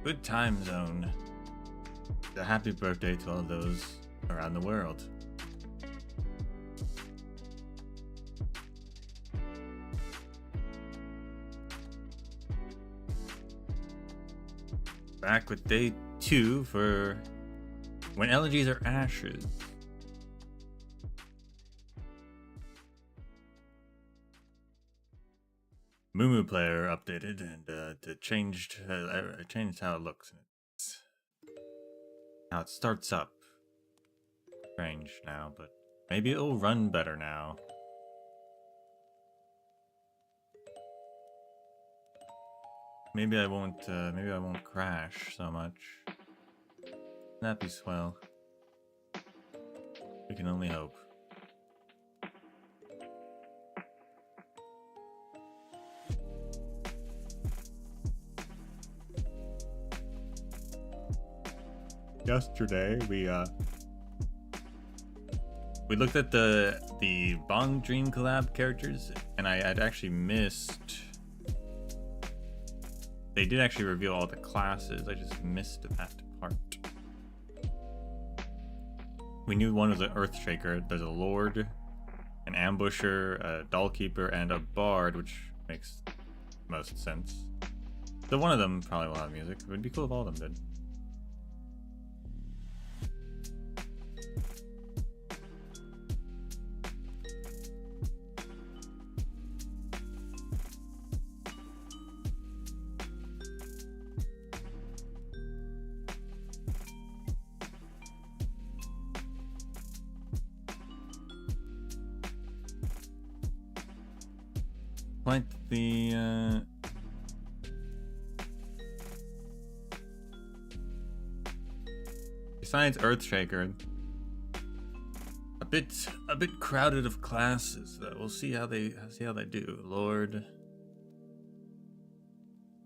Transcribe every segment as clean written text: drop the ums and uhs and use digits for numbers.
Good time zone. A happy birthday to all those around the world. Back with day 2 for when elegies are ashes. Moo player updated and it changed how it looks. Now it starts up. Strange now, but maybe it'll run better now. Maybe I won't crash so much. That'd be swell. We can only hope. Yesterday we looked at the Bong Dream collab characters, and I'd actually missed. They did actually reveal all the classes. I just missed that part. We knew one was an Earthshaker. There's a Lord, an Ambusher, a Dollkeeper, and a Bard, which makes most sense. So one of them probably will have music. It would be cool if all of them did. Quite the besides Earthshaker, a bit crowded of classes. We'll see how they do. Lord,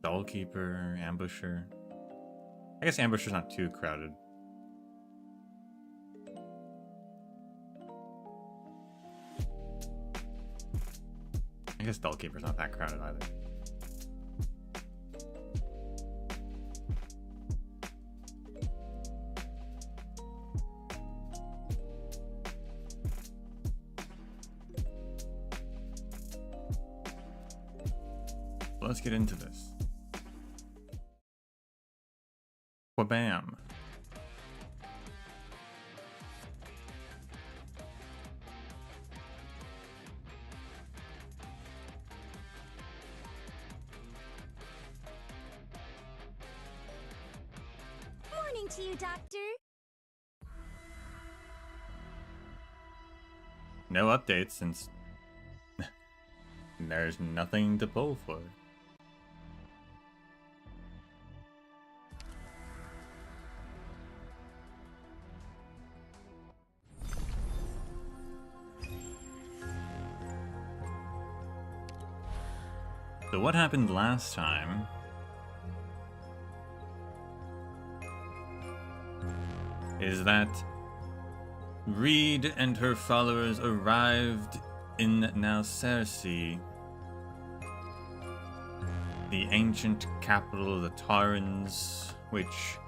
Dollkeeper, Ambusher. I guess Ambusher's not too crowded. I guess Dollkeeper's not that crowded either. Let's get into this. Wabam. To you, Doctor. No updates since there's nothing to pull for. So what happened last time? Is that Reed and her followers arrived in Nalcerci, the ancient capital of the Tarans, which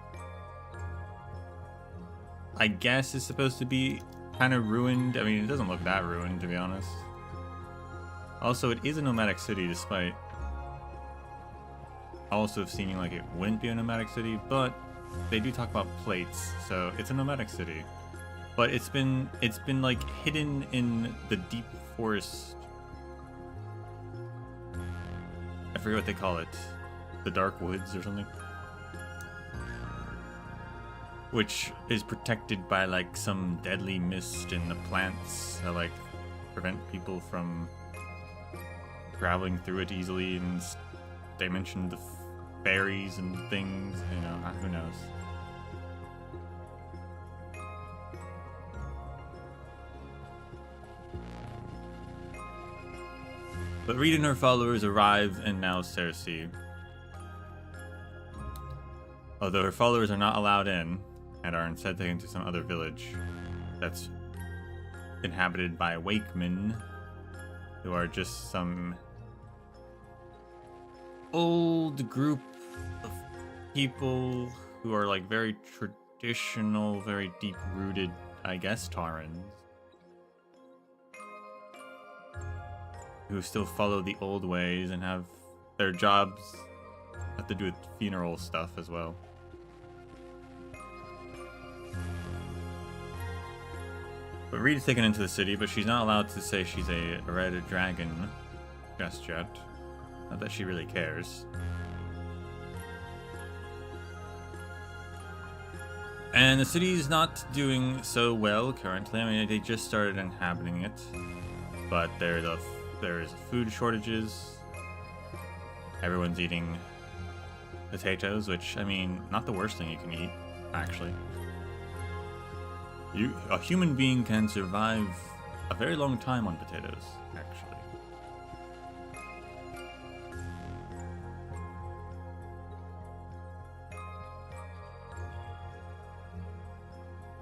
I guess is supposed to be kind of ruined. I mean, it doesn't look that ruined, to be honest. Also, it is a nomadic city, despite also seeming like it wouldn't be a nomadic city, but they do talk about plates, so it's a nomadic city. But it's been like hidden in the deep forest. I forget what they call it. The dark woods or something. Which is protected by like some deadly mist in the plants that like prevent people from traveling through it easily, and they mentioned the berries and things, you know, who knows. But Reed and her followers arrive in Nalcerci. Although her followers are not allowed in, and are instead taken to some other village that's inhabited by Wakemen, who are just some old group of people who are like very traditional, very deep-rooted, I guess, Taurans. Who still follow the old ways and have their jobs have to do with funeral stuff as well. But Reed is taken into the city, but she's not allowed to say she's a red dragon just yet. Not that she really cares. And the city's not doing so well currently. I mean, they just started inhabiting it, but there's food shortages. Everyone's eating potatoes, which, I mean, not the worst thing you can eat, actually. A human being can survive a very long time on potatoes, actually.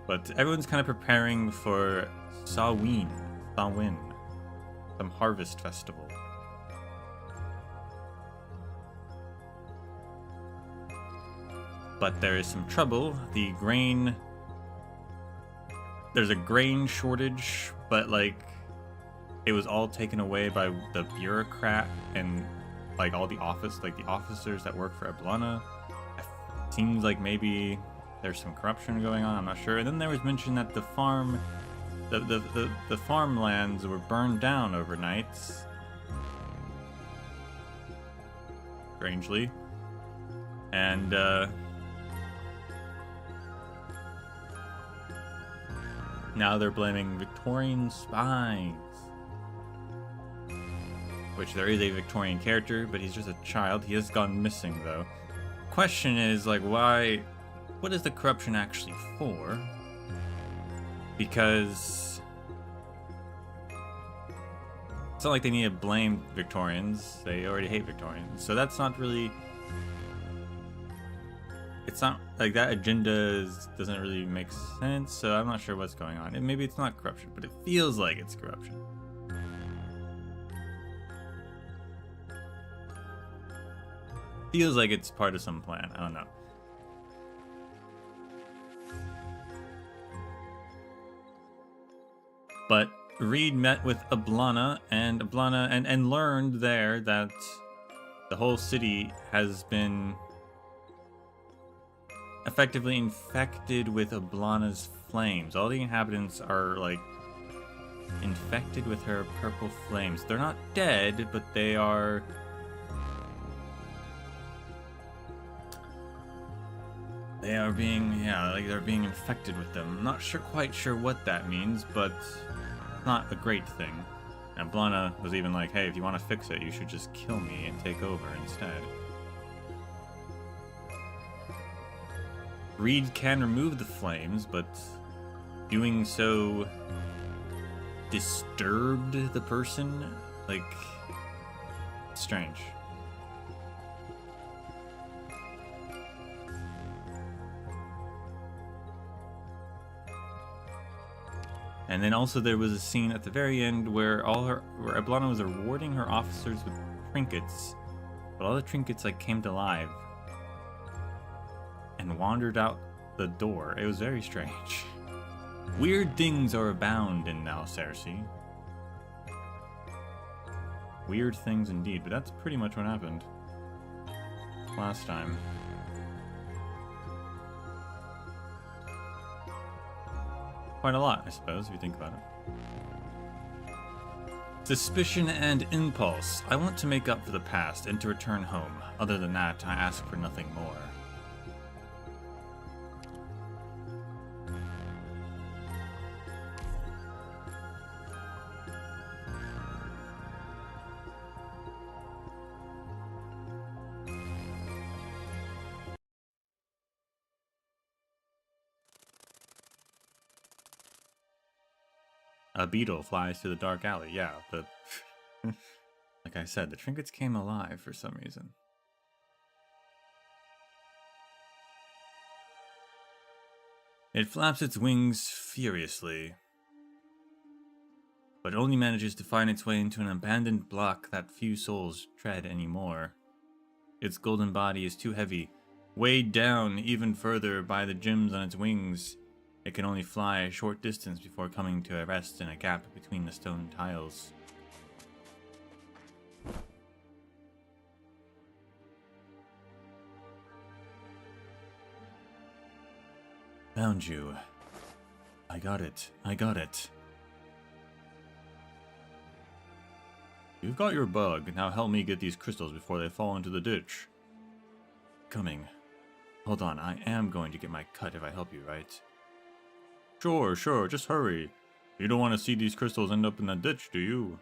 But everyone's kind of preparing for Samhain, some harvest festival. But there is some trouble. There's a grain shortage, but like it was all taken away by the bureaucrat and like all the officers that work for Eblana. It seems like maybe there's some corruption going on, I'm not sure. And then there was mention that the farmlands were burned down overnight. Strangely. And now they're blaming Victorian spies. Which there is a Victorian character, but he's just a child. He has gone missing, though. Question is, like, why... What is the corruption actually for? Because... It's not like they need to blame Victorians. They already hate Victorians. So that's not really... It's not like that agenda doesn't really make sense, so I'm not sure what's going on. And maybe it's not corruption, but it feels like it's corruption. Feels like it's part of some plan. I don't know. But Reed met with Eblana and learned there that the whole city has been effectively infected with Eblana's flames. All the inhabitants are like infected with her purple flames. They're not dead, but they are being, they're being infected with them. I'm not quite sure what that means, but it's not a great thing. And Eblana was even like, hey, if you want to fix it, you should just kill me and take over instead. Reed can remove the flames, but doing so disturbed the person? Like, strange. And then also there was a scene at the very end where where Eblana was rewarding her officers with trinkets, but all the trinkets like came to life and wandered out the door. It was very strange. Weird things are abound in Now Cersei. Weird things indeed, but that's pretty much what happened last time. Quite a lot, I suppose, if you think about it. Suspicion and impulse. I want to make up for the past and to return home. Other than that, I ask for nothing more. A beetle flies through the dark alley. Yeah, but like I said, the trinkets came alive for some reason. It flaps its wings furiously, but only manages to find its way into an abandoned block that few souls tread anymore. Its golden body is too heavy Weighed down even further by the gems on its wings, it can only fly a short distance before coming to a rest in a gap between the stone tiles. Found you. I got it. I got it. You've got your bug. Now help me get these crystals before they fall into the ditch. Coming. Hold on, I am going to get my cut if I help you, right? Sure, just hurry. You don't want to see these crystals end up in the ditch, do you?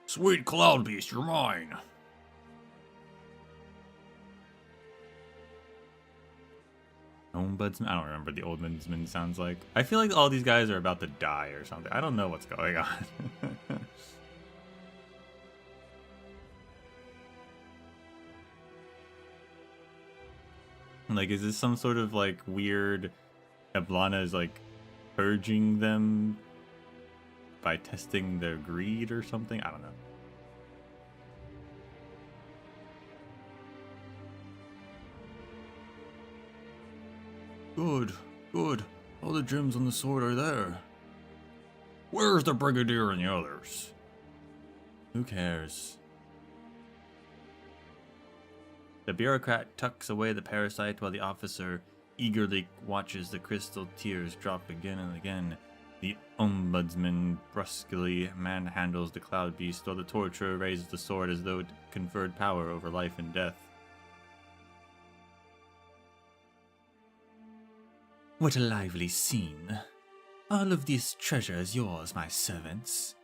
Sweet cloud beast, you're mine! Ombudsman? I don't remember the Ombudsman sounds like. I feel like all these guys are about to die or something. I don't know what's going on. Like, is this some sort of, like, weird... Eblana is, like, purging them by testing their greed or something? I don't know. Good. All the gems on the sword are there. Where's the Brigadier and the others? Who cares? The bureaucrat tucks away the parasite while the officer eagerly watches the crystal tears drop again and again. The ombudsman brusquely manhandles the cloud beast while the torturer raises the sword as though it conferred power over life and death. What a lively scene. All of this treasure is yours, my servants.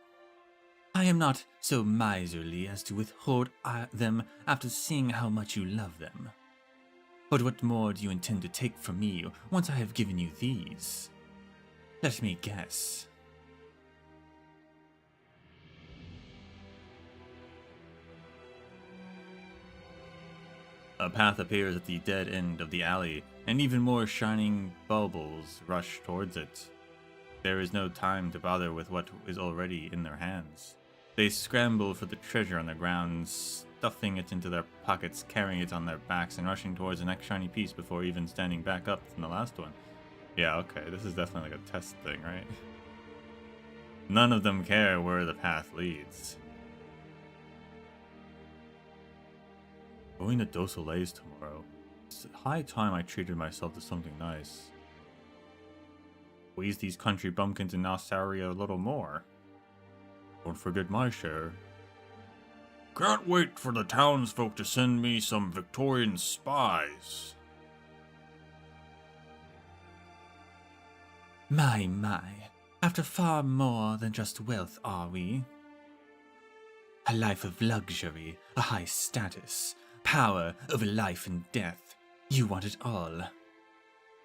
I am not so miserly as to withhold them after seeing how much you love them. But what more do you intend to take from me once I have given you these? Let me guess. A path appears at the dead end of the alley, and even more shining baubles rush towards it. There is no time to bother with what is already in their hands. They scramble for the treasure on the ground, stuffing it into their pockets, carrying it on their backs, and rushing towards the next shiny piece before even standing back up from the last one. Yeah, okay, this is definitely like a test thing, right? None of them care where the path leads. Going to Dos Soleils tomorrow. It's high time I treated myself to something nice. Squeeze these country bumpkins in Nassaria a little more. Don't forget my share. Can't wait for the townsfolk to send me some Victorian spies. My. After far more than just wealth, are we? A life of luxury, a high status, power over life and death. You want it all.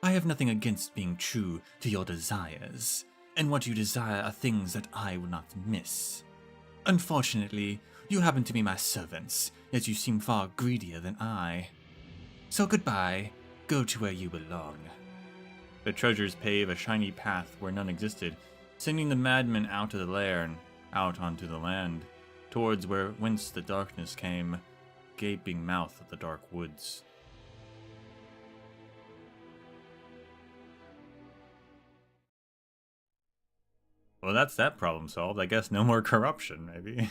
I have nothing against being true to your desires, and what you desire are things that I will not miss. Unfortunately, you happen to be my servants, yet you seem far greedier than I. So goodbye, go to where you belong. The treasures pave a shiny path where none existed, sending the madmen out of the lair and out onto the land, towards whence the darkness came, gaping mouth of the dark woods. Well, that's that problem solved. I guess no more corruption, maybe.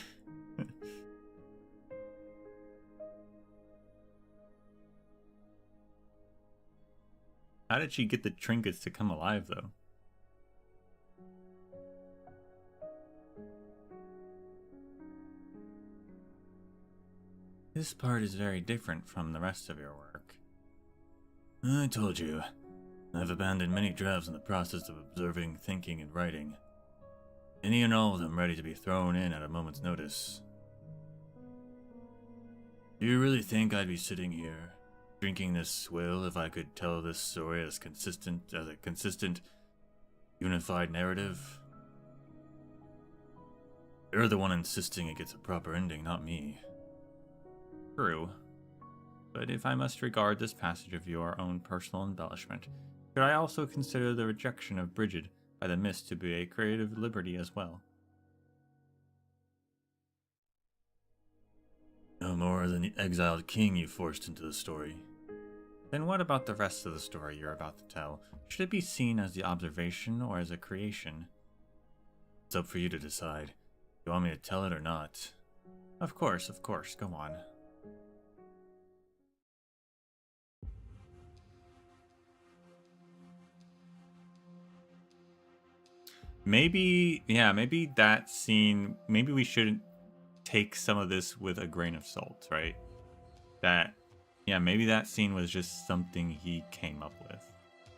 How did she get the trinkets to come alive, though? This part is very different from the rest of your work. I told you. I've abandoned many drafts in the process of observing, thinking, and writing. Any and all of them ready to be thrown in at a moment's notice. Do you really think I'd be sitting here, drinking this swill if I could tell this story as a consistent, unified narrative? You're the one insisting it gets a proper ending, not me. True. But if I must regard this passage of your own personal embellishment, should I also consider the rejection of Bridget by the Misc to be a creative liberty as well? No more more than the exiled king you forced into the story. Then what about the rest of the story you're about to tell? Should it be seen as the observation or as a creation? It's up for you to decide. You want me to tell it or not? Of course, go on. Maybe that scene, maybe we shouldn't take some of this with a grain of salt, right? Maybe that scene was just something he came up with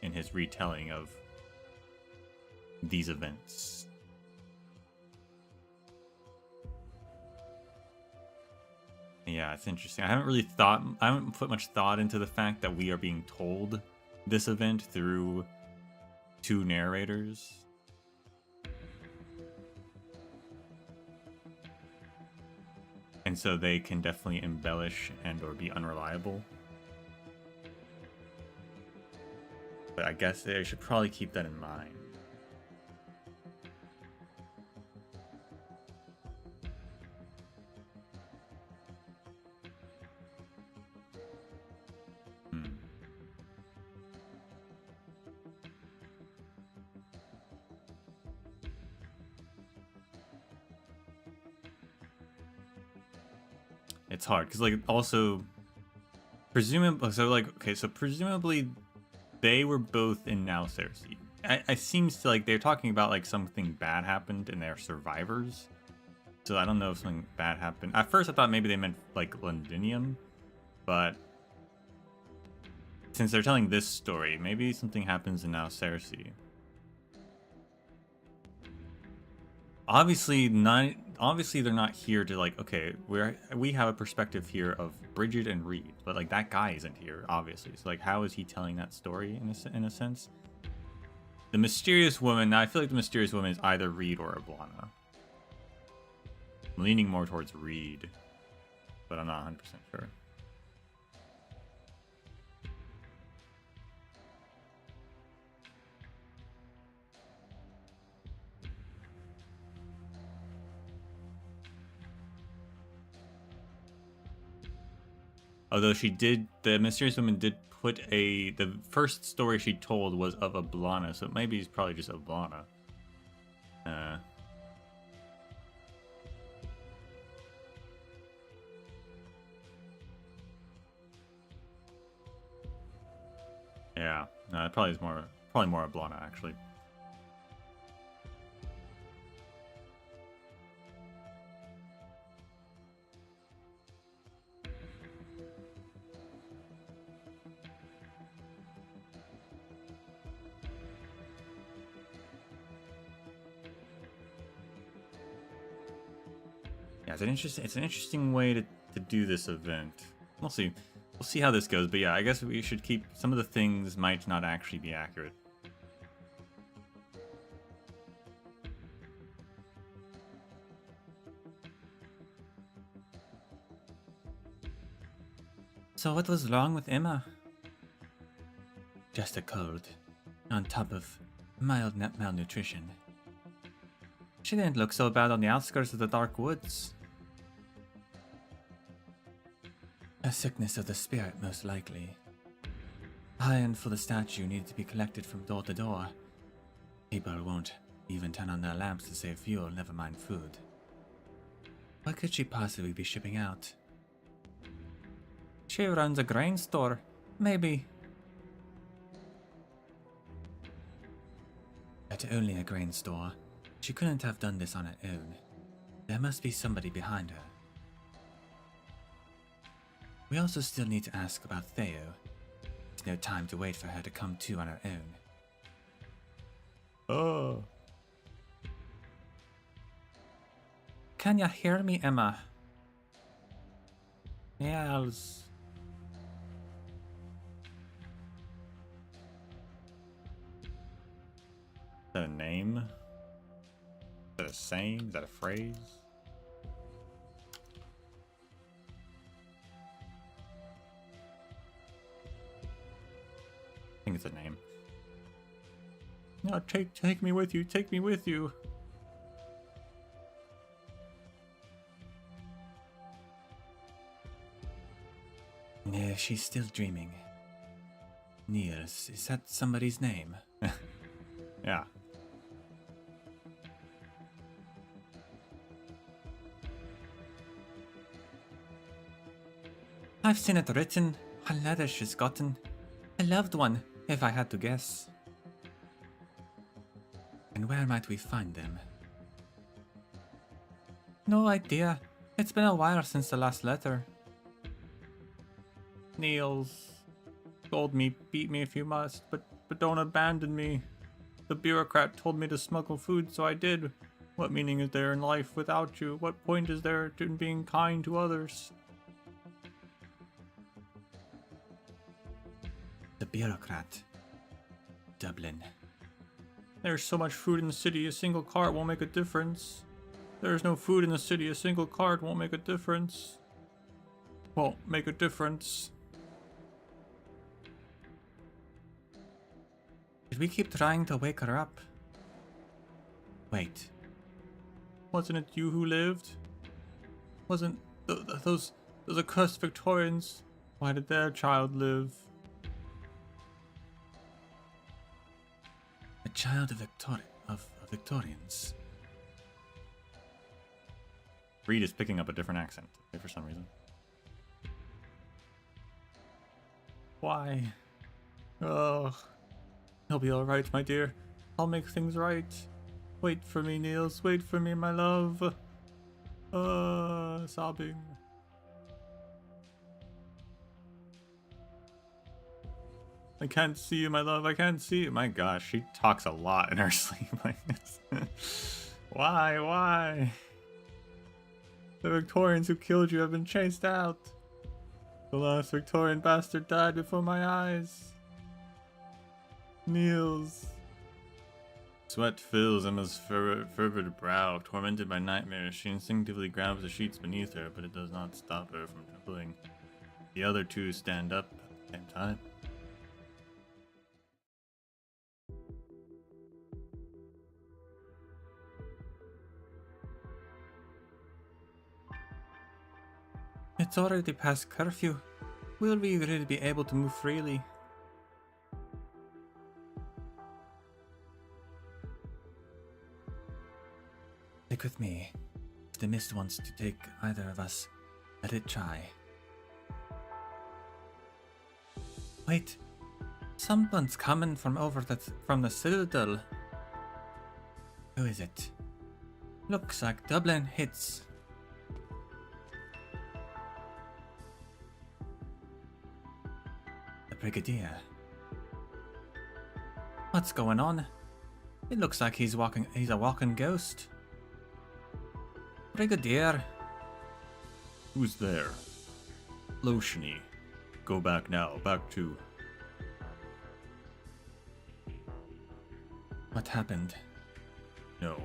in his retelling of these events. Yeah, it's interesting. I haven't put much thought into the fact that we are being told this event through two narrators. And so they can definitely embellish and or be unreliable. But I guess they should probably keep that in mind. It's hard because, like, also presumably, presumably they were both in Now Cersei. It seems to, like, they're talking about like something bad happened and they're survivors. So I don't know if something bad happened. At first I thought maybe they meant like Londinium, but since they're telling this story, maybe something happens in Now Cersei. Obviously they're not here to, like, okay, we have a perspective here of Bridget and Reed, but like that guy isn't here, obviously. So like, how is he telling that story in a sense? The mysterious woman. Now I feel like the mysterious woman is either Reed or Oblana. I'm leaning more towards Reed, but I'm not 100% sure. Although the mysterious woman did put the first story she told was of Oblana, so maybe it's probably just Oblana. Yeah, no, it probably is probably more Oblana actually. Yeah, it's an interesting way to do this event. We'll see how this goes, but yeah, I guess we should keep some of the things might not actually be accurate. So what was wrong with Emma? Just a cold, on top of mild malnutrition. She didn't look so bad on the outskirts of the dark woods. A sickness of the spirit, most likely. Iron for the statue needed to be collected from door to door. People won't even turn on their lamps to save fuel, never mind food. What could she possibly be shipping out? She runs a grain store. Maybe. But only a grain store. She couldn't have done this on her own. There must be somebody behind her. We also still need to ask about Theo. There's no time to wait for her to come to on her own. Oh. Can you hear me, Emma? Yes. Is that a name? Is that a saying? Is that a phrase? I think it's a name. No, take me with you. Take me with you. No, she's still dreaming. Niels, is that somebody's name? Yeah. I've seen it written, a letter she's gotten. A loved one, if I had to guess. And where might we find them? No idea. It's been a while since the last letter. Niels told me, beat me if you must, but don't abandon me. The bureaucrat told me to smuggle food, so I did. What meaning is there in life without you? What point is there in being kind to others? The bureaucrat. Dublin. There's so much food in the city, a single cart won't make a difference. There's no food in the city, a single cart won't make a difference. Won't make a difference. Did we keep trying to wake her up? Wait. Wasn't it you who lived? Wasn't those accursed Victorians? Why did their child live? A child of Victorians. Reed is picking up a different accent for some reason. Why? Oh, he'll be all right, my dear. I'll make things right. Wait for me, Niels. Wait for me, my love. Sobbing. I can't see you, my love. I can't see you. My gosh, she talks a lot in her sleep like this. Why? The Victorians who killed you have been chased out. The last Victorian bastard died before my eyes. Niels. Sweat fills Emma's fervid brow. Tormented by nightmares, she instinctively grabs the sheets beneath her, but it does not stop her from trembling. The other two stand up at the same time. It's already past curfew. Will we really be able to move freely? Stick with me. If the mist wants to take either of us, let it try. Wait. Someone's coming from the citadel. Who is it? Looks like Dublin hits. Brigadier. What's going on? It looks like he's a walking ghost. Brigadier. Who's there? Lotiony. Go back now. Back to... What happened? No.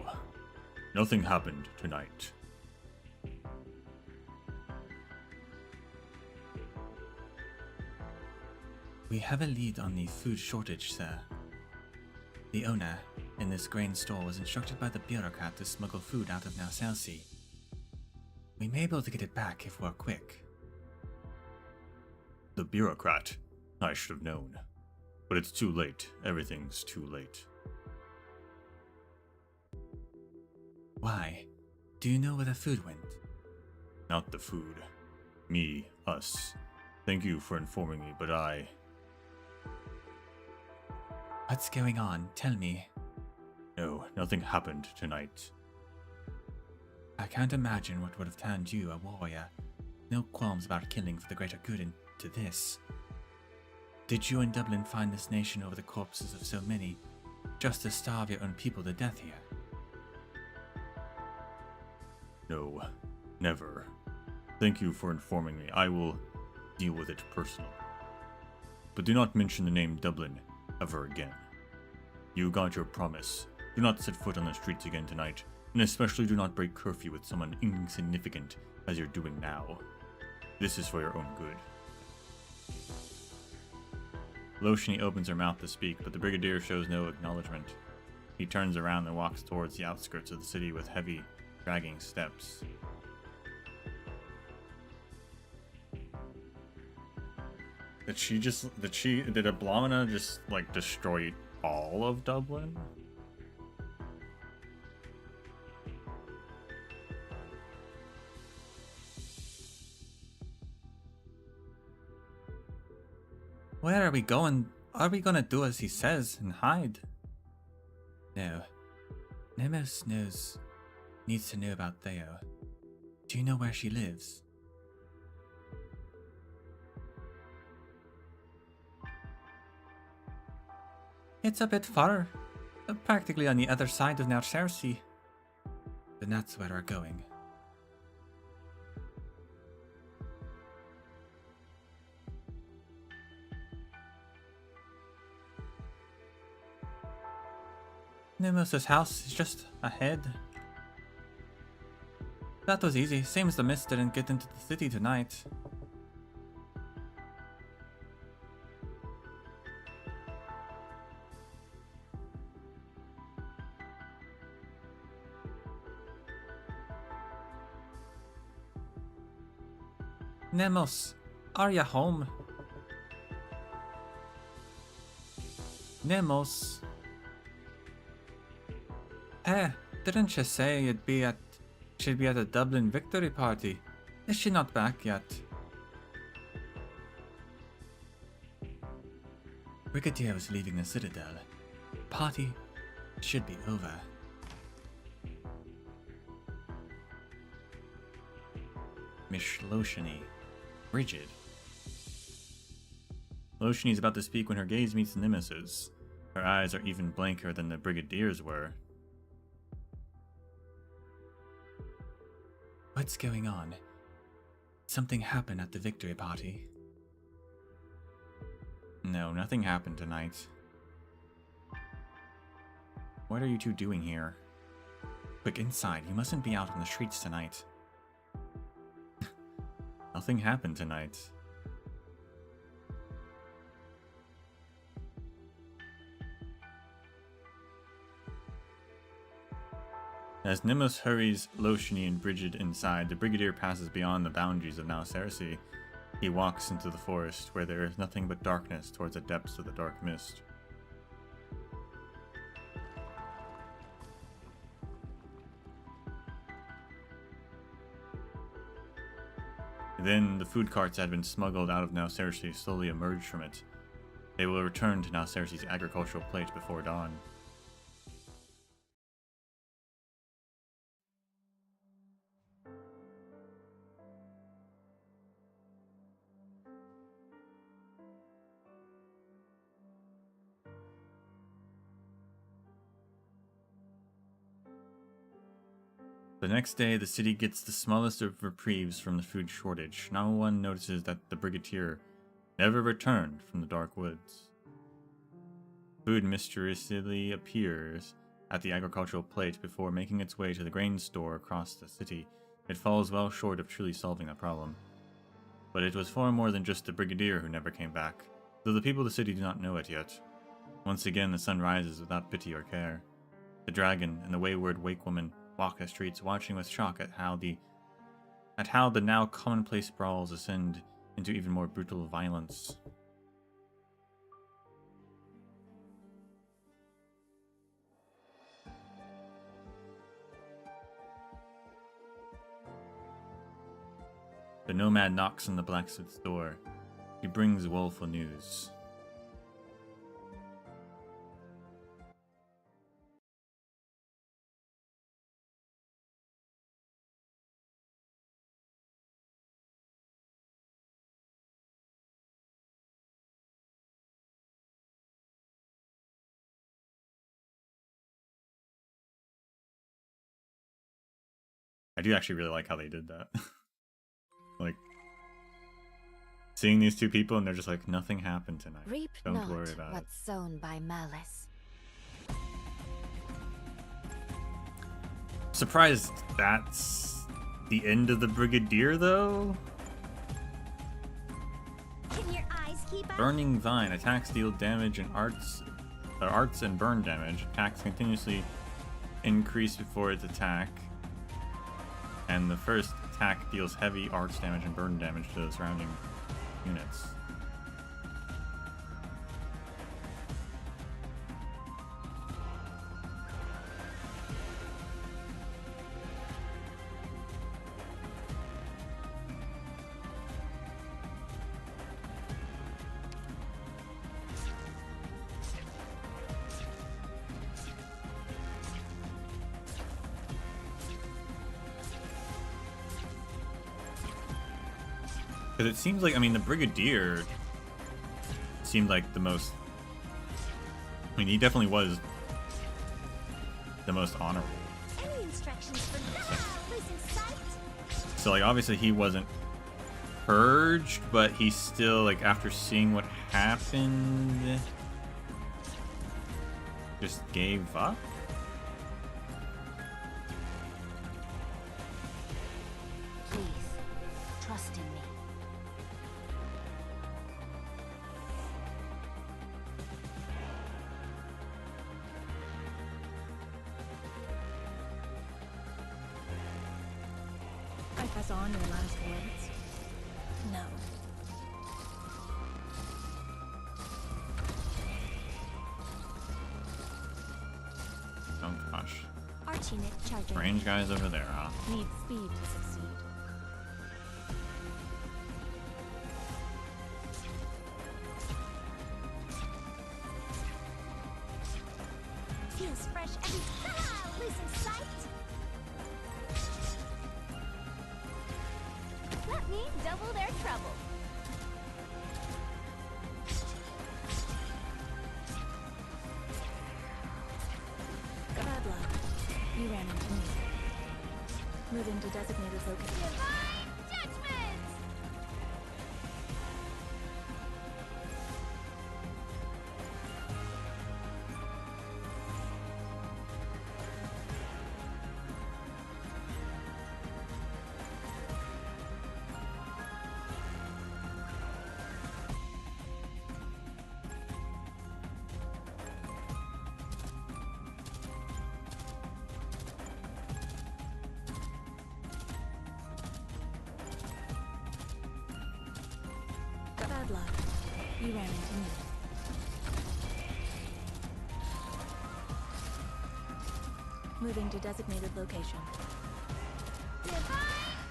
Nothing happened tonight. We have a lead on the food shortage, sir. The owner in this grain store was instructed by the bureaucrat to smuggle food out of Narcelsi. We may be able to get it back if we're quick. The bureaucrat? I should have known. But it's too late. Everything's too late. Why? Do you know where the food went? Not the food. Me. Us. Thank you for informing me, but I... What's going on? Tell me. No, nothing happened tonight. I can't imagine what would have turned you, a warrior. No qualms about killing for the greater good, into this. Did you and Dublin find this nation over the corpses of so many, just to starve your own people to death here? No, never. Thank you for informing me. I will deal with it personally. But do not mention the name Dublin ever again. You got your promise. Do not set foot on the streets again tonight, and especially do not break curfew with someone insignificant as you're doing now. This is for your own good. Lotiony opens her mouth to speak, but the Brigadier shows no acknowledgement. He turns around and walks towards the outskirts of the city with heavy, dragging steps. Did Ablomina just like destroy all of Dublin? Where are we going? Are we gonna do as he says and hide? No. Nemos needs to know about Theo. Do you know where she lives? It's a bit far. Practically on the other side of Narration. Then that's where we're going. Nemos's house is just ahead. That was easy. Same as the Misc didn't get into the city tonight. Nemos, are you home? Nemos. Hey, didn't you say she'd be at a Dublin victory party? Is she not back yet? Brigadier was leaving the Citadel. Party should be over. Miss Loshiny. Rigid. Loshiny is about to speak when her gaze meets Nemos's. Her eyes are even blanker than the Brigadier's were. What's going on? Something happened at the victory party. No, nothing happened tonight. What are you two doing here? Quick, inside. You mustn't be out on the streets tonight. Nothing happened tonight. As Nemos hurries Loshiny and Brigid inside, the Brigadier passes beyond the boundaries of Narration. He walks into the forest, where there is nothing but darkness towards the depths of the dark mist. Then, the food carts that had been smuggled out of Narration slowly emerge from it. They will return to Naration's agricultural plate before dawn. The next day, the city gets the smallest of reprieves from the food shortage. No one notices that the Brigadier never returned from the dark woods. Food mysteriously appears at the agricultural plate before making its way to the grain store across the city. It falls well short of truly solving the problem. But it was far more than just the Brigadier who never came back, though the people of the city do not know it yet. Once again, the sun rises without pity or care. The dragon and the wayward wake woman walk the streets, watching with shock at how the now commonplace brawls ascend into even more brutal violence. The nomad knocks on the blacksmith's door. He brings woeful news. I do actually really like how they did that. Like, seeing these two people and they're just like, nothing happened tonight. Reap Don't not worry about it. what's sown by malice. Surprised that's the end of the Brigadier, though? Can your eyes keep up? Burning Vine. Attacks deal damage and arts and burn damage. Attacks continuously increase before its attack. And the first attack deals heavy arts damage and burn damage to the surrounding units. Because it seems like, I mean, the Brigadier seemed like the most... I mean, he definitely was the most honorable. Any instructions for losing sight? So, like, obviously he wasn't purged, but he still, like, after seeing what happened, just gave up? Please, trust in me. I pass on your last words. No. Oh gosh. Archnight charging. Range guys over there, huh? Need speed to succeed. Feels fresh every losing sight. Let me double their trouble. Bad luck. You ran into me. Moving to designated location. Divine judgment! Bad luck. You ran into me. Moving to designated location. Divine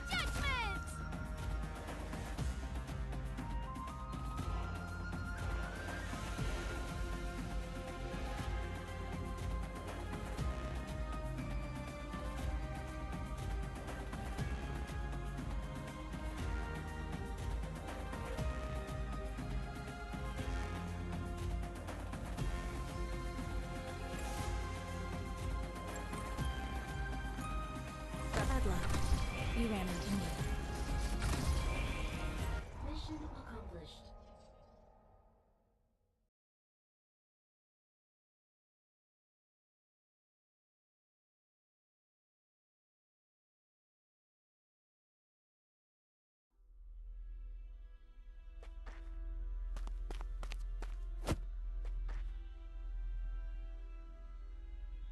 judgment! Bad luck. You ran into me. Mission accomplished.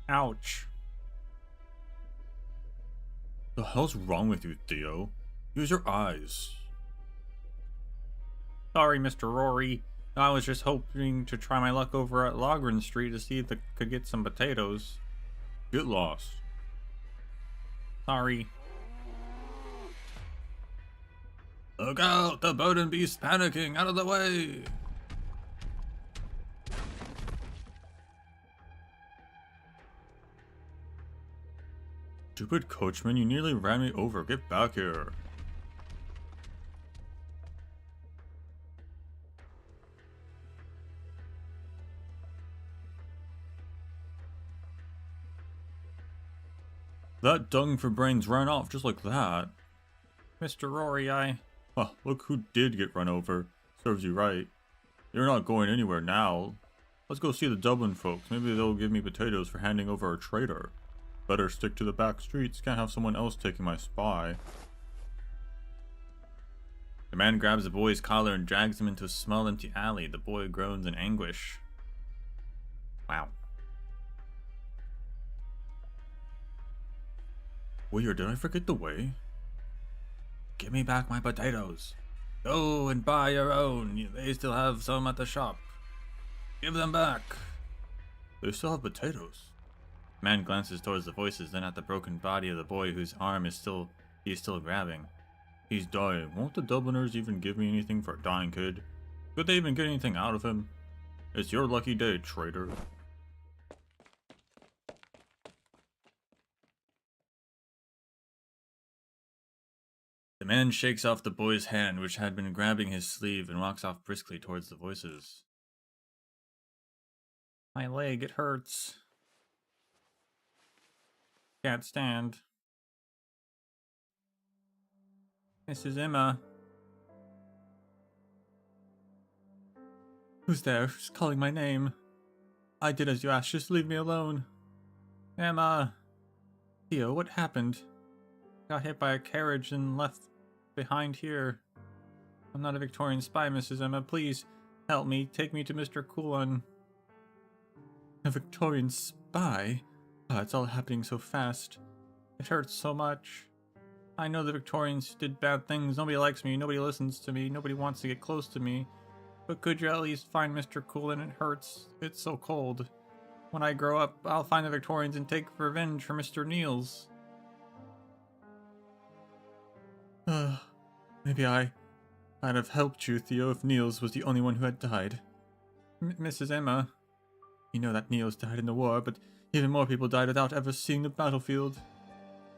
Ouch. The hell's wrong with you, Theo? Use your eyes. Sorry, Mr. Rory. I was just hoping to try my luck over at Logren Street to see if I could get some potatoes. Get lost. Sorry. Look out! The Bowden Beast's panicking! Out of the way! Stupid coachman, you nearly ran me over. Get back here. That dung for brains ran off just like that. Mr. Rory, Well, look who did get run over. Serves you right. You're not going anywhere now. Let's go see the Dublin folks. Maybe they'll give me potatoes for handing over a traitor. Better stick to the back streets. Can't have someone else taking my spy. The man grabs the boy's collar and drags him into a small empty alley. The boy groans in anguish. Wow. Weird, did I forget the way? Give me back my potatoes. Go and buy your own. They still have some at the shop. Give them back. They still have potatoes. Man glances towards the voices, then at the broken body of the boy whose arm he is still grabbing. He's dying. Won't the Dubliners even give me anything for a dying kid? Could they even get anything out of him? It's your lucky day, traitor. The man shakes off the boy's hand, which had been grabbing his sleeve, and walks off briskly towards the voices. My leg, it hurts. Can't stand. Mrs. Emma. Who's there? Who's calling my name? I did as you asked, just leave me alone. Emma. Theo, what happened? Got hit by a carriage and left behind here. I'm not a Victorian spy, Mrs. Emma. Please help me. Take me to Mr. Coulon. A Victorian spy? Oh, it's all happening so fast. It hurts so much. I know the Victorians did bad things. Nobody likes me. Nobody listens to me. Nobody wants to get close to me. But could you at least find Mr. Coulon? It hurts. It's so cold. When I grow up, I'll find the Victorians and take revenge for Mr. Niels. Maybe I'd have helped you, Theo, if Niels was the only one who had died. Mrs. Emma, you know that Niels died in the war, but even more people died without ever seeing the battlefield.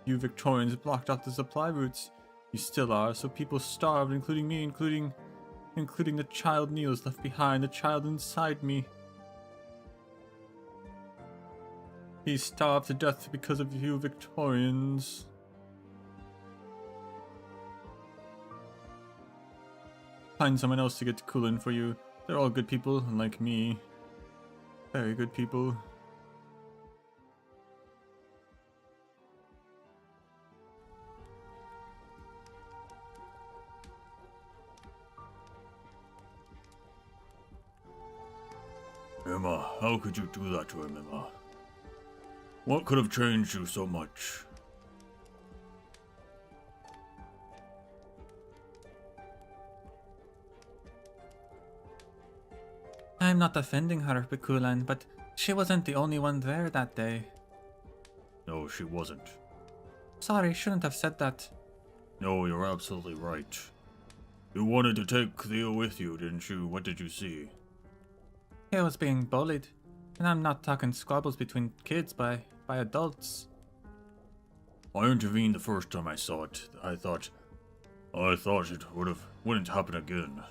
You Victorians blocked out the supply routes. You still are, so people starved, including me, including the child Niels left behind, the child inside me. He starved to death because of you Victorians. Find someone else to get Coulon for you. They're all good people, unlike me. Very good people. Emma, how could you do that to him, Emma? What could have changed you so much? I'm not offending her, Bikulan, but she wasn't the only one there that day. No, she wasn't. Sorry, shouldn't have said that. No, you're absolutely right. You wanted to take Theo with you, didn't you? What did you see? He was being bullied. And I'm not talking squabbles between kids by adults. I intervened the first time I saw it. I thought it wouldn't happen again.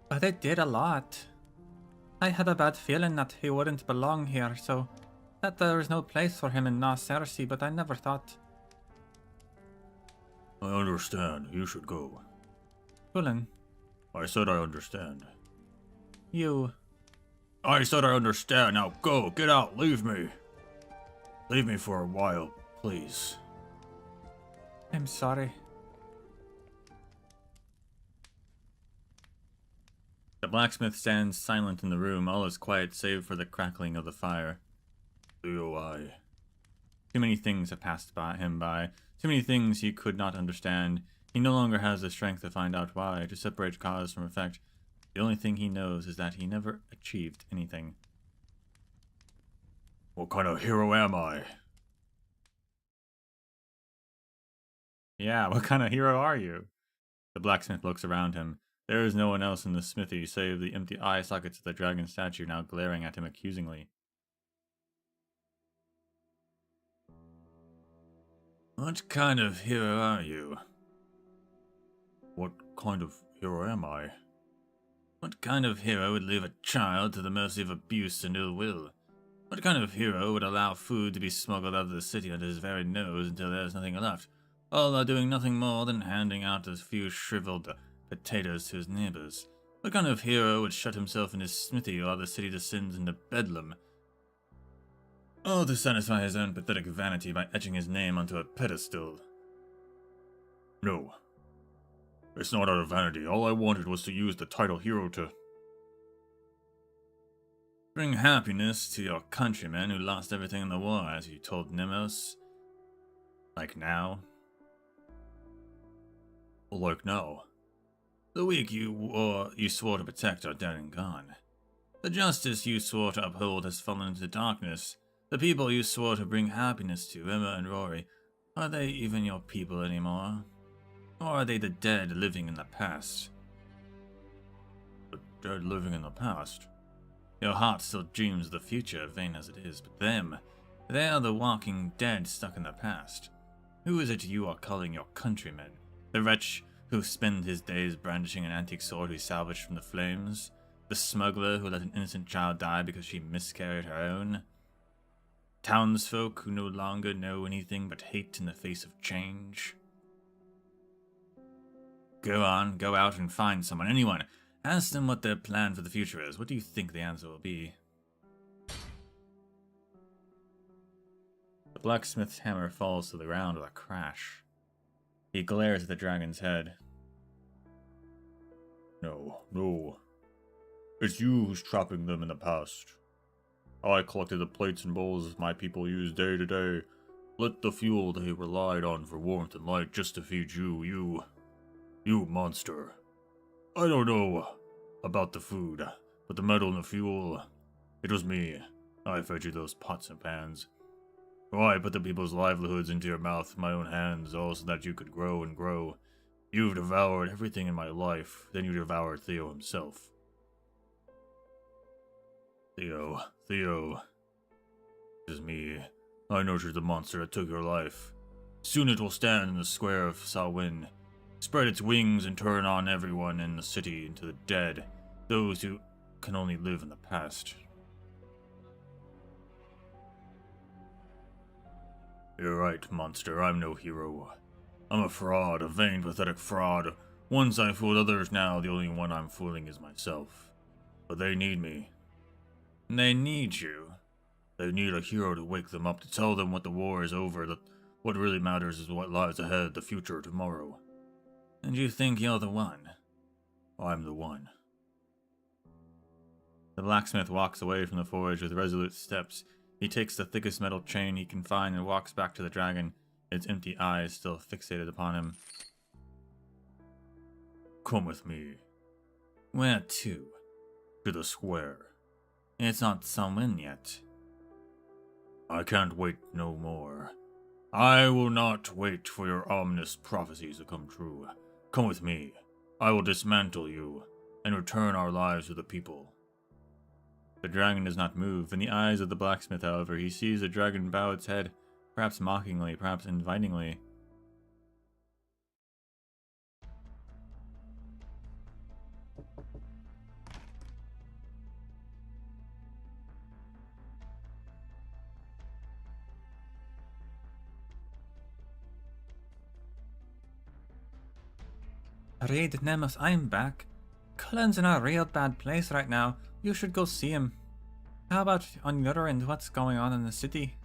But it did a lot. I had a bad feeling that he wouldn't belong here, so that there was no place for him in Cersei, but I never thought. I understand. You should go. Coulon, I said I understand. I said I understand. Now go. Get out. Leave me. Leave me for a while, please. I'm sorry. The blacksmith stands silent in the room. All is quiet save for the crackling of the fire. Theo, Too many things have passed him by. Too many things he could not understand. He no longer has the strength to find out why, to separate cause from effect. The only thing he knows is that he never achieved anything. What kind of hero am I? Yeah, what kind of hero are you? The blacksmith looks around him. There is no one else in the smithy save the empty eye sockets of the dragon statue now glaring at him accusingly. What kind of hero are you? What kind of hero am I? What kind of hero would leave a child to the mercy of abuse and ill will? What kind of hero would allow food to be smuggled out of the city under his very nose until there's nothing left, all while doing nothing more than handing out a few shriveled potatoes to his neighbors? What kind of hero would shut himself in his smithy while the city descends into bedlam? All to satisfy his own pathetic vanity by etching his name onto a pedestal. No. It's not out of vanity. All I wanted was to use the title hero to bring happiness to your countrymen who lost everything in the war, as you told Nemos. Like now. Like now. The weak you swore to protect are dead and gone. The justice you swore to uphold has fallen into darkness. The people you swore to bring happiness to, Emma and Rory, are they even your people anymore? Or are they the dead living in the past? The dead living in the past? Your heart still dreams of the future, vain as it is, but them, they are the walking dead stuck in the past. Who is it you are calling your countrymen? The wretch who spends his days brandishing an antique sword he salvaged from the flames? The smuggler who let an innocent child die because she miscarried her own? Townsfolk who no longer know anything but hate in the face of change? Go on, go out and find someone, anyone. Ask them what their plan for the future is. What do you think the answer will be? The blacksmith's hammer falls to the ground with a crash. He glares at the dragon's head. No, no. It's you who's trapping them in the past. I collected the plates and bowls my people use day to day. Let the fuel they relied on for warmth and light just to feed you monster. I don't know about the food, but the metal and the fuel, it was me. I fed you those pots and pans. I put the people's livelihoods into your mouth with my own hands, all so that you could grow and grow. You've devoured everything in my life, then you devoured Theo himself. Theo, it is me. I nurtured the monster that took your life. Soon it will stand in the square of Salwyn, spread its wings and turn on everyone in the city into the dead, those who can only live in the past. You're right, monster, I'm no hero. I'm a fraud, a vain, pathetic fraud. Once I fooled others, now the only one I'm fooling is myself. But they need me. They need you. They need a hero to wake them up, to tell them what the war is over, that what really matters is what lies ahead, the future, tomorrow. And you think you're the one? I'm the one. The blacksmith walks away from the forge with resolute steps. He takes the thickest metal chain he can find and walks back to the dragon, its empty eyes still fixated upon him. Come with me. Where to? To the square. It's not Salwyn yet. I can't wait no more. I will not wait for your ominous prophecies to come true. Come with me. I will dismantle you and return our lives to the people. The dragon does not move. In the eyes of the blacksmith, however, he sees the dragon bow its head, perhaps mockingly, perhaps invitingly. Raid Nemus, I'm back. Cullen's in a real bad place right now. You should go see him. How about on your end, what's going on in the city?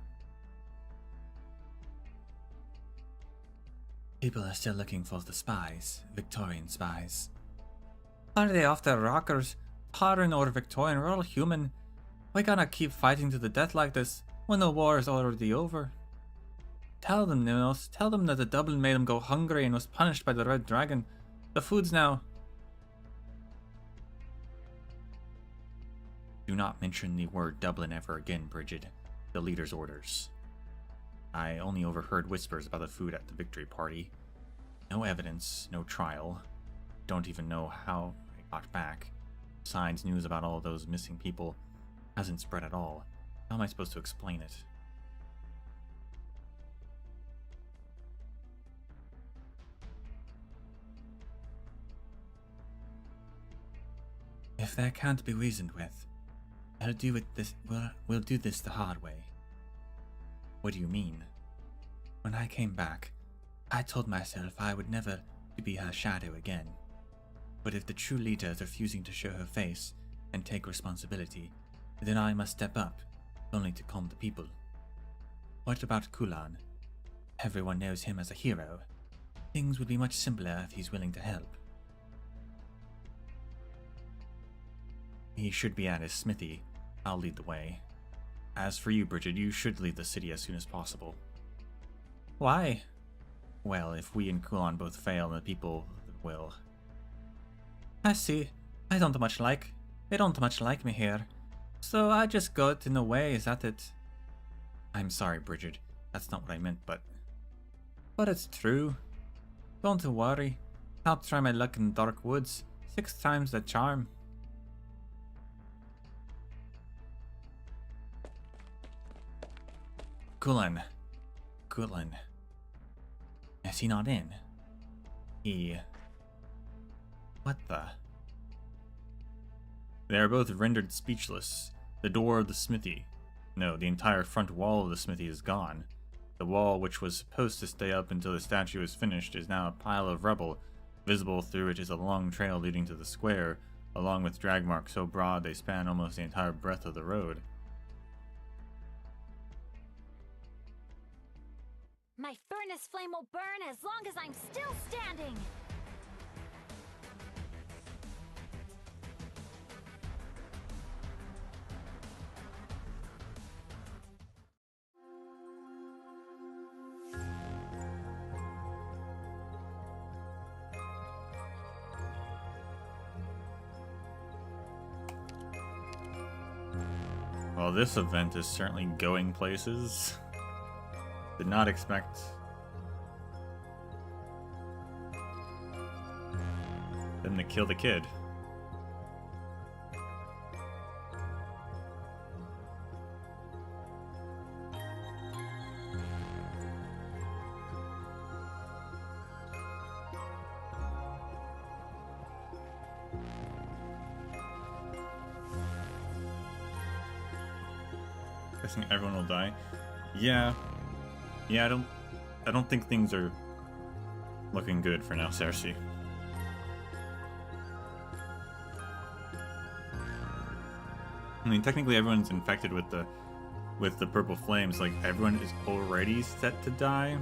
People are still looking for the spies, Victorian spies. Are they off their rockers? Modern or Victorian, we're all human. Why gonna keep fighting to the death like this when the war is already over? Tell them, Nemus, tell them that the Dublin made him go hungry and was punished by the Red Dragon. The food's now... Do not mention the word Dublin ever again, Bridget. The leader's orders. I only overheard whispers about the food at the victory party. No evidence, no trial. Don't even know how I got back. Besides, news about all those missing people hasn't spread at all. How am I supposed to explain it? If that can't be reasoned with, I'll do it this. We'll do this the hard way. What do you mean? When I came back, I told myself I would never be her shadow again. But if the true leader is refusing to show her face and take responsibility, then I must step up, only to calm the people. What about Kulan? Everyone knows him as a hero. Things would be much simpler if he's willing to help. He should be at his smithy. I'll lead the way. As for you, Bridget, you should leave the city as soon as possible. Why? Well, if we and Kulan both fail, the people will. I see. They don't much like me here. So I just got in the way, is that it? I'm sorry, Bridget. That's not what I meant, but it's true. Don't worry. I'll try my luck in the dark woods. 6 times the charm. Kulan. Is he not in? He... What the? They are both rendered speechless. The door of the smithy. No, the entire front wall of the smithy is gone. The wall, which was supposed to stay up until the statue is finished, is now a pile of rubble. Visible through it is a long trail leading to the square, along with drag marks so broad they span almost the entire breadth of the road. My furnace flame will burn as long as I'm still standing! Well, this event is certainly going places. Did not expect them to kill the kid. Guessing everyone will die. Yeah, I don't think things are looking good for now, Cersei. I mean, technically everyone's infected with the purple flames. Like, everyone is already set to die.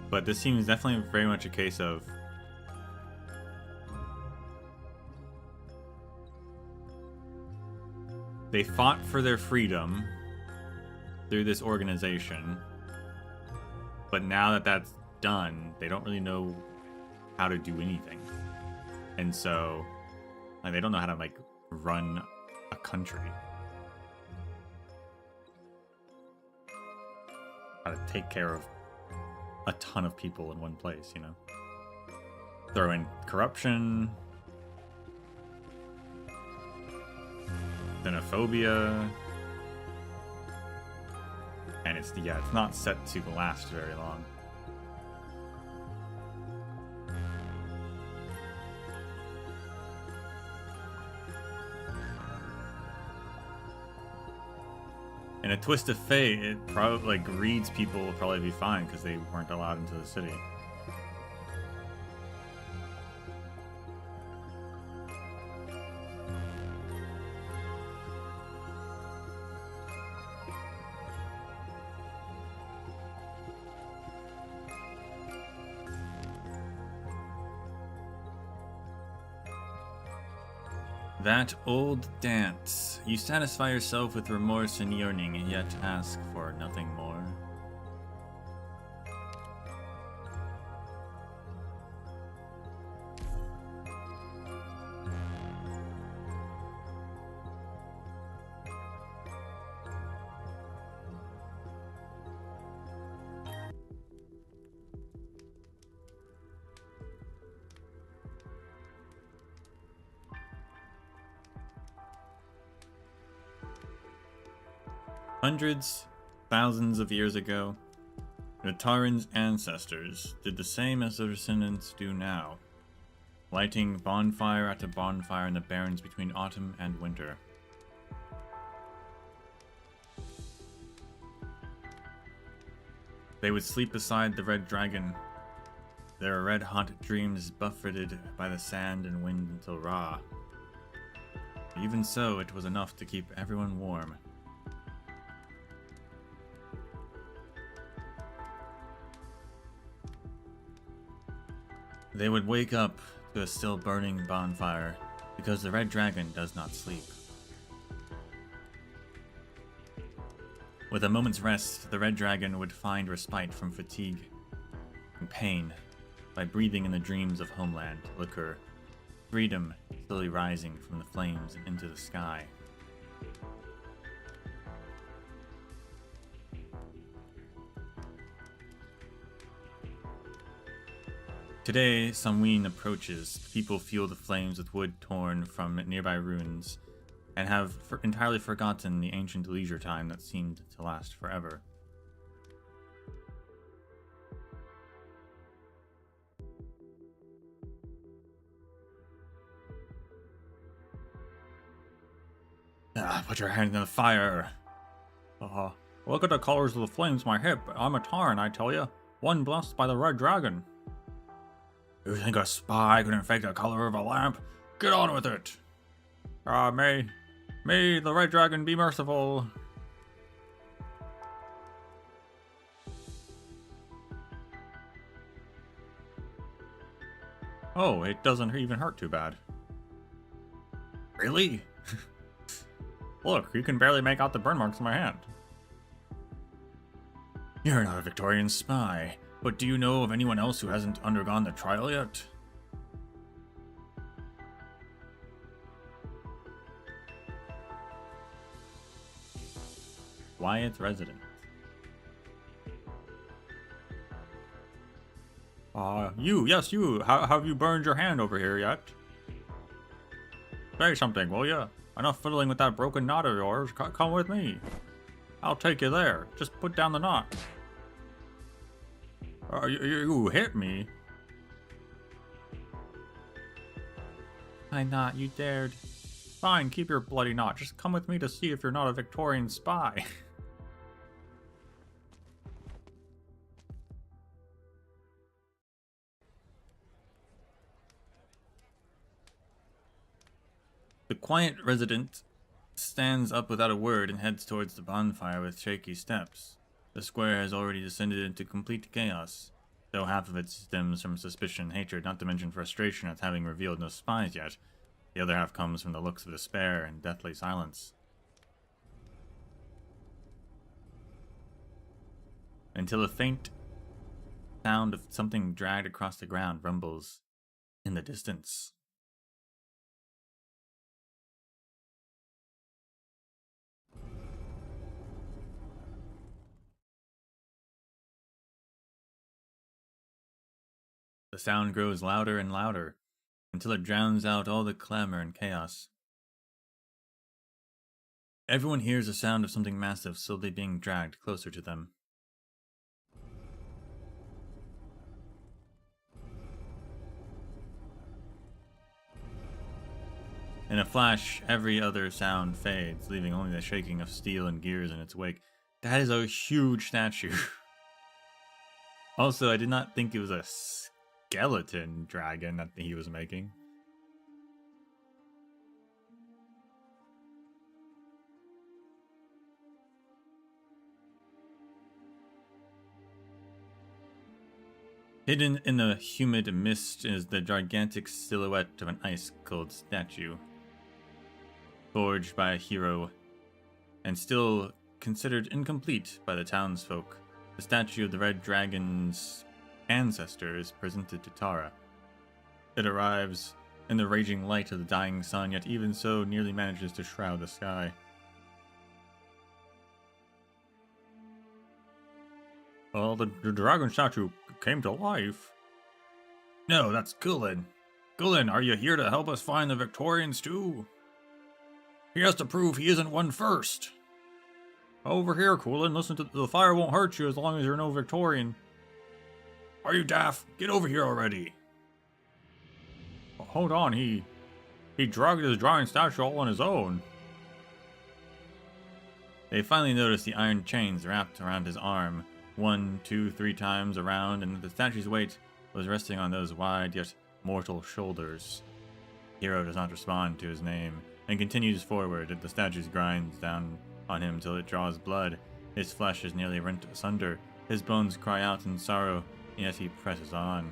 But this seems definitely very much a case of they fought for their freedom through this organization, but now that that's done, they don't really know how to do anything. And so, like, they don't know how to, like, run a country. How to take care of a ton of people in one place, you know? Throw in corruption, xenophobia, and it's not set to last very long. In a twist of fate, it probably, like, Reed's people will probably be fine because they weren't allowed into the city. That old dance. You satisfy yourself with remorse and yearning, and yet ask for nothing more. Hundreds, thousands of years ago, Natarin's ancestors did the same as their descendants do now, lighting bonfire after bonfire in the barrens between autumn and winter. They would sleep beside the red dragon, their red-hot dreams buffeted by the sand and wind until Ra. Even so, it was enough to keep everyone warm. They would wake up to a still burning bonfire, because the red dragon does not sleep. With a moment's rest, the red dragon would find respite from fatigue and pain by breathing in the dreams of homeland, liquor, freedom slowly rising from the flames and into the sky. Today, Samhain approaches. People fuel the flames with wood torn from nearby ruins, and have entirely forgotten the ancient leisure time that seemed to last forever. Put your hand in the fire. Look at the colors of the flames, my hip. I'm a Tarn, I tell you. One blessed by the red dragon. You think a spy couldn't fake the color of a lamp? Get on with it. May the red dragon be merciful. Oh, it doesn't even hurt too bad. Really? Look, you can barely make out the burn marks on my hand. You're not a Victorian spy, but do you know of anyone else who hasn't undergone the trial yet? Wyatt's resident. Yes, you. How have you burned your hand over here yet? Say something, will ya? Enough fiddling with that broken knot of yours. Come with me. I'll take you there. Just put down the knot. You hit me. My knot, you dared. Fine, keep your bloody knot. Just come with me to see if you're not a Victorian spy. The quiet resident stands up without a word and heads towards the bonfire with shaky steps. The square has already descended into complete chaos, though half of it stems from suspicion and hatred, not to mention frustration at having revealed no spies yet. The other half comes from the looks of despair and deathly silence. Until a faint sound of something dragged across the ground rumbles in the distance. The sound grows louder and louder, until it drowns out all the clamor and chaos. Everyone hears the sound of something massive slowly being dragged closer to them. In a flash, every other sound fades, leaving only the shaking of steel and gears in its wake. That is a huge statue. Also, I did not think it was a skeleton dragon that he was making. Hidden in the humid mist is the gigantic silhouette of an ice-cold statue. Forged by a hero, and still considered incomplete by the townsfolk, the statue of the Red Dragon's ancestor is presented to Terra. It arrives in the raging light of the dying sun, yet even so nearly manages to shroud the sky. Well, the dragon statue came to life. No, that's Gulen. Gulen, are you here to help us find the Victorians too? He has to prove he isn't one first. Over here, Gulen. Listen to the fire won't hurt you as long as you're no Victorian. Are you daft? Get over here already. Hold on, he dragged his drawing statue all on his own. They finally notice the iron chains wrapped around his arm, 1, 2, 3 times around, and the statue's weight was resting on those wide yet mortal shoulders. Hero does not respond to his name, and continues forward. The statue grinds down on him till it draws blood. His flesh is nearly rent asunder. His bones cry out in sorrow, yet he presses on.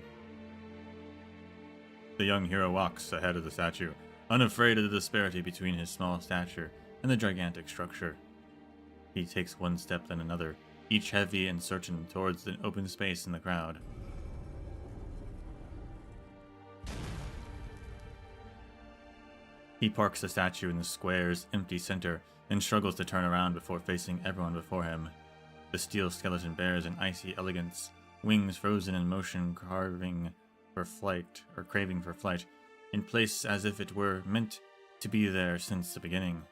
The young hero walks ahead of the statue, unafraid of the disparity between his small stature and the gigantic structure. He takes one step then another, each heavy and certain, towards the open space in the crowd. He parks the statue in the square's empty center and struggles to turn around before facing everyone before him. The steel skeleton bears an icy elegance, wings frozen in motion carving for flight, or craving for flight, in place as if it were meant to be there since the beginning.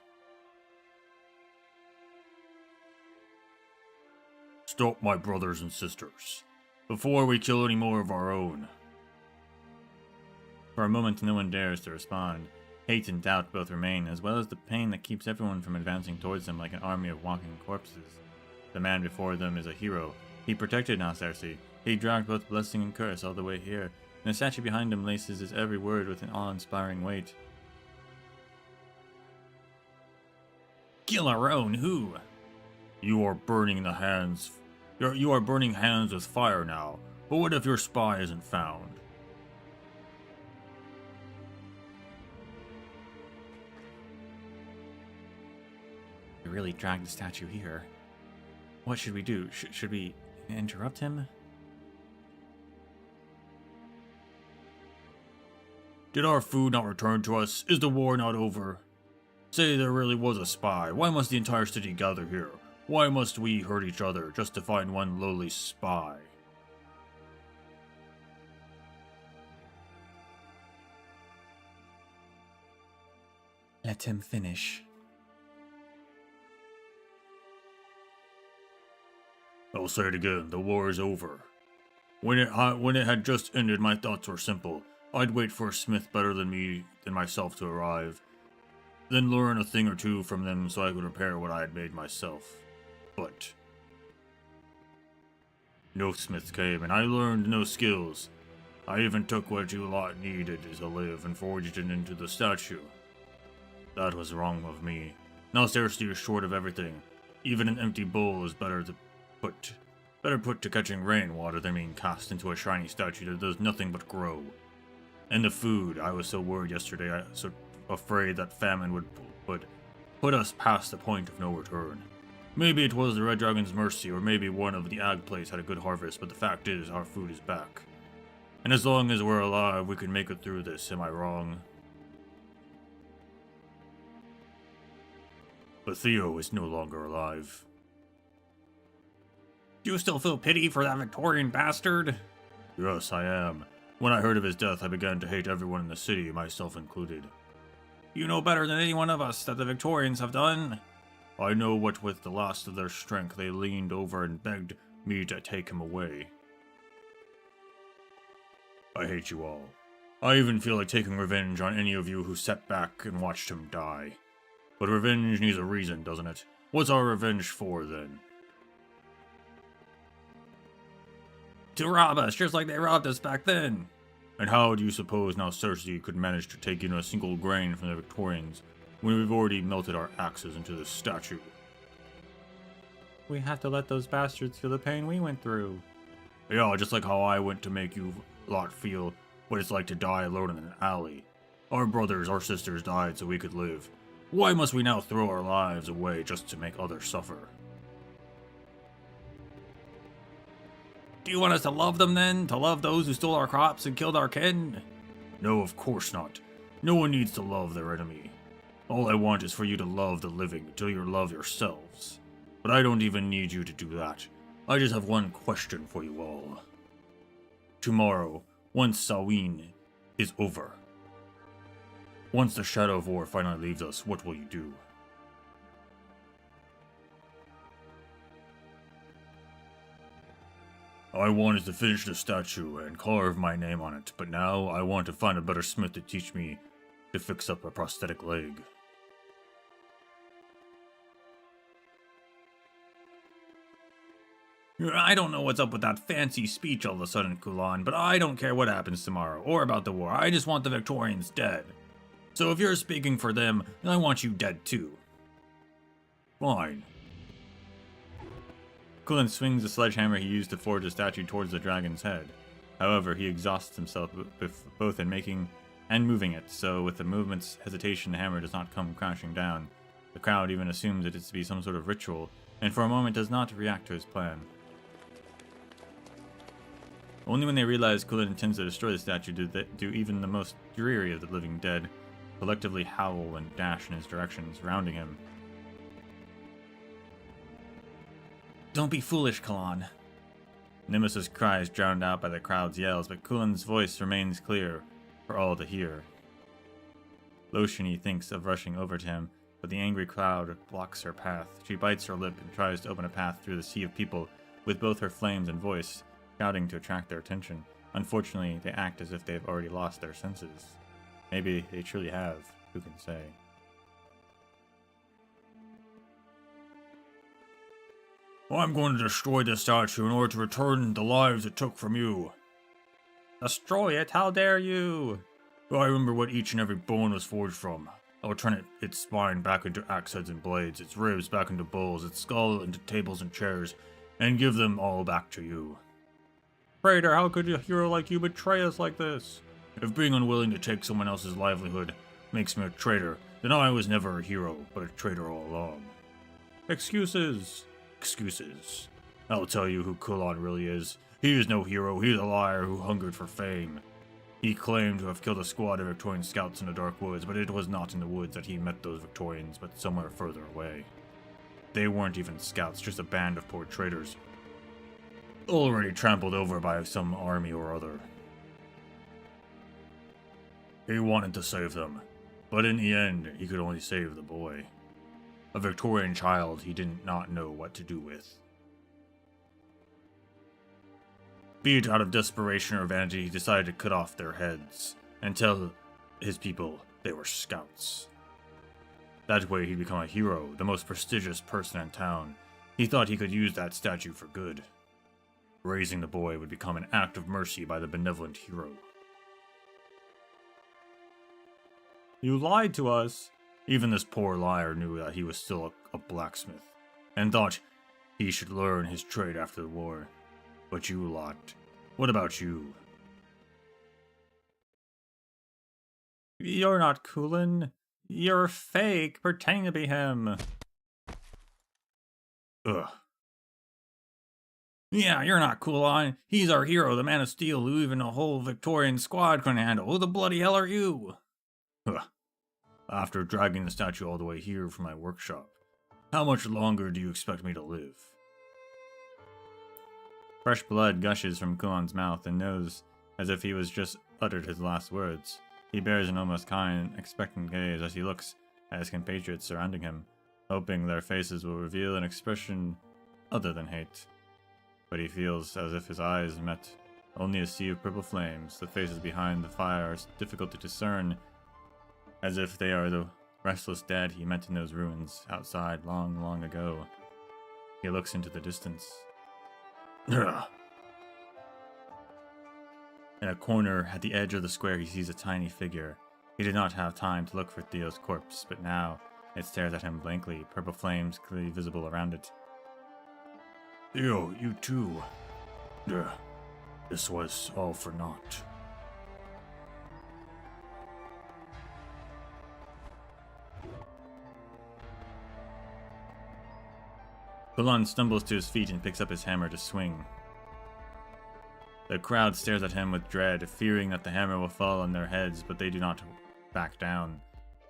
Stop, my brothers and sisters, before we kill any more of our own. For a moment, no one dares to respond. Hate and doubt both remain, as well as the pain that keeps everyone from advancing towards them like an army of walking corpses. The man before them is a hero. He protected Cersei. He dragged both blessing and curse all the way here, and the statue behind him laces his every word with an awe-inspiring weight. Kill our own, who? You are burning you are burning hands with fire now, but what if your spy isn't found? We really dragged the statue here. What should we do? Should we interrupt him? Did our food not return to us? Is the war not over? Say there really was a spy. Why must the entire city gather here? Why must we hurt each other just to find one lowly spy? Let him finish. I'll say it again, the war is over. When it had just ended, my thoughts were simple. I'd wait for a smith better than myself to arrive, then learn a thing or two from them so I could repair what I had made myself. But no smith came, and I learned no skills. I even took what you lot needed to live and forged it into the statue. That was wrong of me. Now Cersei is short of everything. Even an empty bowl is better put to catching rainwater than being cast into a shiny statue that does nothing but grow. And the food, I was so worried yesterday, I was so afraid that famine would put us past the point of no return. Maybe it was the Red Dragon's mercy, or maybe one of the ag plates had a good harvest, but the fact is, our food is back. And as long as we're alive, we can make it through this, am I wrong? But Theo is no longer alive. Do you still feel pity for that Victorian bastard? Yes, I am. When I heard of his death, I began to hate everyone in the city, myself included. You know better than any one of us that the Victorians have done. I know what with the last of their strength they leaned over and begged me to take him away. I hate you all. I even feel like taking revenge on any of you who sat back and watched him die. But revenge needs a reason, doesn't it? What's our revenge for, then? To rob us, just like they robbed us back then. And how do you suppose now Cersei could manage to take in a single grain from the Victorians when we've already melted our axes into the statue? We have to let those bastards feel the pain we went through. Yeah, just like how I went to make you lot feel what it's like to die alone in an alley. Our brothers, our sisters died so we could live. Why must we now throw our lives away just to make others suffer? Do you want us to love them then? To love those who stole our crops and killed our kin? No, of course not. No one needs to love their enemy. All I want is for you to love the living until you love yourselves. But I don't even need you to do that. I just have one question for you all. Tomorrow, once Samhain is over, once the shadow of war finally leaves us, what will you do? I wanted to finish the statue and carve my name on it, but now I want to find a better smith to teach me to fix up a prosthetic leg. I don't know what's up with that fancy speech all of a sudden, Kulan, but I don't care what happens tomorrow, or about the war. I just want the Victorians dead. So if you're speaking for them, then I want you dead too. Fine. Kulan swings the sledgehammer he used to forge the statue towards the dragon's head. However, he exhausts himself both in making and moving it, so with the movement's hesitation, the hammer does not come crashing down. The crowd even assumes it is to be some sort of ritual, and for a moment does not react to his plan. Only when they realize Kulan intends to destroy the statue do even the most dreary of the living dead collectively howl and dash in his direction, surrounding him. Don't be foolish, Kalan. Nemesis' cries drowned out by the crowd's yells, but Kulan's voice remains clear for all to hear. Loshini thinks of rushing over to him, but the angry crowd blocks her path. She bites her lip and tries to open a path through the sea of people, with both her flames and voice, shouting to attract their attention. Unfortunately, they act as if they've already lost their senses. Maybe they truly have, who can say. I'm going to destroy this statue in order to return the lives it took from you. Destroy it, how dare you! I remember what each and every bone was forged from. I'll turn its spine back into axe heads and blades, its ribs back into bowls, its skull into tables and chairs, and give them all back to you. Traitor, how could a hero like you betray us like this? If being unwilling to take someone else's livelihood makes me a traitor, then I was never a hero, but a traitor all along. Excuses. Excuses. I'll tell you who Kulan really is. He is no hero, he's a liar who hungered for fame. He claimed to have killed a squad of Victorian scouts in the dark woods, but it was not in the woods that he met those Victorians, but somewhere further away. They weren't even scouts, just a band of poor traitors, already trampled over by some army or other. He wanted to save them, but in the end, he could only save the boy. A Victorian child he did not know what to do with. Be it out of desperation or vanity, he decided to cut off their heads and tell his people they were scouts. That way he'd become a hero, the most prestigious person in town. He thought he could use that statue for good. Raising the boy would become an act of mercy by the benevolent hero. You lied to us. Even this poor liar knew that he was still a blacksmith, and thought he should learn his trade after the war. But you lot, what about you? You're not Kulan. You're fake, pretending to be him. Ugh. Yeah, you're not Kulan. He's our hero, the Man of Steel, who even a whole Victorian squad couldn't handle. Who the bloody hell are you? Ugh. After dragging the statue all the way here from my workshop, how much longer do you expect me to live? Fresh blood gushes from Kulan's mouth and nose, as if he was just uttered his last words. He bears an almost kind, expectant gaze as he looks at his compatriots surrounding him, hoping their faces will reveal an expression other than hate. But he feels as if his eyes met only a sea of purple flames. The faces behind the fire are difficult to discern, as if they are the restless dead he met in those ruins outside long, long ago. He looks into the distance. Ugh. In a corner at the edge of the square he sees a tiny figure. He did not have time to look for Theo's corpse, but now it stares at him blankly, purple flames clearly visible around it. Theo, you too. Ugh. This was all for naught. Kulan stumbles to his feet and picks up his hammer to swing. The crowd stares at him with dread, fearing that the hammer will fall on their heads, but they do not back down.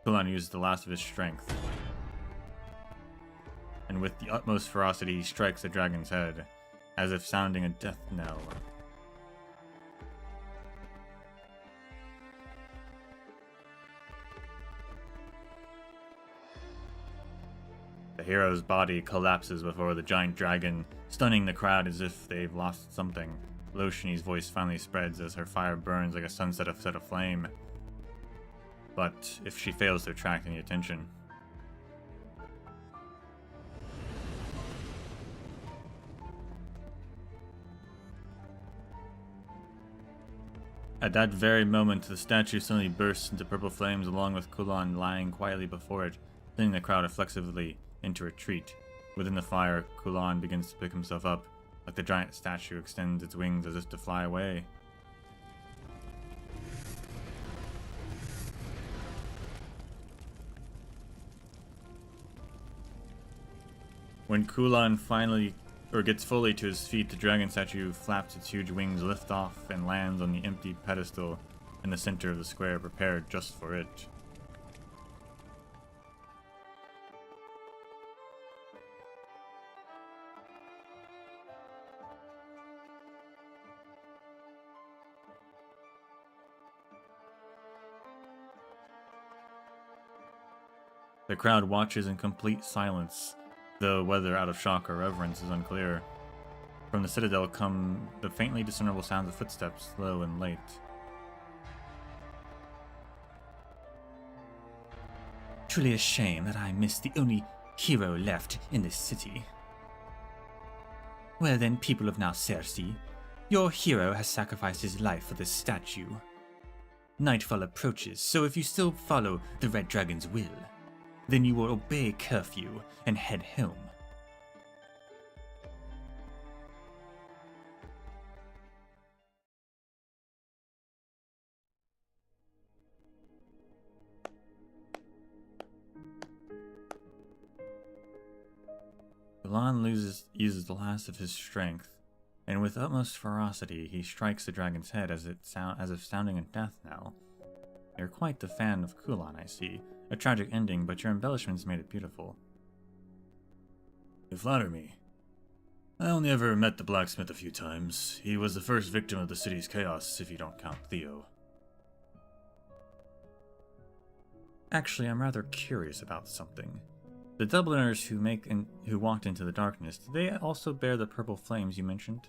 Kulan uses the last of his strength, and with the utmost ferocity he strikes the dragon's head, as if sounding a death knell. The hero's body collapses before the giant dragon, stunning the crowd as if they've lost something. Loshini's voice finally spreads as her fire burns like a sunset set aflame. But if she fails to attract any attention. At that very moment, the statue suddenly bursts into purple flames along with Kulan lying quietly before it, sending the crowd reflexively into retreat. Within the fire, Kulan begins to pick himself up, like the giant statue extends its wings as if to fly away. When Kulan gets fully to his feet, the dragon statue flaps its huge wings, lift off, and lands on the empty pedestal in the center of the square prepared just for it. The crowd watches in complete silence, though whether out of shock or reverence is unclear. From the citadel come the faintly discernible sounds of footsteps, low and late. Truly a shame that I missed the only hero left in this city. Well then, people of Narcersi, your hero has sacrificed his life for this statue. Nightfall approaches, so if you still follow the Red Dragon's will, then you will obey curfew and head home. Milan uses the last of his strength, and with utmost ferocity he strikes the dragon's head as if sounding a death knell. You're quite the fan of Kulan, I see. A tragic ending, but your embellishments made it beautiful. You flatter me. I only ever met the blacksmith a few times. He was the first victim of the city's chaos, if you don't count Theo. Actually, I'm rather curious about something. The Dubliners who walked into the darkness, did they also bear the purple flames you mentioned?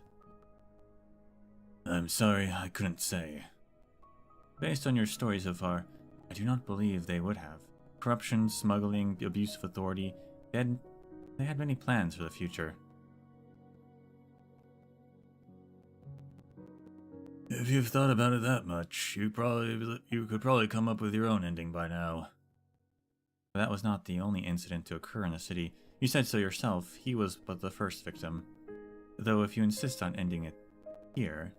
I'm sorry, I couldn't say. Based on your story so far, I do not believe they would have. Corruption, smuggling, abuse of authority, they had many plans for the future. If you've thought about it that much, you could probably come up with your own ending by now. But that was not the only incident to occur in the city. You said so yourself, he was but the first victim. Though if you insist on ending it here...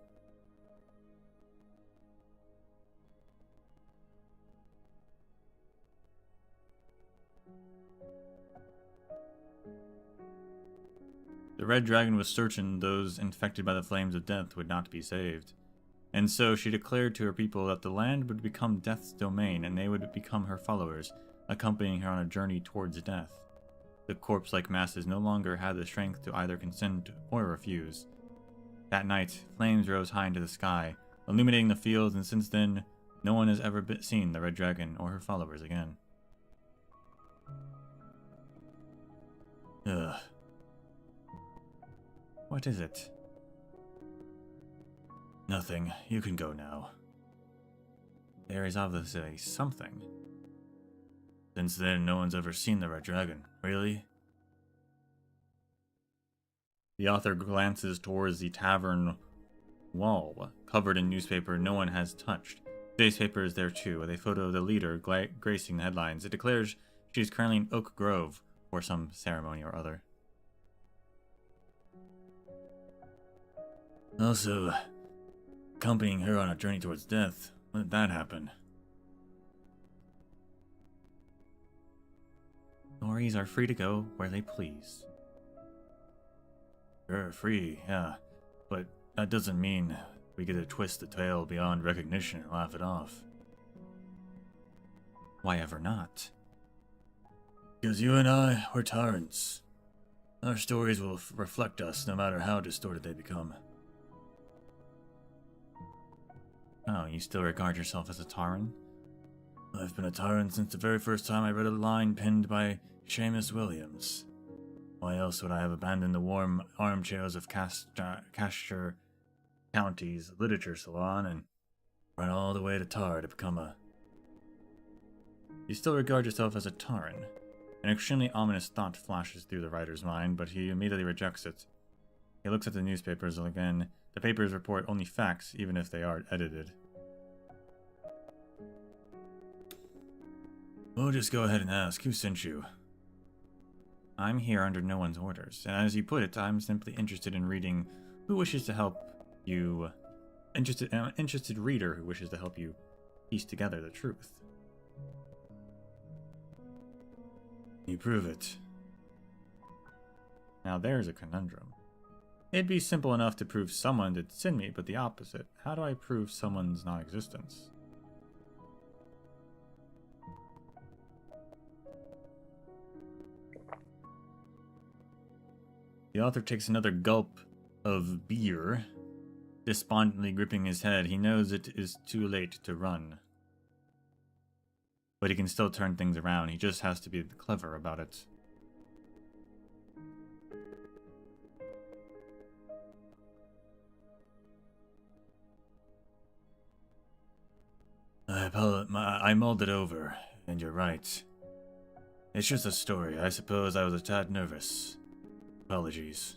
The Red Dragon was certain those infected by the flames of death would not be saved. And so she declared to her people that the land would become Death's domain and they would become her followers, accompanying her on a journey towards death. The corpse-like masses no longer had the strength to either consent or refuse. That night, flames rose high into the sky, illuminating the fields, and since then, no one has ever seen the Red Dragon or her followers again. Ugh. What is it? Nothing. You can go now. There is obviously something. Since then, no one's ever seen the Red Dragon. Really? The author glances towards the tavern wall, covered in newspaper no one has touched. Today's paper is there too, with a photo of the leader gracing the headlines. It declares she is currently in Oak Grove for some ceremony or other. Also, accompanying her on a journey towards death. When did that happen? Stories are free to go where they please. Sure, free, yeah. But that doesn't mean we get to twist the tale beyond recognition and laugh it off. Why ever not? Because you and I, we're tyrants. Our stories will reflect us no matter how distorted they become. Oh, you still regard yourself as a Tauren? I've been a tyrant since the very first time I read a line penned by Seamus Williams. Why else would I have abandoned the warm armchairs of Castor County's literature salon and run all the way to Tar to become a... You still regard yourself as a Tauren? An extremely ominous thought flashes through the writer's mind, but he immediately rejects it. He looks at the newspapers again. The papers report only facts, even if they are edited. Well, just go ahead and ask. Who sent you? I'm here under no one's orders, and as you put it, I'm simply interested in reading who wishes to help you... an interested reader who wishes to help you piece together the truth. You prove it. Now there's a conundrum. It'd be simple enough to prove someone did send me, but the opposite. How do I prove someone's non-existence? The author takes another gulp of beer, despondently gripping his head. He knows it is too late to run. but he can still turn things around. He just has to be clever about it. I mulled it over, and you're right. It's just a story. I suppose I was a tad nervous. Apologies.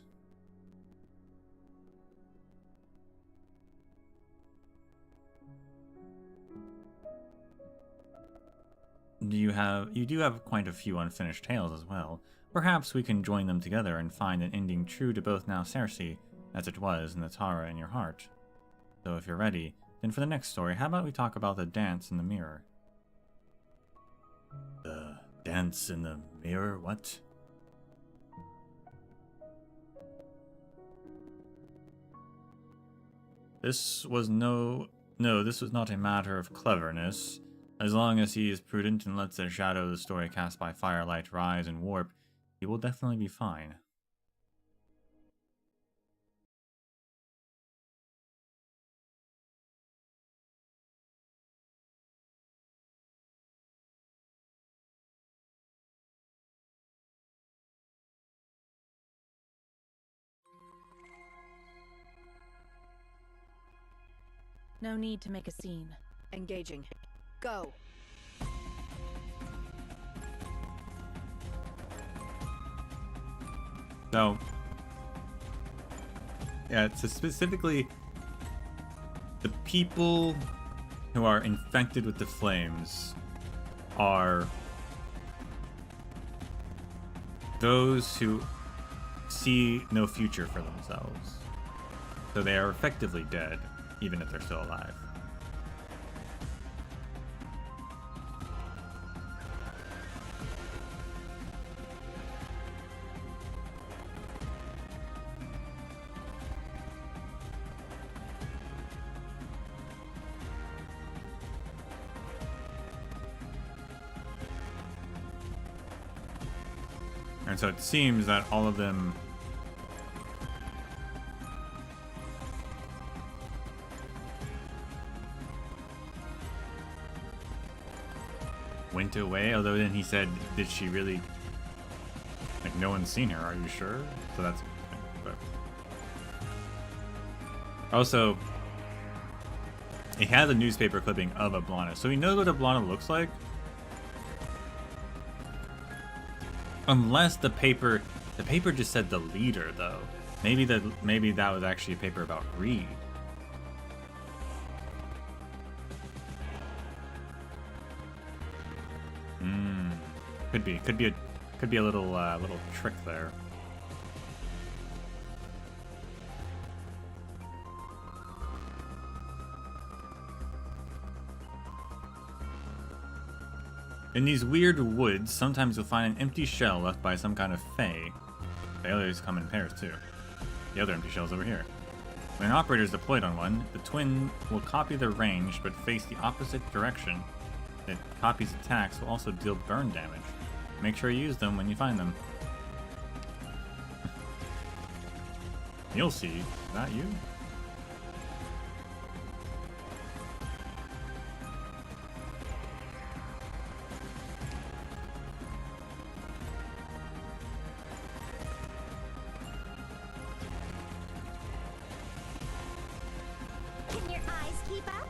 You do have quite a few unfinished tales as well. Perhaps we can join them together and find an ending true to both now Cersei, as it was in the Terra in your heart. So if you're ready, then for the next story, how about we talk about the dance in the mirror? The dance in the mirror? What? This was this was not a matter of cleverness. As long as he is prudent and lets the shadow of the story cast by firelight rise and warp, he will definitely be fine. No need to make a scene. Engaging. Go. So, yeah, so specifically, the people who are infected with the flames are those who see no future for themselves. So they are effectively dead, even if they're still alive. And so it seems that all of them went away, although then he said, did she really, like, no one's seen her, are you sure? So that's interesting. But also, he has a newspaper clipping of Ablana, so he knows what Ablana looks like. Unless the paper just said the leader, though. Maybe that was actually a paper about Reed. Could be a little trick there. In these weird woods, sometimes you'll find an empty shell left by some kind of fae. Failures come in pairs, too. The other empty shell's over here. When an operator is deployed on one, the twin will copy their range, but face the opposite direction. It copies attacks will also deal burn damage. Make sure you use them when you find them. You'll see. Is that you? Can your eyes keep up?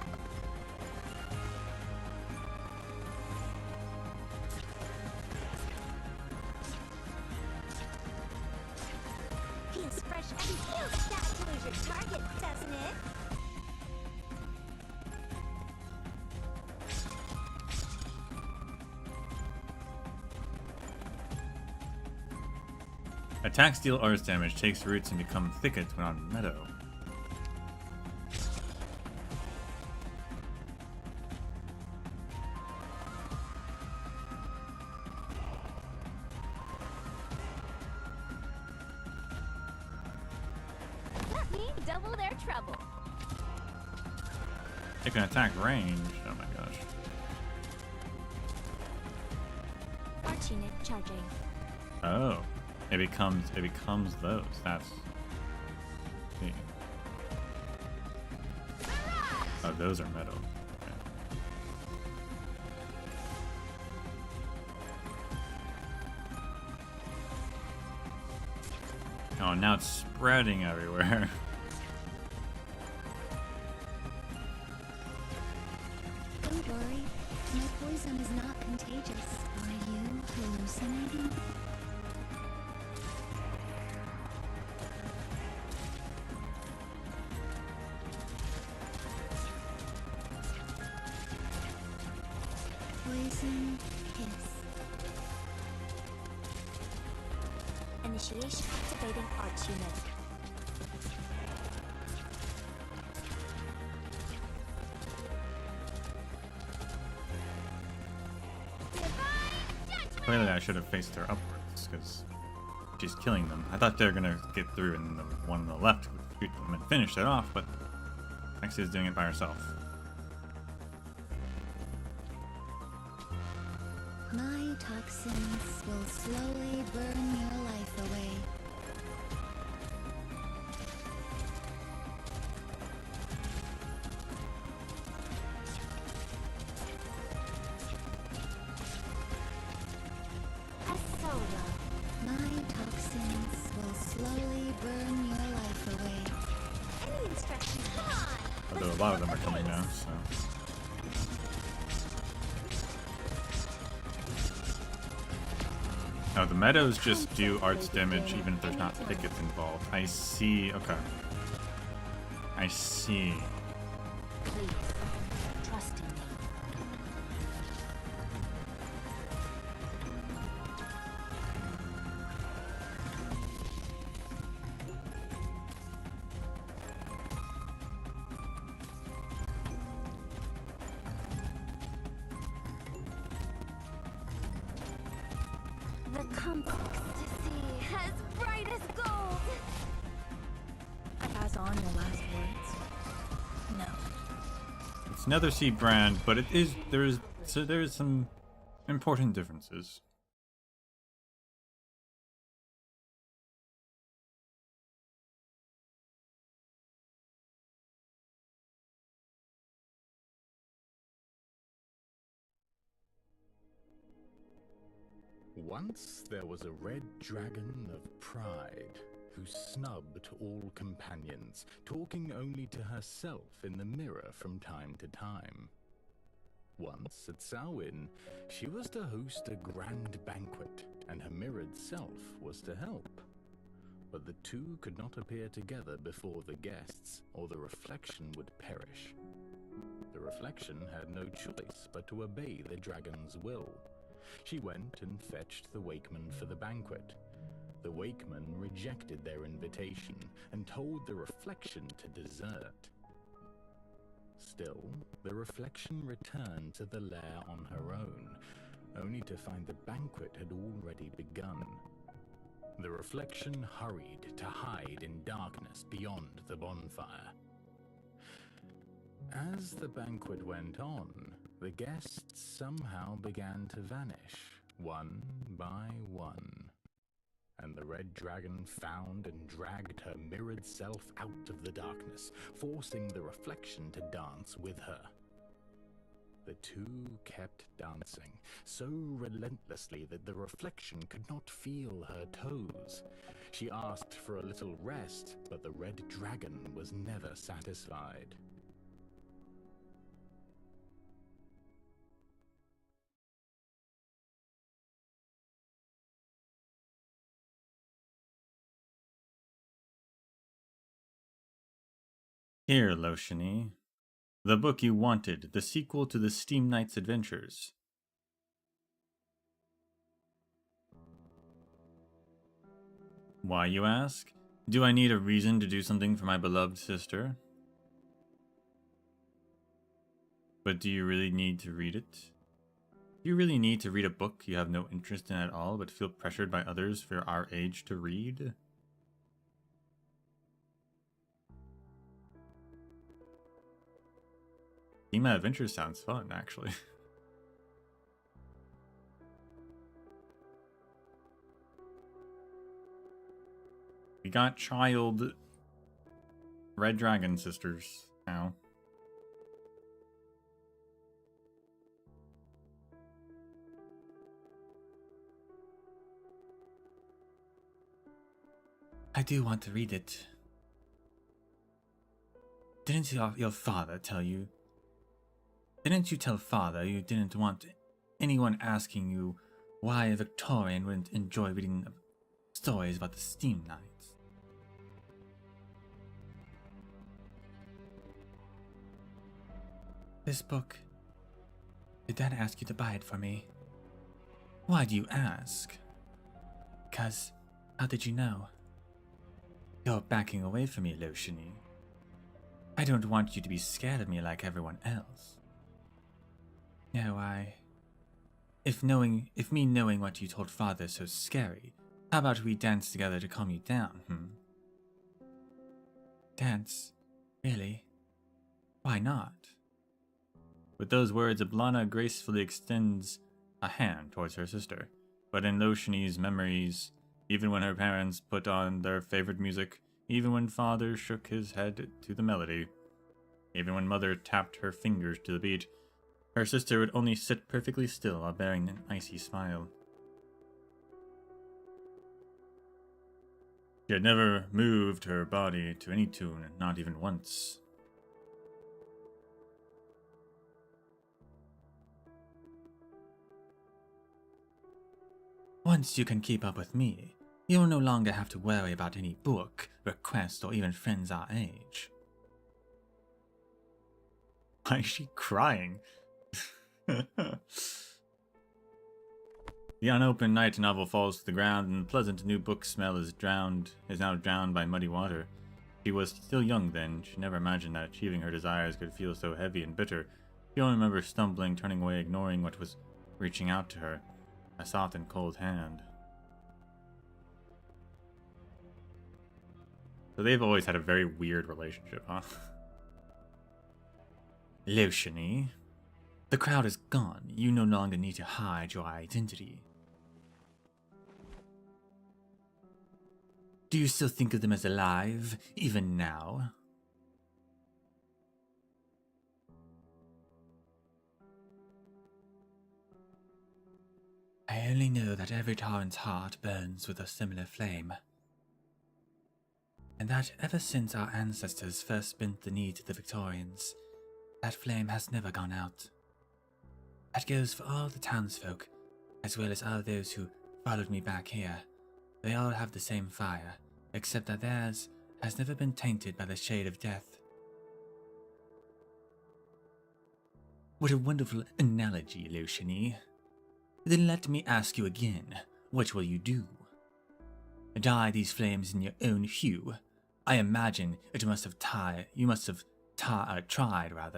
Feels fresh and feels sad to lose your target, doesn't it? Attacks deal Ars damage, takes roots, and become thickets when on meadow. That means double their trouble. It can attack range. Oh my gosh. Arch unit charging. Oh. It becomes those. That's... see. Oh, those are metal. Okay. Oh, now it's spreading everywhere. Don't worry, my poison is not contagious. Are you hallucinating? Poison kiss. Initiation activating arch unit. Clearly I should have faced her upwards, because she's killing them. I thought they were gonna get through and the one on the left would shoot them and finish it off, but Lexi is doing it by herself. My toxins will slowly burn your life away. My toxins will slowly burn your life away. Any instructions? Come on! Although a lot of them are coming now, so. Now the meadows just do arts damage even if there's not pickets involved. I see, okay. I see. Please, trust in me. The complex to see, as bright as gold. Pass on your last words? No. It's another seed brand, but it is there is some important differences. Once there was a red dragon of pride who snubbed all companions, talking only to herself in the mirror from time to time. Once at Samhain, she was to host a grand banquet, and her mirrored self was to help. But the two could not appear together before the guests, or the reflection would perish. The reflection had no choice but to obey the dragon's will. She went and fetched the wakeman for the banquet. The wakeman rejected their invitation and told the reflection to desert. Still, the reflection returned to the lair on her own, only to find the banquet had already begun. The reflection hurried to hide in darkness beyond the bonfire. As the banquet went on, the guests somehow began to vanish, one by one. And the red dragon found and dragged her mirrored self out of the darkness, forcing the reflection to dance with her. The two kept dancing, so relentlessly that the reflection could not feel her toes. She asked for a little rest, but the red dragon was never satisfied. Here, Loshini. The book you wanted, the sequel to the Steam Knights adventures. Why, you ask? Do I need a reason to do something for my beloved sister? But do you really need to read it? Do you really need to read a book you have no interest in at all, but feel pressured by others for our age to read? Steam Adventures sounds fun, actually. We got child Red Dragon sisters now. I do want to read it. Didn't your father tell you? Didn't you tell father you didn't want anyone asking you why a Victorian wouldn't enjoy reading stories about the Steam Knights? This book. Did Dad ask you to buy it for me? Why do you ask? Because, how did you know? You're backing away from me, Loshini. I don't want you to be scared of me like everyone else. No, If me knowing what you told father is so scary, how about we dance together to calm you down, Dance? Really? Why not? With those words, Ablana gracefully extends a hand towards her sister. But in Loshini's memories, even when her parents put on their favorite music, even when father shook his head to the melody, even when mother tapped her fingers to the beat, her sister would only sit perfectly still while bearing an icy smile. She had never moved her body to any tune, not even once. Once you can keep up with me, you will no longer have to worry about any book, request, or even friends our age. Why is she crying? The unopened night novel falls to the ground, and the pleasant new book smell is now drowned by muddy water. She was still young then. She never imagined that achieving her desires could feel so heavy and bitter. She only remembers stumbling, turning away, ignoring what was reaching out to her. A soft and cold hand. So they've always had a very weird relationship, huh? Loshini, the crowd is gone. You no longer need to hide your identity. Do you still think of them as alive, even now? I only know that every Tauren's heart burns with a similar flame, and that ever since our ancestors first bent the knee to the Victorians, that flame has never gone out. That goes for all the townsfolk, as well as all those who followed me back here. They all have the same fire, except that theirs has never been tainted by the shade of death. What a wonderful analogy, Loshini. Then let me ask you again, what will you do? Dye these flames in your own hue? I imagine you must have tried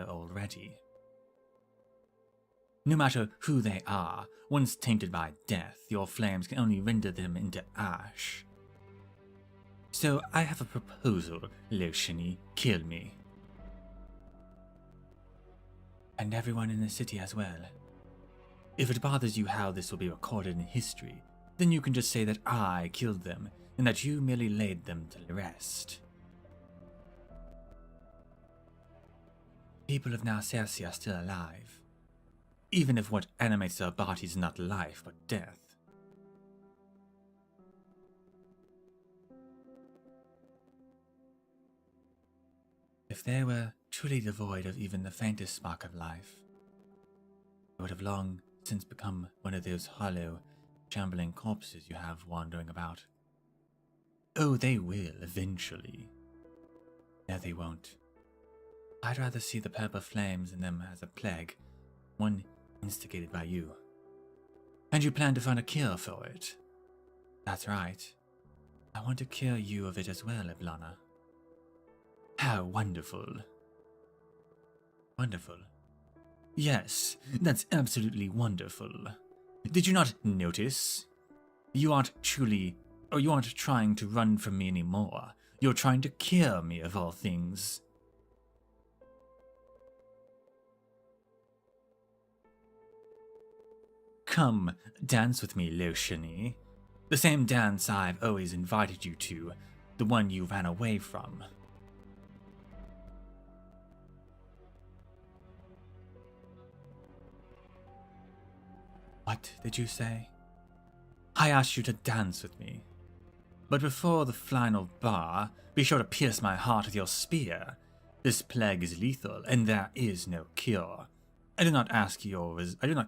already. No matter who they are, once tainted by death, your flames can only render them into ash. So I have a proposal, Loshini. Kill me. And everyone in the city as well. If it bothers you how this will be recorded in history, then you can just say that I killed them, and that you merely laid them to rest. People of Narcercia are still alive, even if what animates their bodies is not life but death. If they were truly devoid of even the faintest spark of life, they would have long since become one of those hollow, shambling corpses you have wandering about. Oh, they will, eventually. No, they won't. I'd rather see the purple flames in them as a plague, one instigated by you. And you plan to find a cure for it? That's right. I want to cure you of it as well, Ablana. How wonderful. Wonderful. Yes, that's absolutely wonderful. Did you not notice? You aren't trying to run from me anymore. You're trying to cure me of all things. Come, dance with me, Loshini. The same dance I've always invited you to, the one you ran away from. What did you say? I asked you to dance with me. But before the final bar, be sure to pierce my heart with your spear. This plague is lethal, and there is no cure. I do not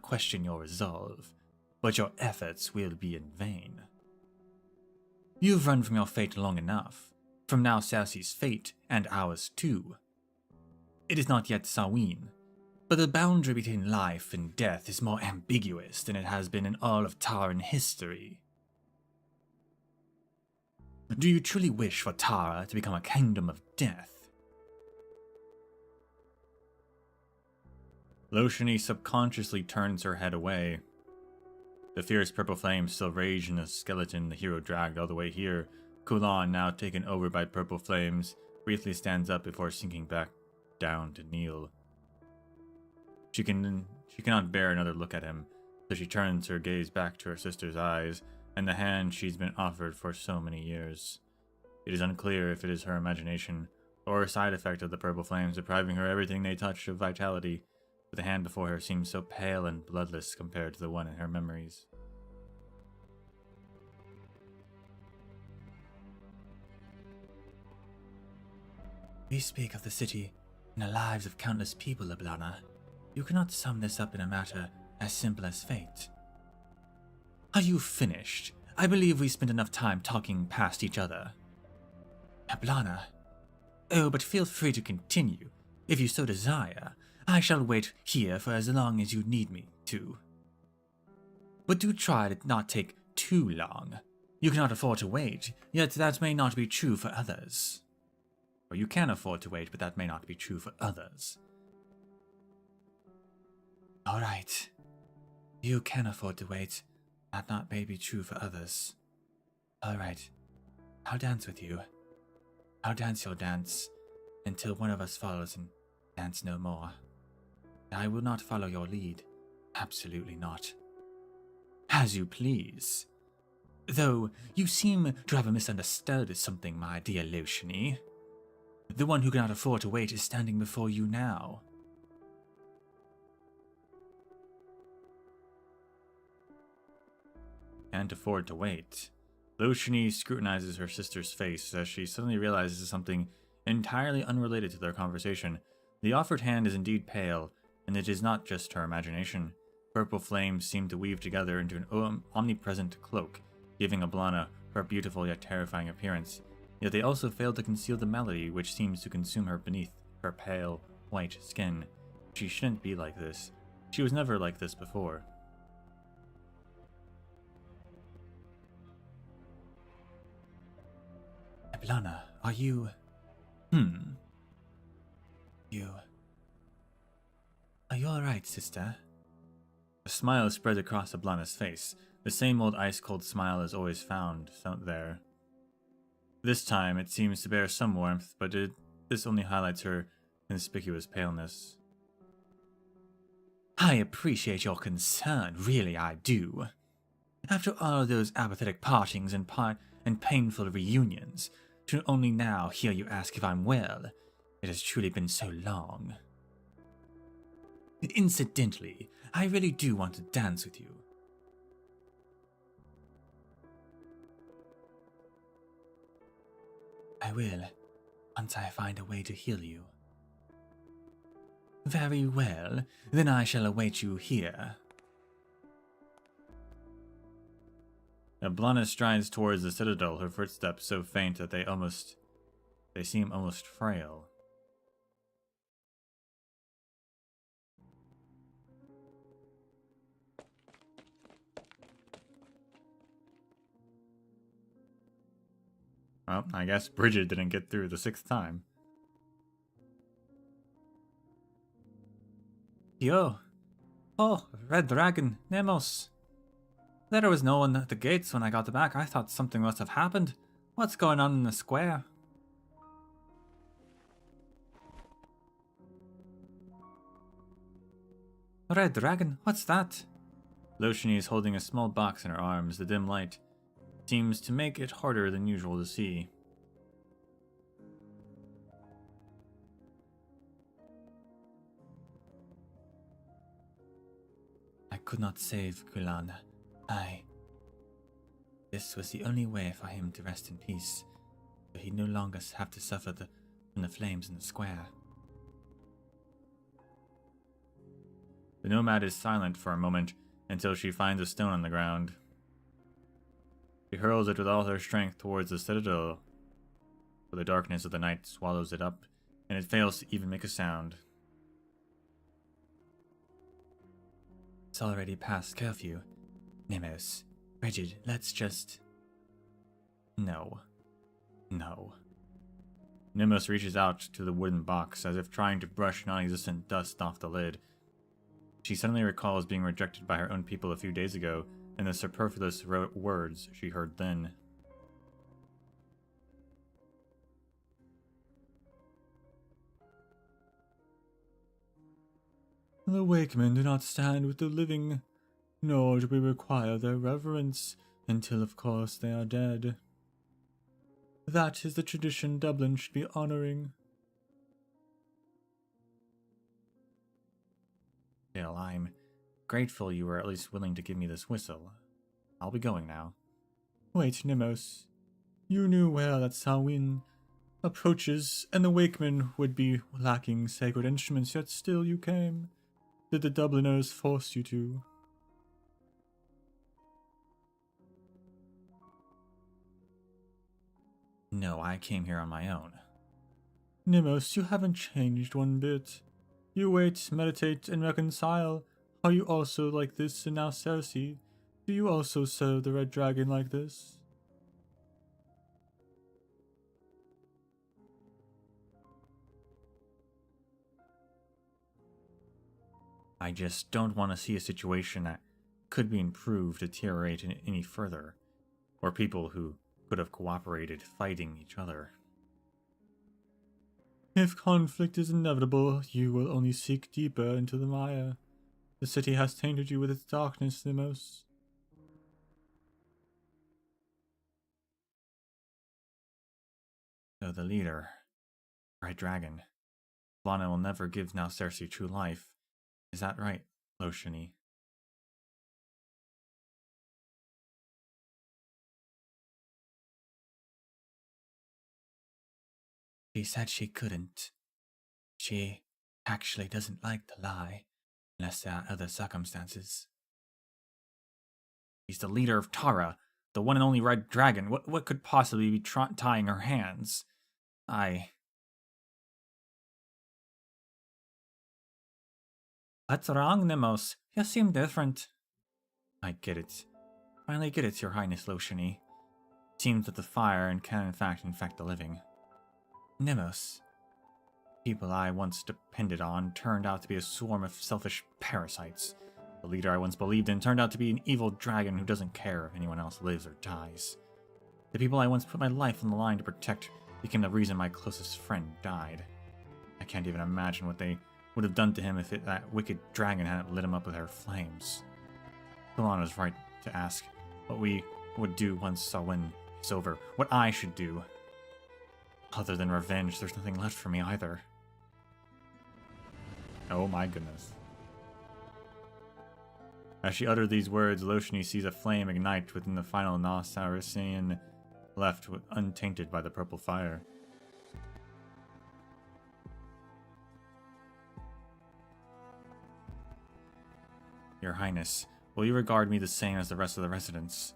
question your resolve, but your efforts will be in vain. You've run from your fate long enough. From now Cersei's fate, and ours too. It is not yet Samhain, but the boundary between life and death is more ambiguous than it has been in all of Terran history. Do you truly wish for Terra to become a kingdom of death? Loshini subconsciously turns her head away. The fierce purple flames still rage in the skeleton the hero dragged all the way here. Kulan, now taken over by purple flames, briefly stands up before sinking back down to kneel. She cannot bear another look at him, so she turns her gaze back to her sister's eyes and the hand she's been offered for so many years. It is unclear if it is her imagination or a side effect of the purple flames depriving her everything they touch of vitality, but the hand before her seems so pale and bloodless compared to the one in her memories. We speak of the city and the lives of countless people, Lablana. You cannot sum this up in a matter as simple as fate. Are you finished? I believe we spent enough time talking past each other. Lablana. Oh, but feel free to continue, if you so desire. I shall wait here for as long as you need me to. But do try to not take too long. You cannot afford to wait, yet that may not be true for others. Or you can afford to wait, but that may not be true for others. All right. You can afford to wait. That may be true for others. All right. I'll dance with you. I'll dance your dance until one of us follows and dance no more. I will not follow your lead. Absolutely not. As you please. Though you seem to have misunderstood something, my dear Loshini. The one who cannot afford to wait is standing before you now. Can't afford to wait. Loshini scrutinizes her sister's face as she suddenly realizes something entirely unrelated to their conversation. The offered hand is indeed pale, and it is not just her imagination. Purple flames seem to weave together into an omnipresent cloak, giving Ablana her beautiful yet terrifying appearance. Yet they also fail to conceal the malady which seems to consume her beneath her pale, white skin. She shouldn't be like this. She was never like this before. Ablana, are you... Are you alright, sister? A smile spreads across Ablana's face, the same old ice-cold smile as always found there. This time it seems to bear some warmth, but this only highlights her conspicuous paleness. I appreciate your concern, really I do. After all those apathetic partings and painful reunions, to only now hear you ask if I'm well, it has truly been so long. Incidentally, I really do want to dance with you. I will, once I find a way to heal you. Very well, then I shall await you here. Ablana strides towards the citadel, her footsteps so faint that they seem almost frail. Well, I guess Bridget didn't get through the 6th time. Yo! Oh, Red Dragon, Nemos! There was no one at the gates when I got back. I thought something must have happened. What's going on in the square? Red Dragon, what's that? Loshini is holding a small box in her arms. The dim light seems to make it harder than usual to see. I could not save Kulan. This was the only way for him to rest in peace, so he'd no longer have to suffer from the flames in the square. The nomad is silent for a moment until she finds a stone on the ground. She hurls it with all her strength towards the citadel, but the darkness of the night swallows it up, and it fails to even make a sound. It's already past curfew. Nemos, Rigid, let's just... No. Nemos reaches out to the wooden box as if trying to brush non-existent dust off the lid. She suddenly recalls being rejected by her own people a few days ago and the superfluous words she heard then. The Wakemen do not stand with the living, nor do we require their reverence, until of course they are dead. That is the tradition Dublin should be honoring. Still, I'm grateful you were at least willing to give me this whistle. I'll be going now. Wait, Nemos. You knew well that Samhain approaches, and the Wakemen would be lacking sacred instruments, yet still you came. Did the Dubliners force you to? No, I came here on my own. Nemos, you haven't changed one bit. You wait, meditate, and reconcile. Are you also like this in now Cersei? Do you also serve the Red Dragon like this? I just don't want to see a situation that could be improved deteriorate any further, or people who could have cooperated fighting each other. If conflict is inevitable, you will only seek deeper into the mire. The city has tainted you with its darkness, Nemos. So the leader, Red Dragon, Lana will never give now Cersei true life. Is that right, Loshini? She said she couldn't. She actually doesn't like to lie, unless there are other circumstances. He's the leader of Terra, the one and only Red Dragon. What could possibly be tying her hands? What's wrong, Nemos? You seem different. I get it. Finally get it, Your Highness Loshini. It seems that the fire can in fact infect the living. Nemos. People I once depended on turned out to be a swarm of selfish parasites. The leader I once believed in turned out to be an evil dragon who doesn't care if anyone else lives or dies. The people I once put my life on the line to protect became the reason my closest friend died. I can't even imagine what they would have done to him if that wicked dragon hadn't lit him up with her flames. Milan was right to ask what we would do once Samhain is over, what I should do. Other than revenge, there's nothing left for me either. Oh my goodness. As she uttered these words, Loshini sees a flame ignite within the final Nassarisian left untainted by the purple fire. Your Highness, will you regard me the same as the rest of the residents?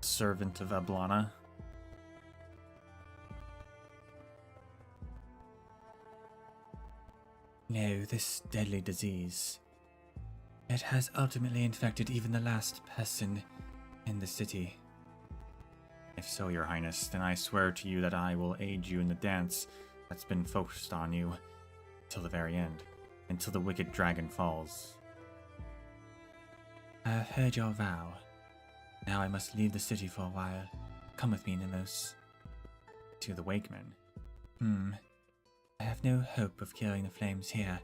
Servant of Ablana? No, this deadly disease. It has ultimately infected even the last person in the city. If so, Your Highness, then I swear to you that I will aid you in the dance that's been focused on you till the very end, until the wicked dragon falls. I have heard your vow. Now I must leave the city for a while. Come with me, Nemos. To the Wakemen. I have no hope of curing the flames here,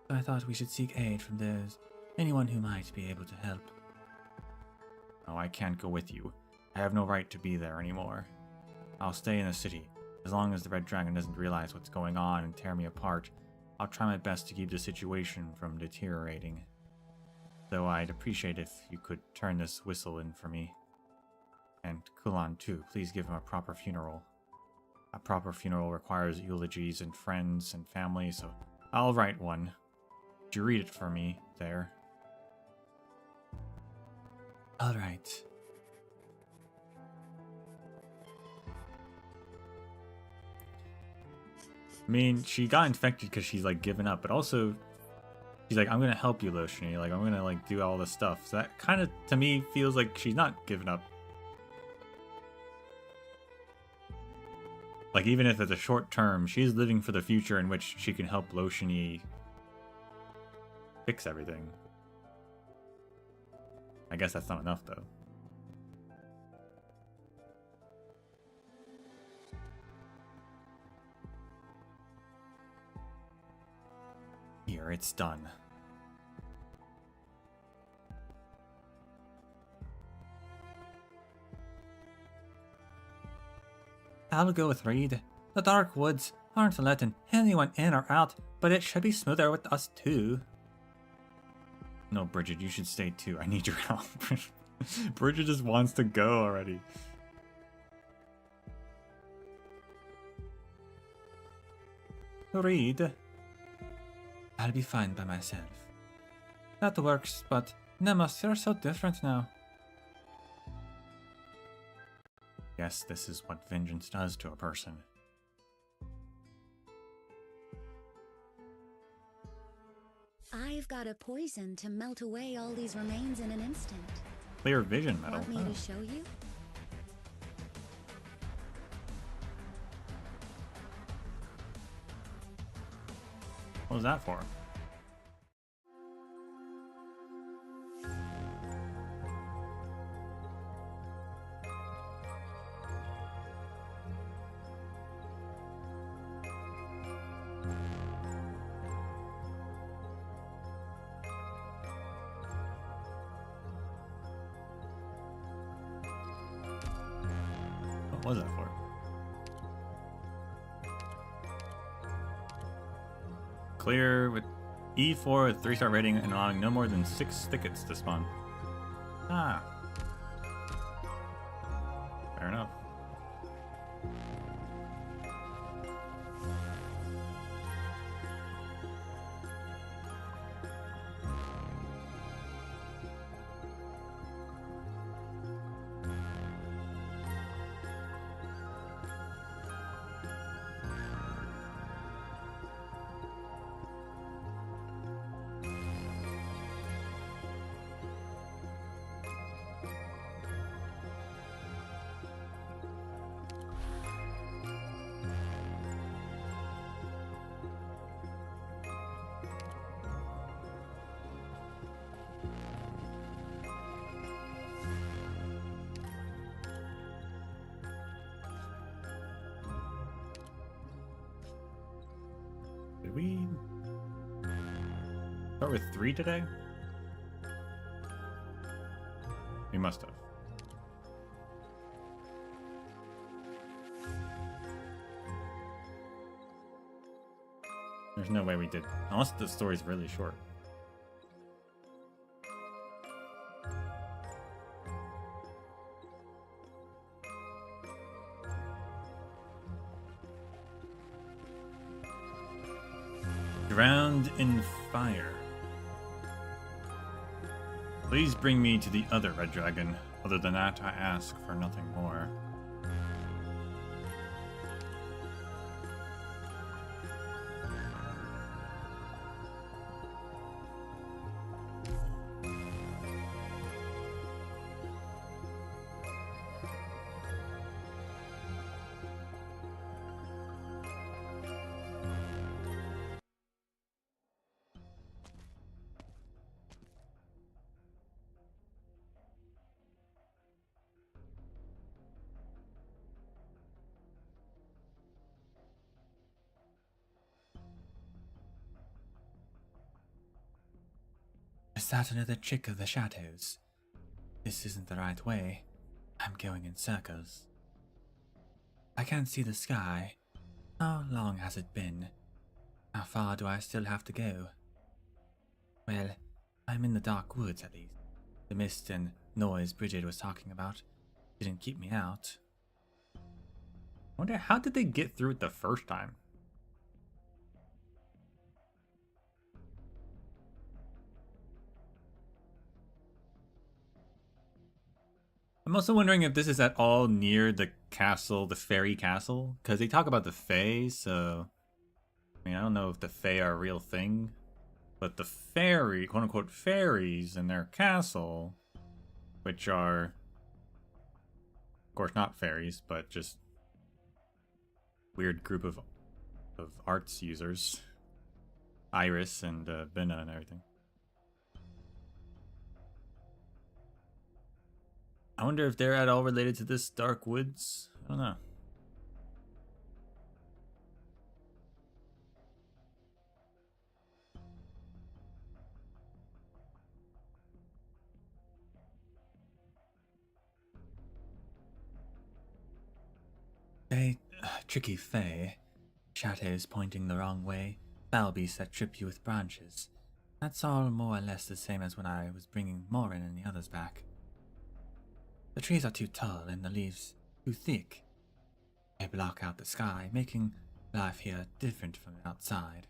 so I thought we should seek aid from anyone who might be able to help. No, I can't go with you. I have no right to be there anymore. I'll stay in the city. As long as the Red Dragon doesn't realize what's going on and tear me apart, I'll try my best to keep the situation from deteriorating. Though I'd appreciate if you could turn this whistle in for me. And Kulan too. Please give him a proper funeral. A proper funeral requires eulogies and friends and family, so I'll write one. Would you read it for me there? Alright. I mean, she got infected because she's like given up, but also she's like, I'm gonna help you, Loshini. Like, I'm gonna like do all this stuff. So that kind of, to me, feels like she's not giving up. Like, even if it's a short term, she's living for the future in which she can help Loshini fix everything. I guess that's not enough, though. Here, it's done. I'll go with Reed. The dark woods aren't letting anyone in or out, but it should be smoother with us too. No, Bridget, you should stay too. I need your help. Bridget just wants to go already. Reed. I'll be fine by myself. That works, but Nemus, you're so different now. Yes, this is what vengeance does to a person. I've got a poison to melt away all these remains in an instant. Clear vision metal. Want me to show you? What was that for? What was that for? Clear with E4 with 3-star rating and allowing no more than 6 thickets to spawn. Ah. Fair enough. Did we start with 3 today? We must have. There's no way we did. Unless the story's really short. Drowned in fire. Please bring me to the other red dragon. Other than that, I ask for nothing more. Is that another trick of the shadows? This isn't the right way. I'm going in circles. I can't see the sky. How long has it been? How far do I still have to go? Well, I'm in the dark woods at least. The mist and noise Bridget was talking about. didn't keep me out. I wonder, how did they get through it the first time? I'm also wondering if this is at all near the castle, the fairy castle, because they talk about the fae, so I mean, I don't know if the fae are a real thing, but the fairy, quote-unquote fairies in their castle, which are, of course, not fairies, but just weird group of arts users, Iris and Binna and everything. I wonder if they're at all related to this Dark Woods. I don't know. Tricky fae. Shadows pointing the wrong way. Foul beasts that trip you with branches. That's all more or less the same as when I was bringing Morin and the others back. The trees are too tall and the leaves too thick. They block out the sky, making life here different from outside.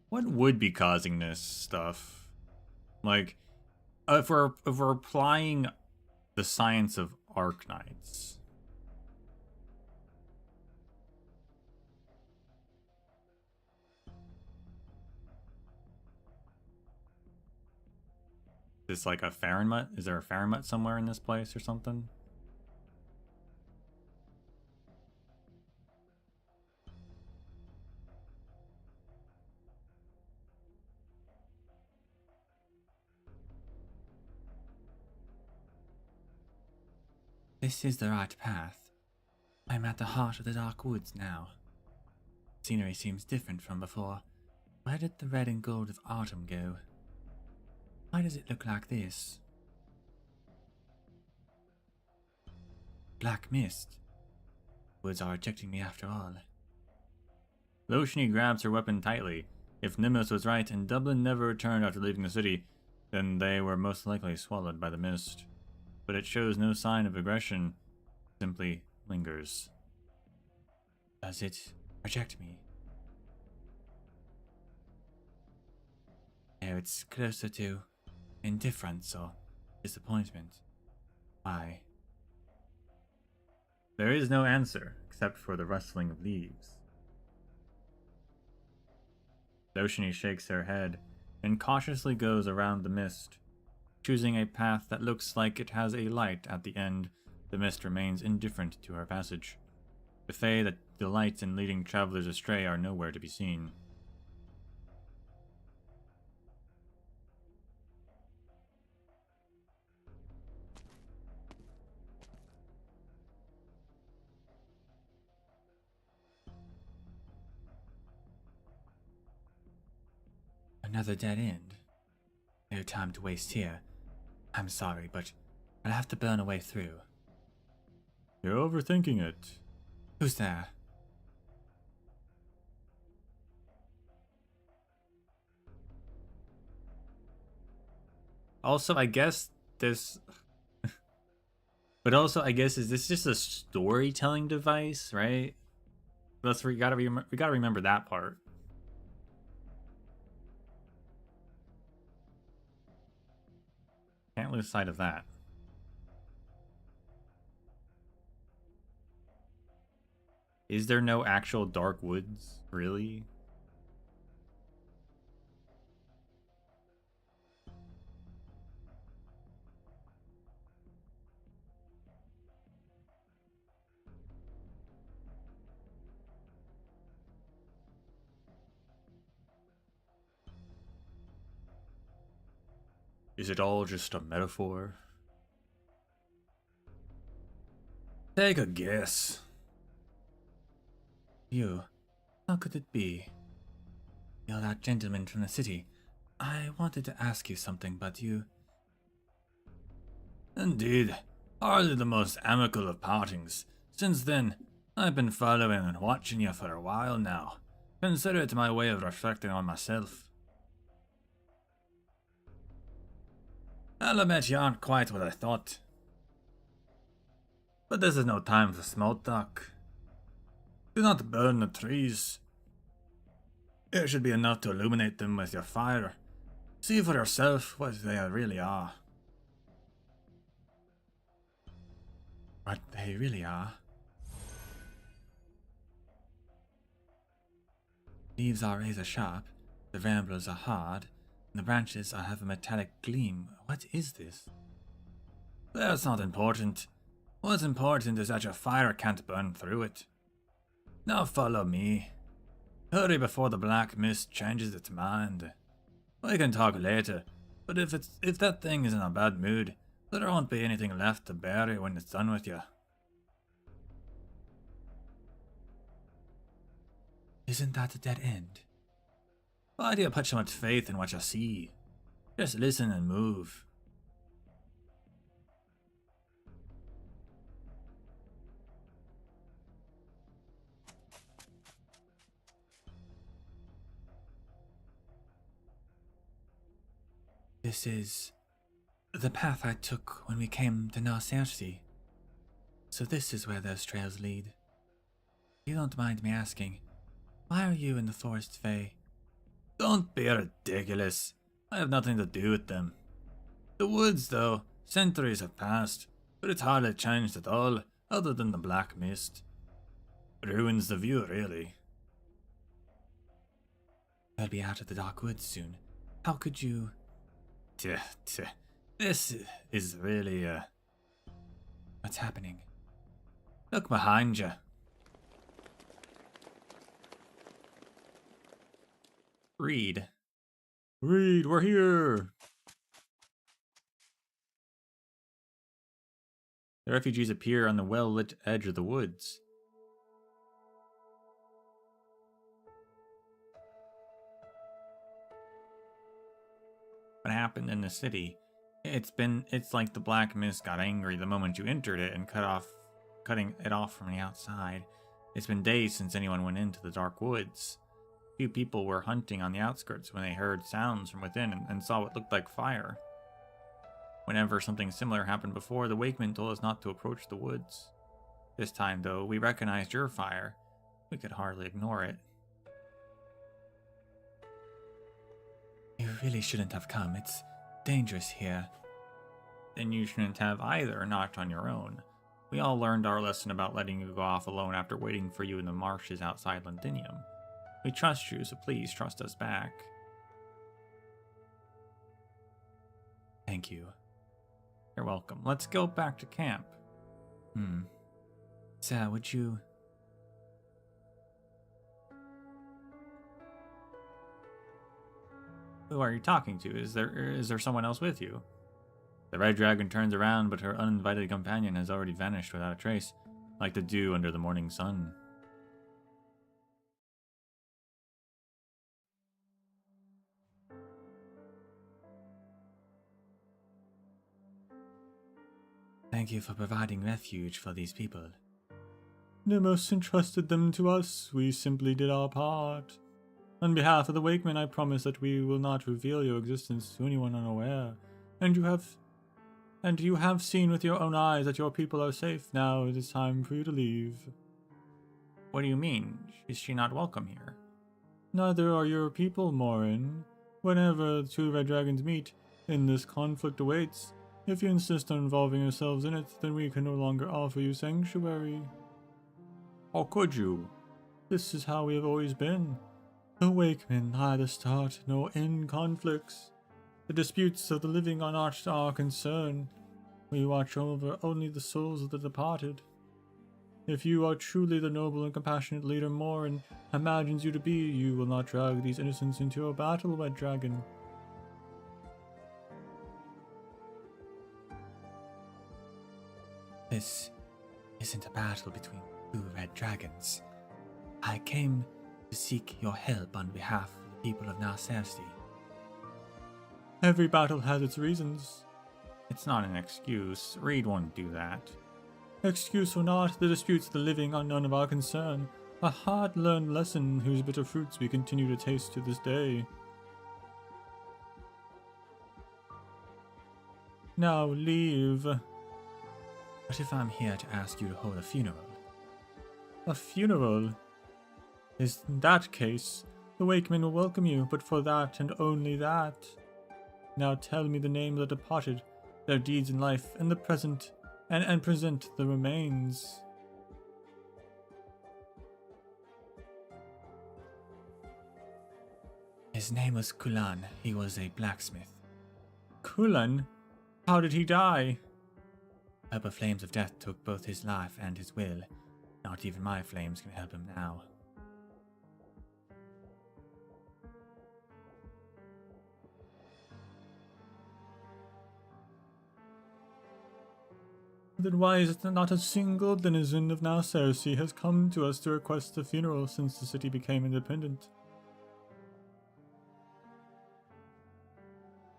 What would be causing this stuff? Like, if we're applying the science of Arknights. Is this like a Farenmut? Is there a Farenmut somewhere in this place or something? This is the right path. I'm at the heart of the Dark Woods now. Scenery seems different from before. Where did the red and gold of autumn go? Why does it look like this? Black mist. Woods are rejecting me after all. Loshni grabs her weapon tightly. If Nimbus was right and Dublin never returned after leaving the city, then they were most likely swallowed by the mist. But it shows no sign of aggression, simply lingers. Does it reject me? No, it's closer to indifference or disappointment. Why? There is no answer, except for the rustling of leaves. Loshni shakes her head and cautiously goes around the mist. Choosing a path that looks like it has a light at the end, the mist remains indifferent to her passage. The fae that delight in leading travelers astray are nowhere to be seen. Another dead end. No time to waste here. I'm sorry, but I'll have to burn a way through. You're overthinking it. Who's there? Also, I guess this... but also, I guess, is this just a storytelling device, right? We gotta remember that part. Can't lose sight of that. Is there no actual Dark Woods, really? Is it all just a metaphor? Take a guess. You. How could it be? You're that gentleman from the city. I wanted to ask you something, but you... Indeed. Hardly the most amicable of partings. Since then, I've been following and watching you for a while now. Consider it my way of reflecting on myself. I'll admit you aren't quite what I thought. But this is no time for small talk. Do not burn the trees. It should be enough to illuminate them with your fire. See for yourself what they really are. What they really are? Leaves are razor sharp, the brambles are hard, and the branches have a metallic gleam. What is this? That's not important. What's important is that your fire can't burn through it. Now follow me. Hurry before the black mist changes its mind. We can talk later, but if that thing is in a bad mood, there won't be anything left to bury when it's done with you. Isn't that a dead end? Why do you put so much faith in what you see? Just listen and move. This is the path I took when we came to Narration. So this is where those trails lead. You don't mind me asking, why are you in the forest, Fae? Don't be ridiculous. I have nothing to do with them. The woods, though, centuries have passed, but it's hardly changed at all, other than the black mist. It ruins the view, really. I'll be out of the dark woods soon. How could you... This is really, What's happening? Look behind you. Reed, we're here! The refugees appear on the well-lit edge of the woods. What happened in the city? It's like the black mist got angry the moment you entered it and cutting it off from the outside. It's been days since anyone went into the dark woods. Few people were hunting on the outskirts when they heard sounds from within and saw what looked like fire. Whenever something similar happened before, the Wakeman told us not to approach the woods. This time, though, we recognized your fire. We could hardly ignore it. You really shouldn't have come. It's dangerous here. Then you shouldn't have either, not on your own. We all learned our lesson about letting you go off alone after waiting for you in the marshes outside Londinium. We trust you, so please trust us back. Thank you. You're welcome. Let's go back to camp. Sir, would you... Who are you talking to? Is there someone else with you? The red dragon turns around, but her uninvited companion has already vanished without a trace, like the dew under the morning sun. Thank you for providing refuge for these people. Nemos entrusted them to us. We simply did our part. On behalf of the Wakemen, I promise that we will not reveal your existence to anyone unaware. And you have seen with your own eyes that your people are safe. Now it is time for you to leave. What do you mean? Is she not welcome here? Neither are your people, Morin. Whenever the two red dragons meet, in this conflict awaits. If you insist on involving yourselves in it, then we can no longer offer you sanctuary. How could you? This is how we have always been. The Wakemen neither start nor end conflicts. The disputes of the living are not our concern. We watch over only the souls of the departed. If you are truly the noble and compassionate leader Morin imagines you to be, you will not drag these innocents into a battle, Red Dragon. This isn't a battle between two red dragons. I came to seek your help on behalf of the people of Narration. Every battle has its reasons. It's not an excuse. Reed won't do that. Excuse or not, the disputes of the living are none of our concern. A hard-learned lesson whose bitter fruits we continue to taste to this day. Now leave. What if I'm here to ask you to hold a funeral? A funeral? In that case, the Wakemen will welcome you, but for that and only that. Now tell me the name of the departed, their deeds in life and the present, and present the remains. His name was Kulan. He was a blacksmith. Kulan? How did he die? Purple flames of death took both his life and his will. Not even my flames can help him now. Then why is it that not a single denizen of Narcersea has come to us to request a funeral since the city became independent?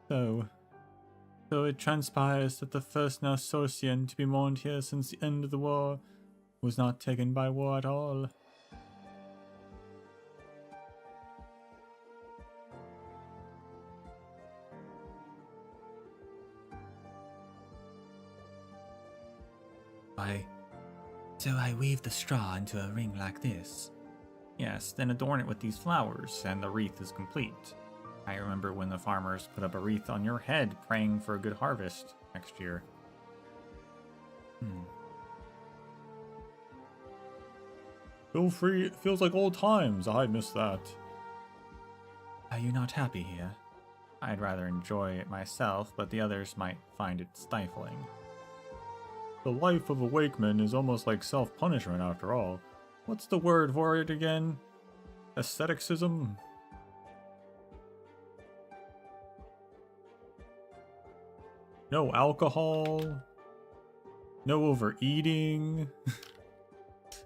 So it transpires that the first Narcerean to be mourned here since the end of the war was not taken by war at all. So I weave the straw into a ring like this? Yes, then adorn it with these flowers, and the wreath is complete. I remember when the farmers put up a wreath on your head, praying for a good harvest next year. Feel free, it feels like old times. I miss that. Are you not happy here? I'd rather enjoy it myself, but the others might find it stifling. The life of a Wakeman is almost like self-punishment after all. What's the word for it again? Aestheticism? No alcohol. No overeating.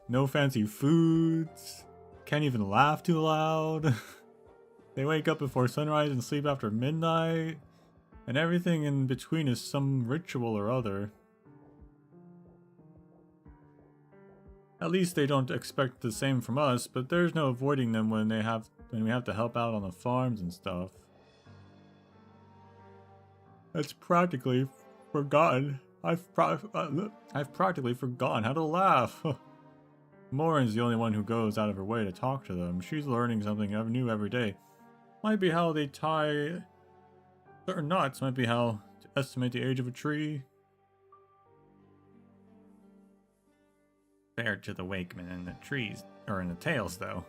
No fancy foods. Can't even laugh too loud. They wake up before sunrise and sleep after midnight. And everything in between is some ritual or other. At least they don't expect the same from us, but there's no avoiding them when we have to help out on the farms and stuff. That's practically forgotten. I've practically forgotten how to laugh. Morin's the only one who goes out of her way to talk to them. She's learning something new every day. Might be how they tie certain knots. Might be how to estimate the age of a tree. Compared to the Wakemen in the trees, or in the tales, though.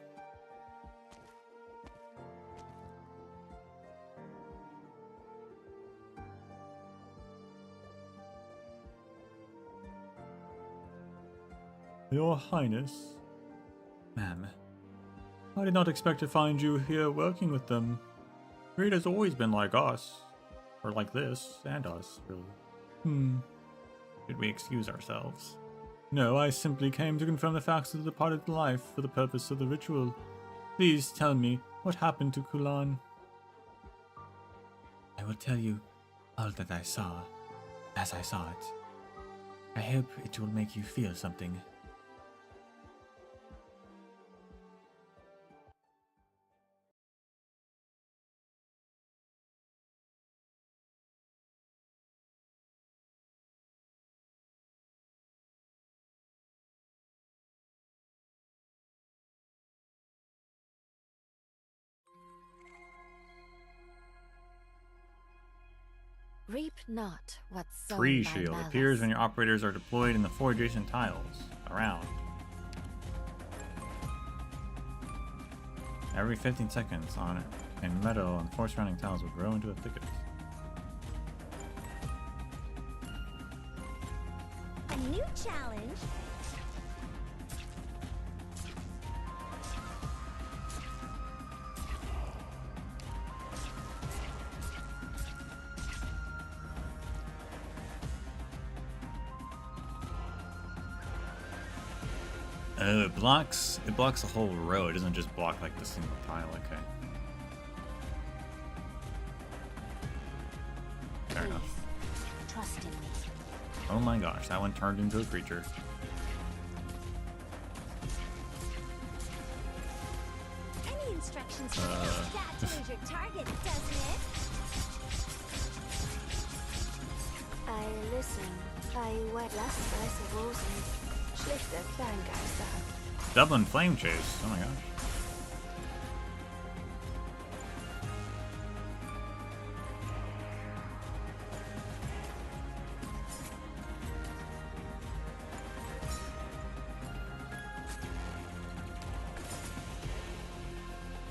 Your Highness. Ma'am, I did not expect to find you here working with them. Reed has always been like us. Or like this, and us, really. Should we excuse ourselves? No, I simply came to confirm the facts of the departed life for the purpose of the ritual. Please tell me what happened to Kulan. I will tell you all that I saw, as I saw it. I hope it will make you feel something. Reap not what's sown Free by shield malice. appears when your operators are deployed in the 4 adjacent tiles around. Every 15 seconds on it, and meadow and 4 surrounding tiles will grow into a thicket. A new challenge. It blocks the whole row. It doesn't just block like the single tile. Okay. Fair enough. Trust in me. Oh my gosh, that one turned into a creature. The instructions say that is your target, doesn't it? I listen. I wet last Reise Rosen. Schlichte Kleingeister. Dublin Flame Chase. Oh my gosh.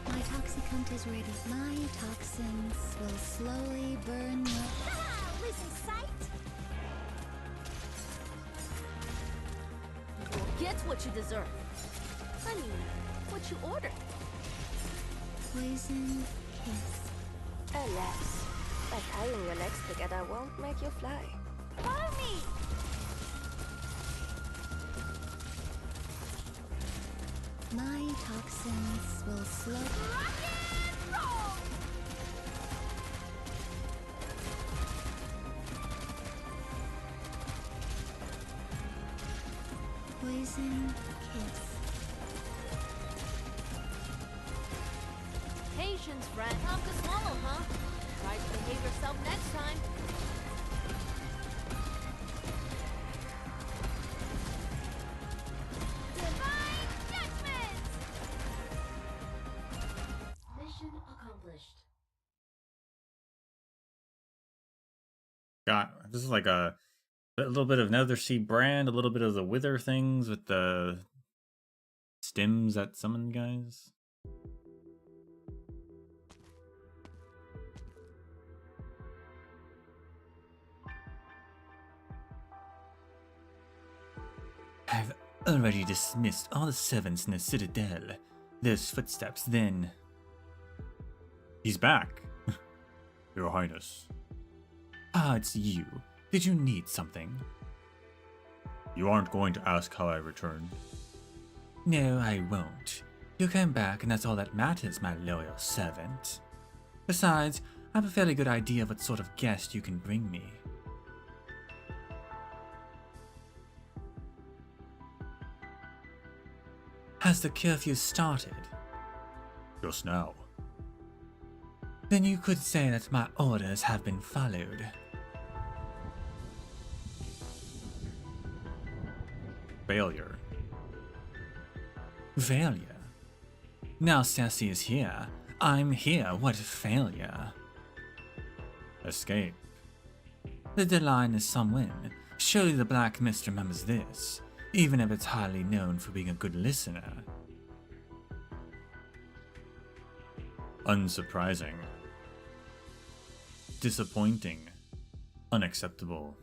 My toxicant is ready. My toxins will slowly burn your... Ah! Losing sight? You'll get what you deserve. I mean, what you ordered. Poison kiss. Alas, by tying your legs together won't make you fly. Follow me! My toxins will slow... Rock and roll! Poison kiss. Patience, friend. Tough to swallow, huh? Try to behave yourself next time. Divine judgment! Mission accomplished. Got this is like a little bit of Nether Sea brand, a little bit of the wither things with the stems that summon guys. I've already dismissed all the servants in the citadel. Those footsteps then. He's back. Your Highness. Ah, it's you. Did you need something? You aren't going to ask how I returned. No, I won't. You came back and that's all that matters, my loyal servant. Besides, I have a fairly good idea of what sort of guest you can bring me. Has the curfew started? Just now. Then you could say that my orders have been followed. Failure. Failure? Now Cersei is here. I'm here. What failure? Escape. The deadline is some win. Surely the Black Mist remembers this, even if it's highly known for being a good listener. Unsurprising. Disappointing. Unacceptable.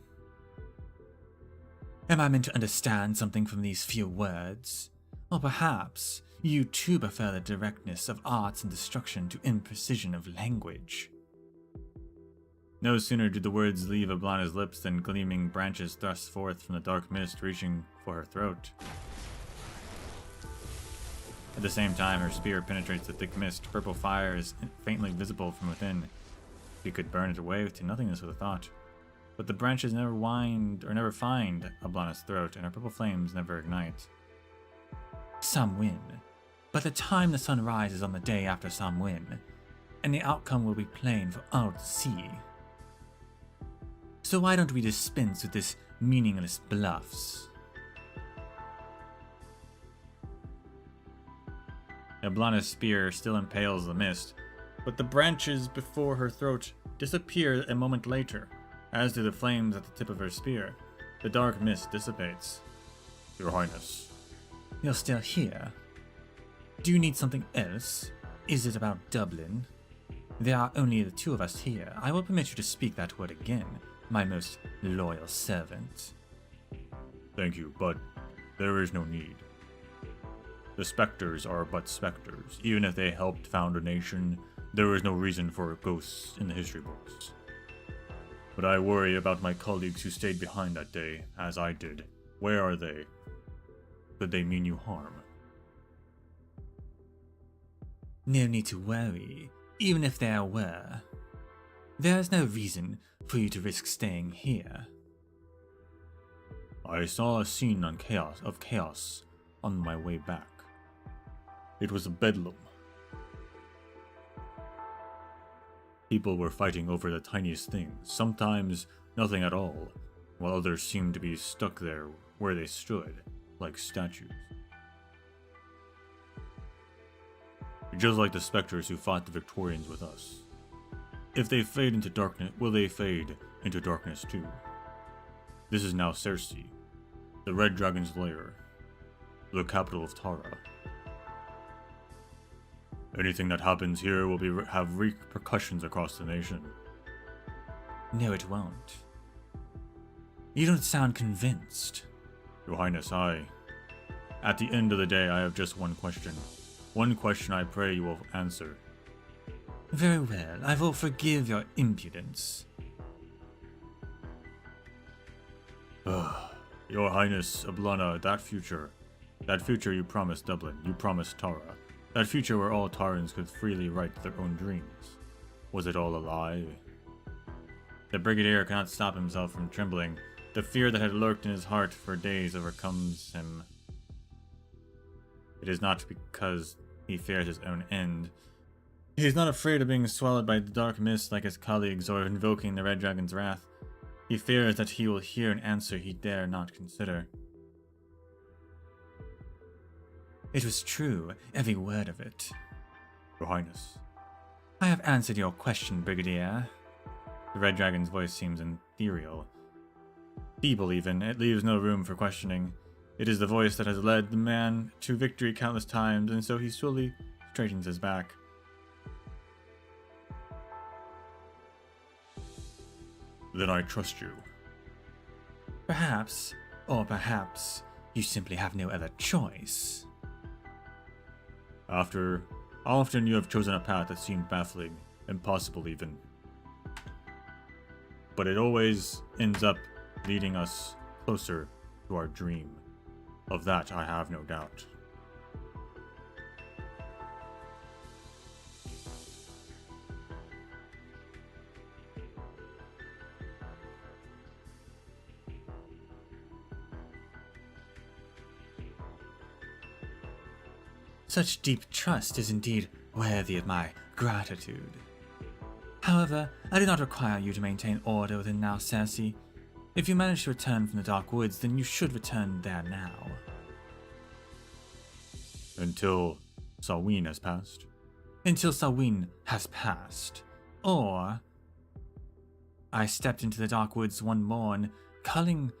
Am I meant to understand something from these few words? Or perhaps you too prefer the directness of arts and destruction to imprecision of language? No sooner did the words leave Ablana's lips than gleaming branches thrust forth from the dark mist, reaching for her throat. At the same time, her spear penetrates the thick mist. Purple fire is faintly visible from within. She could burn it away to nothingness with a thought. But the branches never find Ablana's throat, and her purple flames never ignite. Samhain. By the time the sun rises on the day after Samhain, and the outcome will be plain for all to see. So why don't we dispense with this meaningless bluffs? Ablana's spear still impales the mist, but the branches before her throat disappear a moment later, as do the flames at the tip of her spear. The dark mist dissipates. Your Highness. You're still here? Do you need something else? Is it about Dublin? There are only the two of us here. I will permit you to speak that word again, my most loyal servant. Thank you, but there is no need. The specters are but specters. Even if they helped found a nation, there is no reason for ghosts in the history books. But I worry about my colleagues who stayed behind that day, as I did. Where are they? Could they mean you harm? No need to worry, even if there were. There is no reason for you to risk staying here. I saw a scene of chaos on my way back. It was a bedlam. People were fighting over the tiniest things, sometimes nothing at all, while others seemed to be stuck there where they stood, like statues. Just like the specters who fought the Victorians with us. If they fade into darkness, will they fade into darkness too? This is now Cersei, the Red Dragon's lair, the capital of Terra. Anything that happens here will have repercussions across the nation. No, it won't. You don't sound convinced. Your Highness, at the end of the day, I have just one question. One question I pray you will answer. Very well, I will forgive your impudence. Your Highness, Ablana, that future you promised Dublin, you promised Terra, that future where all Tarans could freely write their own dreams. Was it all a lie? The Brigadier cannot stop himself from trembling. The fear that had lurked in his heart for days overcomes him. It is not because he fears his own end. He is not afraid of being swallowed by the dark mist like his colleagues or invoking the Red Dragon's wrath. He fears that he will hear an answer he dare not consider. It was true, every word of it. Your Highness. I have answered your question, Brigadier. The Red Dragon's voice seems ethereal. Feeble even, it leaves no room for questioning. It is the voice that has led the man to victory countless times, and so he slowly straightens his back. Then I trust you. Perhaps, or perhaps, you simply have no other choice. How often you have chosen a path that seemed baffling, impossible even. But it always ends up leading us closer to our dream. Of that I have no doubt. Such deep trust is indeed worthy of my gratitude. However, I do not require you to maintain order within now, Cersei. If you manage to return from the Dark Woods, then you should return there now. Until Samhain has passed? Until Samhain has passed. Or I stepped into the Dark Woods one morn, calling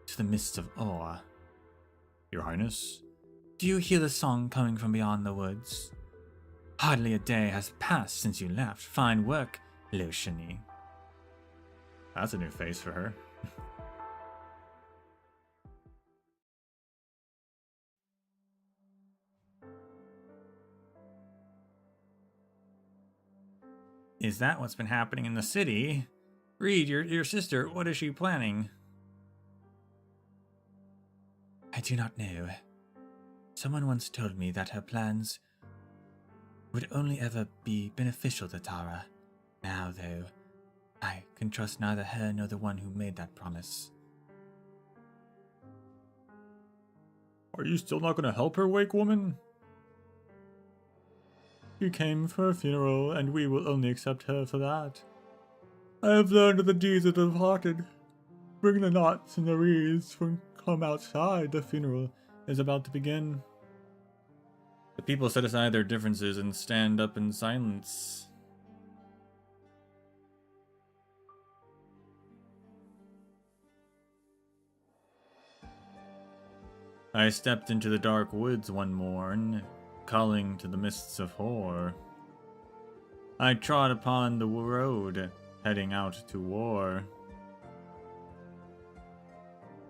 to the mists of ore. Your Highness? Do you hear the song coming from beyond the woods? Hardly a day has passed since you left. Fine work, Loshani. That's a new face for her. Is that what's been happening in the city? Reed, your sister, what is she planning? I do not know. Someone once told me that her plans would only ever be beneficial to Terra. Now, though, I can trust neither her nor the one who made that promise. Are you still not going to help her, Wake Woman? You came for a funeral, and we will only accept her for that. I have learned of the deeds of the departed. Bring the knots and the wreaths from come outside. The funeral is about to begin. The people set aside their differences and stand up in silence. I stepped into the dark woods one morn, calling to the mists of horror. I trod upon the road, heading out to war.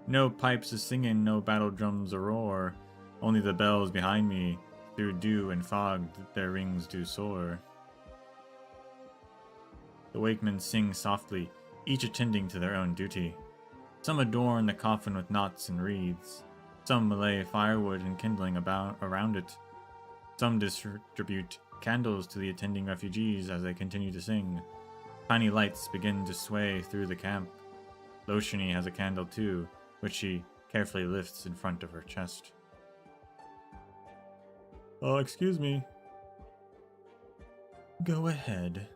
No pipes a singing, no battle drums a roar, only the bells behind me, through dew and fog, their rings do soar. The wakemen sing softly, each attending to their own duty. Some adorn the coffin with knots and wreaths. Some lay firewood and kindling around it. Some distribute candles to the attending refugees as they continue to sing. Tiny lights begin to sway through the camp. Loshani has a candle too, which she carefully lifts in front of her chest. Oh, excuse me. Go ahead.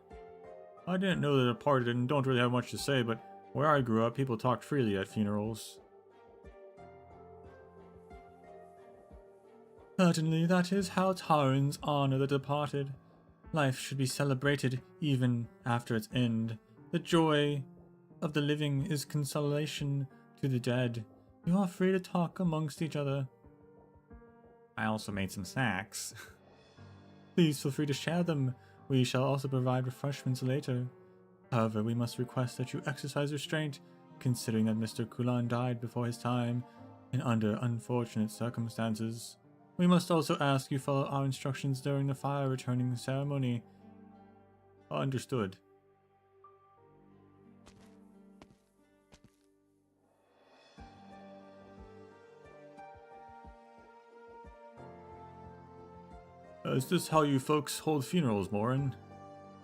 I didn't know the departed and don't really have much to say, but where I grew up, people talked freely at funerals. Certainly, that is how Tarans honor the departed. Life should be celebrated even after its end. The joy of the living is consolation to the dead. You are free to talk amongst each other. I also made some snacks. Please feel free to share them. We shall also provide refreshments later. However, we must request that you exercise restraint, considering that Mr. Kulan died before his time and under unfortunate circumstances. We must also ask you follow our instructions during the fire returning ceremony. Understood. Is this how you folks hold funerals, Morin?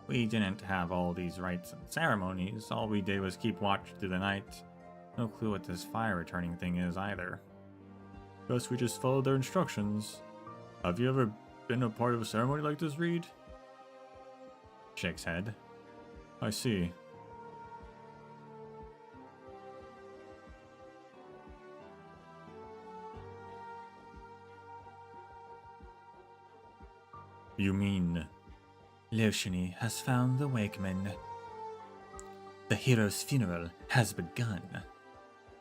We didn't have all these rites and ceremonies. All we did was keep watch through the night. No clue what this fire returning thing is either. Guess we just followed their instructions. Have you ever been a part of a ceremony like this, Reed? Shakes head. I see. You mean... Loshini has found the Wakeman. The hero's funeral has begun.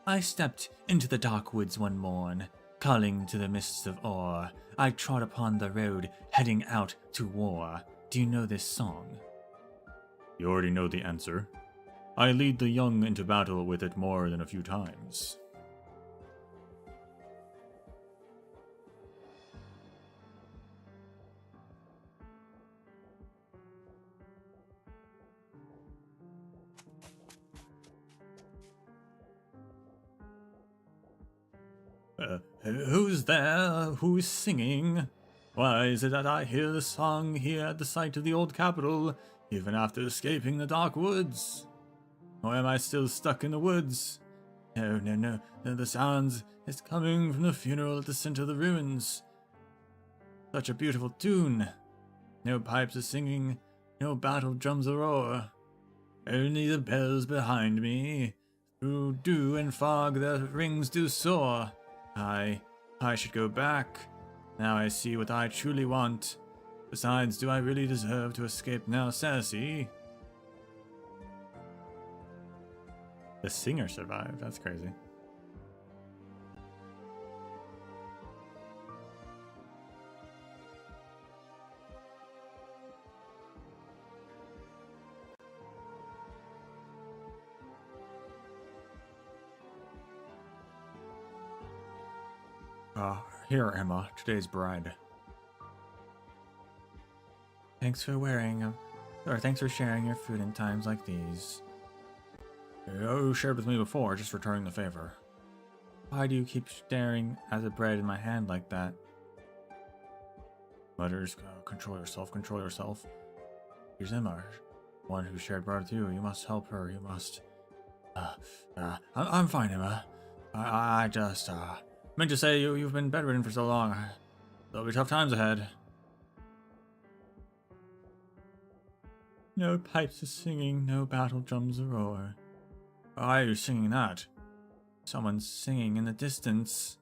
I stepped into the dark woods one morn, calling to the mists of ore. I trod upon the road, heading out to war. Do you know this song? You already know the answer. I lead the young into battle with it more than a few times. Who's there? Who's singing? Why is it that I hear the song here at the site of the old capital, even after escaping the dark woods? Or am I still stuck in the woods? No, the sound is coming from the funeral at the center of the ruins. Such a beautiful tune. No pipes are singing, no battle drums a roar. Only the bells behind me. Through dew and fog their rings do soar. I should go back. Now I see what I truly want. Besides, do I really deserve to escape now, Sassy? The singer survived. That's crazy. Here, Emma, today's bride. Thanks for thanks for sharing your food in times like these. You shared with me before, just returning the favor. Why do you keep staring at the bread in my hand like that? Mutters, control yourself. Here's Emma, one who shared bread with you. You must help her, you must. I'm fine, Emma. I just, meant to say you've been bedridden for so long. There'll be tough times ahead. No pipes are singing, no battle drums a roar. Why are you singing that? Someone's singing in the distance.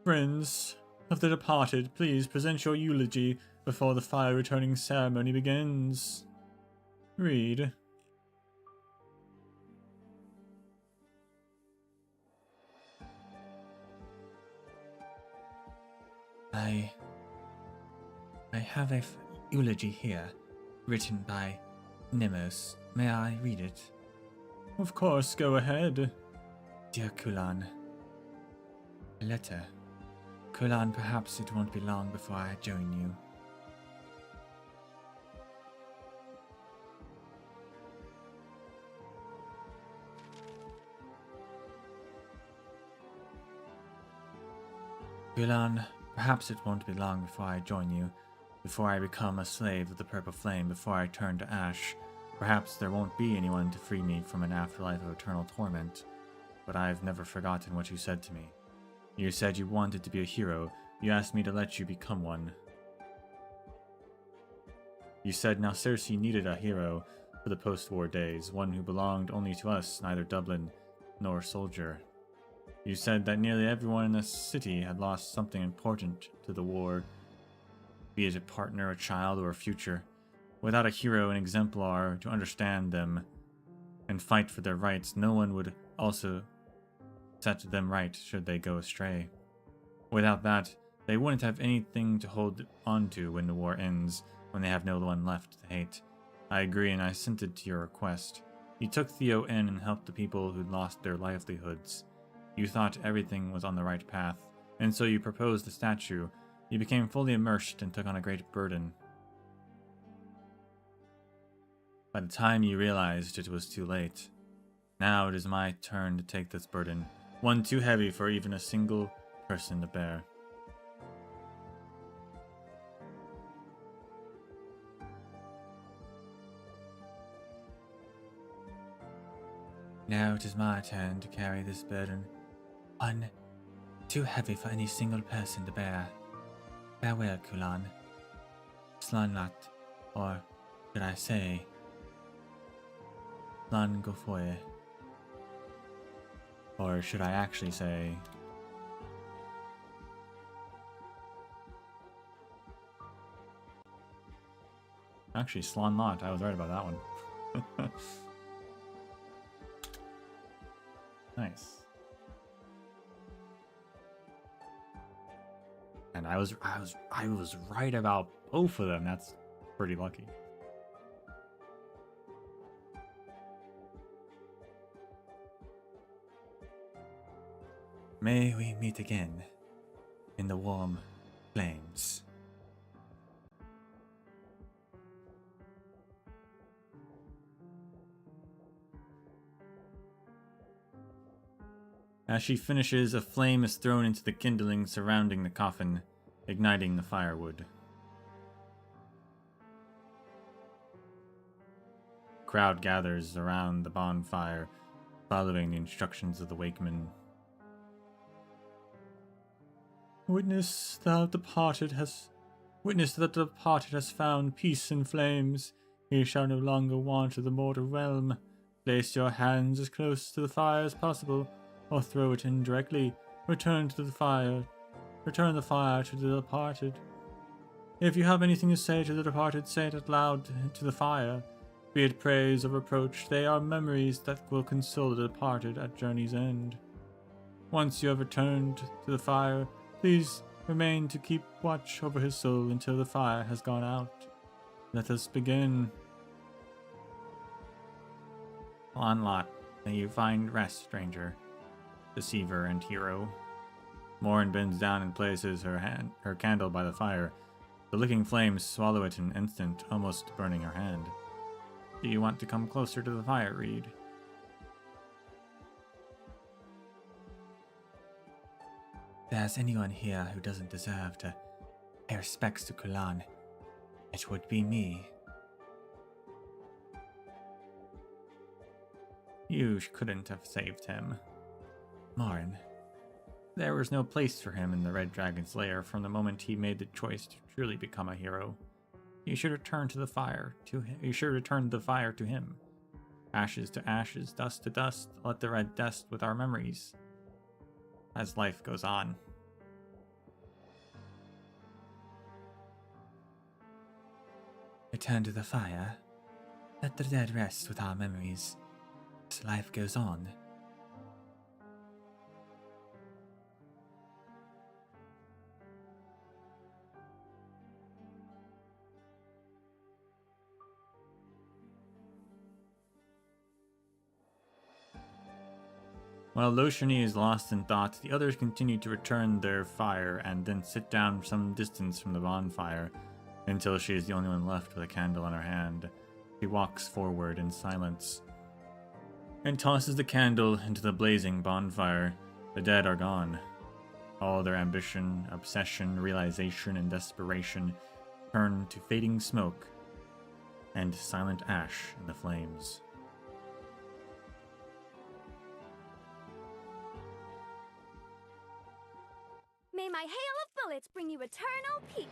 Friends of the departed, please present your eulogy before the fire returning ceremony begins. Read. I have a eulogy here, written by Nemos. May I read it? Of course, go ahead. Dear Kulan, a letter. Kulan, perhaps it won't be long before I join you. Kulan, perhaps it won't be long before I join you, before I become a slave of the purple flame, before I turn to ash. Perhaps there won't be anyone to free me from an afterlife of eternal torment, but I've never forgotten what you said to me. You said you wanted to be a hero. You asked me to let you become one. You said now Cersei needed a hero for the post-war days, one who belonged only to us, neither Dublin nor soldier. You said that nearly everyone in the city had lost something important to the war, be it a partner, a child, or a future. Without a hero and exemplar to understand them and fight for their rights, no one would also set them right should they go astray. Without that, they wouldn't have anything to hold on to when the war ends, when they have no one left to hate. I agree, and I assented to your request. You took Theo in and helped the people who'd lost their livelihoods. You thought everything was on the right path, and so you proposed the statue. You became fully immersed and took on a great burden. By the time you realized it was too late. Now it is my turn to take this burden, one too heavy for even a single person to bear. Now it is my turn to carry this burden, one too heavy for any single person to bear. Farewell, Kulan. Slanlat, or should I say, Slan Gofoye. Or should I actually say, actually, Slan Lot. I was right about that one. Nice. And I was right about both of them. That's pretty lucky. May we meet again in the warm flames. As she finishes, a flame is thrown into the kindling surrounding the coffin, igniting the firewood. The crowd gathers around the bonfire, following the instructions of the wakeman. Witness that the departed has found peace in flames. He shall no longer wander the mortal realm. Place your hands as close to the fire as possible, or throw it in directly. Return the fire to the departed. If you have anything to say to the departed, say it out loud to the fire. Be it praise or reproach, they are memories that will console the departed at journey's end. Once you have returned to the fire, please remain to keep watch over his soul until the fire has gone out. Let us begin. Onlot, may you find rest, stranger, deceiver and hero. Morin bends down and places her candle by the fire. The licking flames swallow it in an instant, almost burning her hand. Do you want to come closer to the fire, Reed? If there's anyone here who doesn't deserve to pay respects to Kulan, it would be me. You couldn't have saved him. Morin. There was no place for him in the Red Dragon's lair from the moment he made the choice to truly become a hero. You should return to the fire to him. You should return the fire to him. Ashes to ashes, dust to dust, let the red dust with our memories. As life goes on. Return to the fire. Let the dead rest with our memories. As life goes on. While Loshani is lost in thought, the others continue to return their fire and then sit down some distance from the bonfire until she is the only one left with a candle in her hand. She walks forward in silence and tosses the candle into the blazing bonfire. The dead are gone. All their ambition, obsession, realization, and desperation turn to fading smoke and silent ash in the flames. May my hail of bullets bring you eternal peace.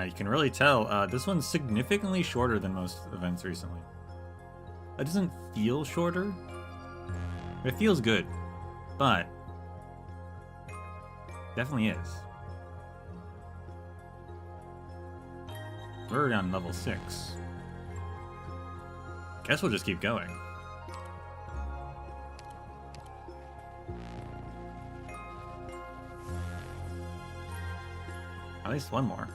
You can really tell, this one's significantly shorter than most events recently. It doesn't feel shorter. It feels good, but definitely is. We're on level 6. Guess we'll just keep going. At least one more.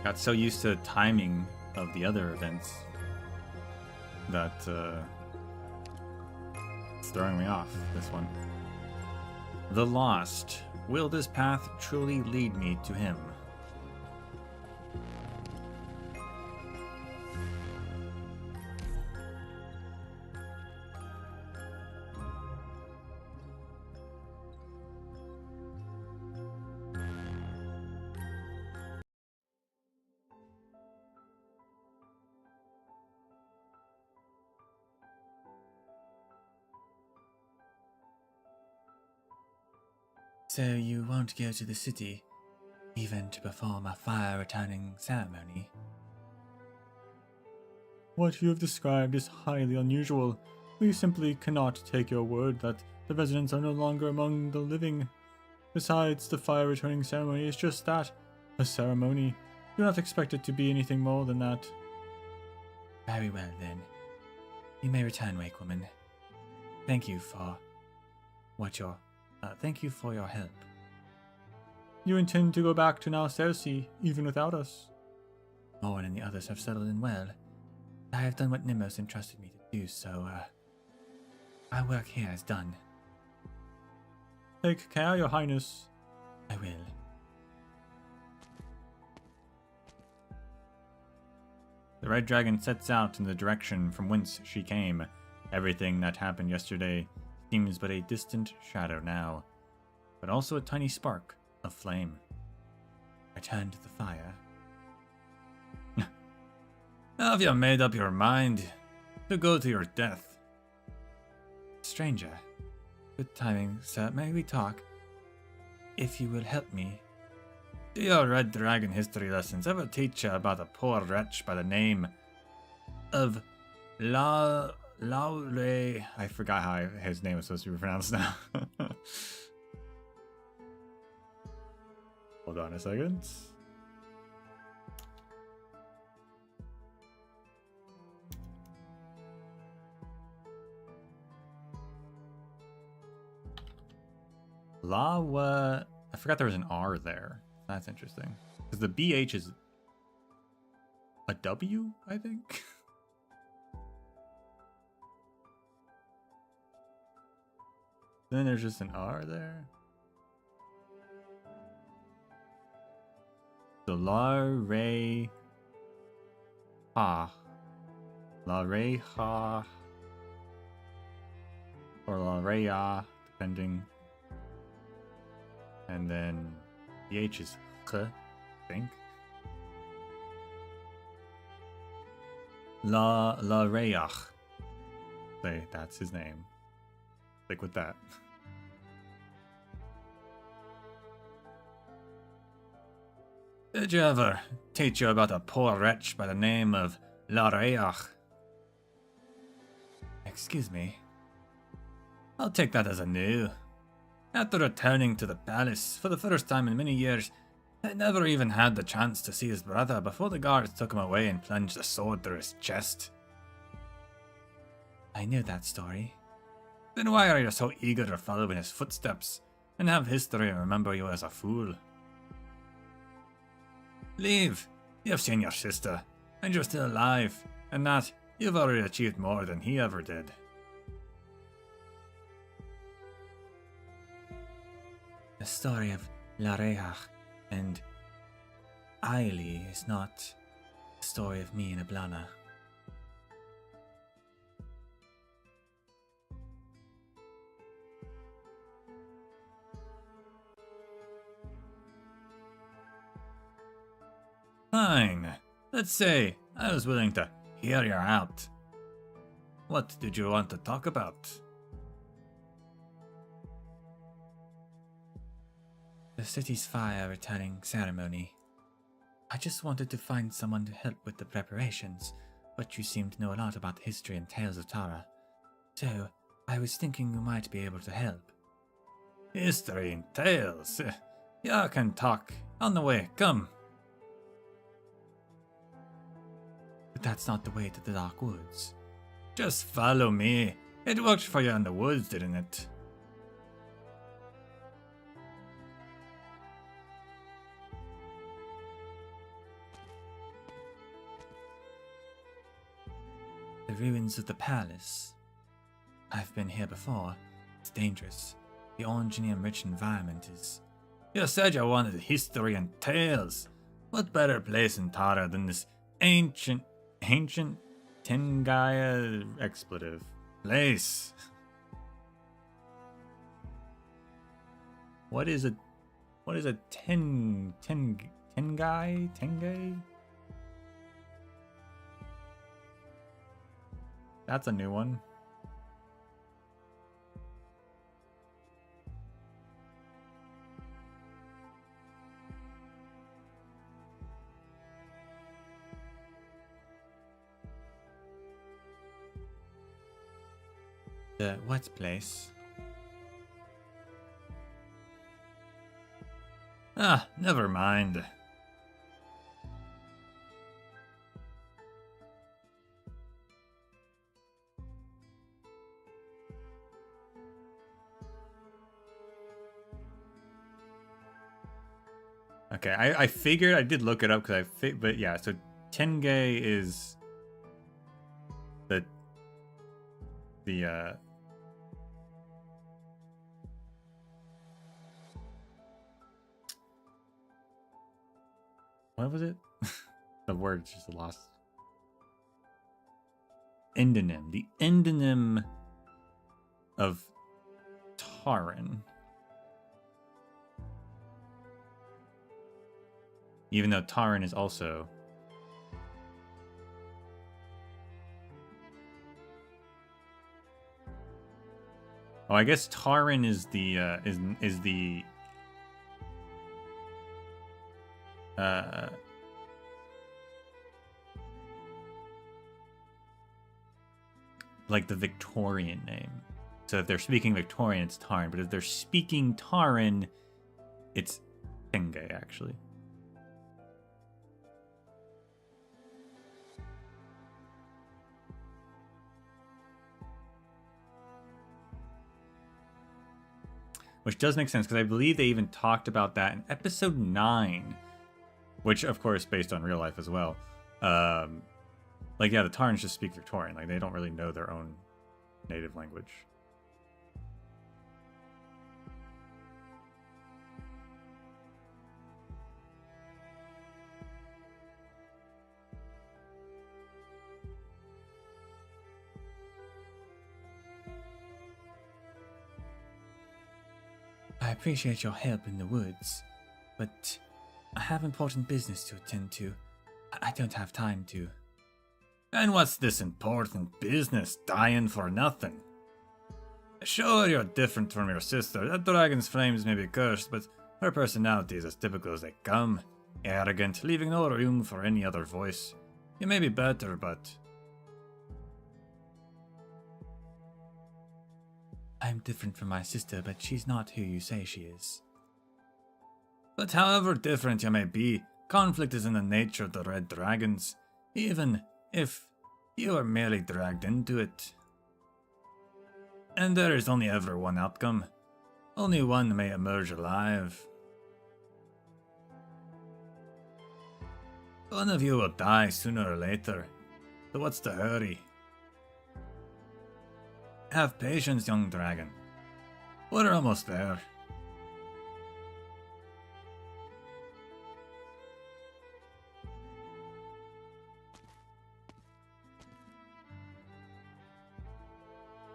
Got so used to timing of the other events that it's throwing me off, this one. The Lost. Will this path truly lead me to him? So you won't go to the city, even to perform a fire-returning ceremony? What you have described is highly unusual. We simply cannot take your word that the residents are no longer among the living. Besides, the fire-returning ceremony is just that, a ceremony. Do not expect it to be anything more than that. Very well, then. You may return, Wake Woman. Thank you for your help. You intend to go back to Narcersea, even without us? Owen and the others have settled in well. I have done what Nimos entrusted me to do, so, our work here is done. Take care, Your Highness. I will. The Red Dragon sets out in the direction from whence she came. Everything that happened yesterday seems but a distant shadow now, but also a tiny spark of flame. Return to the fire. Have you made up your mind to go to your death? Stranger, good timing, sir. May we talk? If you will help me. Do your Red Dragon history lessons ever teach you about a poor wretch by the name of Laure? I forgot how his name was supposed to be pronounced now. Hold on a second. Lawa. I forgot there was an R there. That's interesting. Because the BH is a W, I think. Then there's just an R there. So La Re Ha. La Re Ha. Or La Re Ya, depending. And then the H is K, I think. La Reyach. Say that's his name. Stick with that. Did you ever teach you about a poor wretch by the name of La Reyach? Excuse me. I'll take that as a no. After returning to the palace for the first time in many years, I never even had the chance to see his brother before the guards took him away and plunged a sword through his chest. I knew that story. Then why are you so eager to follow in his footsteps and have history remember you as a fool? Leave. You've seen your sister, and you're still alive, and that you've already achieved more than he ever did. The story of Lareach and Ailey is not the story of me and Ablana. Fine. Let's say I was willing to hear you out. What did you want to talk about? The city's fire returning ceremony. I just wanted to find someone to help with the preparations, but you seem to know a lot about the history and tales of Terra. So, I was thinking you might be able to help. History and tales? Yeah, I can talk. On the way, come. But that's not the way to the Dark Woods. Just follow me. It worked for you in the woods, didn't it? The ruins of the palace. I've been here before. It's dangerous. The Orangenium-rich environment is... You said you wanted history and tales. What better place in Terra than this ancient Tengaya expletive place? What is a Tengay? That's a new one. The what place? Ah, never mind. Okay, I figured, I did look it up because but yeah, so Tengay is the what was it? The word's just lost. Endonym. The endonym of Taran. Even though Taran is also... Oh, I guess Taran is the like the Victorian name. So if they're speaking Victorian, it's Taran. But if they're speaking Taran, it's Tengay, actually. Which does make sense, because I believe they even talked about that in episode 9. Which, of course, based on real life as well. Like, yeah, the Tarns just speak Victorian. Like, they don't really know their own native language. I appreciate your help in the woods, but I have important business to attend to. I don't have time to. And what's this important business, dying for nothing? Sure, you're different from your sister. That dragon's flames may be cursed, but her personality is as typical as they come. Arrogant, leaving no room for any other voice. You may be better, but... I'm different from my sister, but she's not who you say she is. But however different you may be, conflict is in the nature of the Red Dragons, even if you are merely dragged into it. And there is only ever one outcome. Only one may emerge alive. One of you will die sooner or later, so what's the hurry? Have patience, young dragon. We're almost there.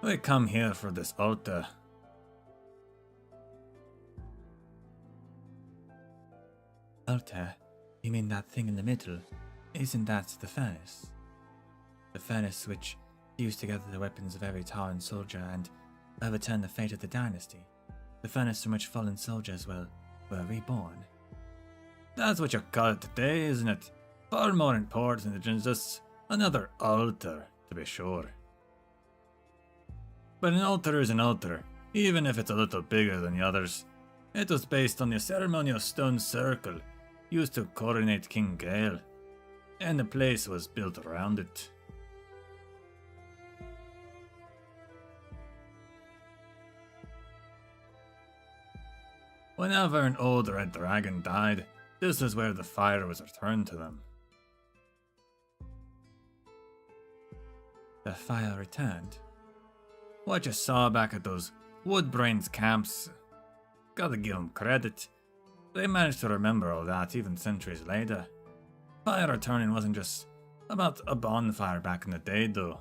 We come here for this altar. Altar? You mean that thing in the middle? Isn't that the furnace? The furnace which fused together the weapons of every Tauran soldier and overturned the fate of the dynasty. The furnace from which fallen soldiers were reborn. That's what you call it today, isn't it? Far more important than just another altar, to be sure. But an altar is an altar, even if it's a little bigger than the others. It was based on the ceremonial stone circle used to coronate King Gale, and the place was built around it. Whenever an old red dragon died, this is where the fire was returned to them. The fire returned? What you saw back at those Woodbrains camps, gotta give them credit. They managed to remember all that even centuries later. Fire returning wasn't just about a bonfire back in the day though.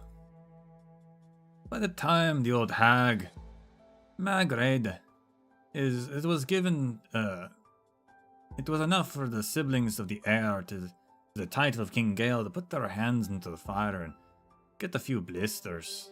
By the time the old hag, Magred, it was given, it was enough for the siblings of the heir to the title of King Gale to put their hands into the fire and get a few blisters.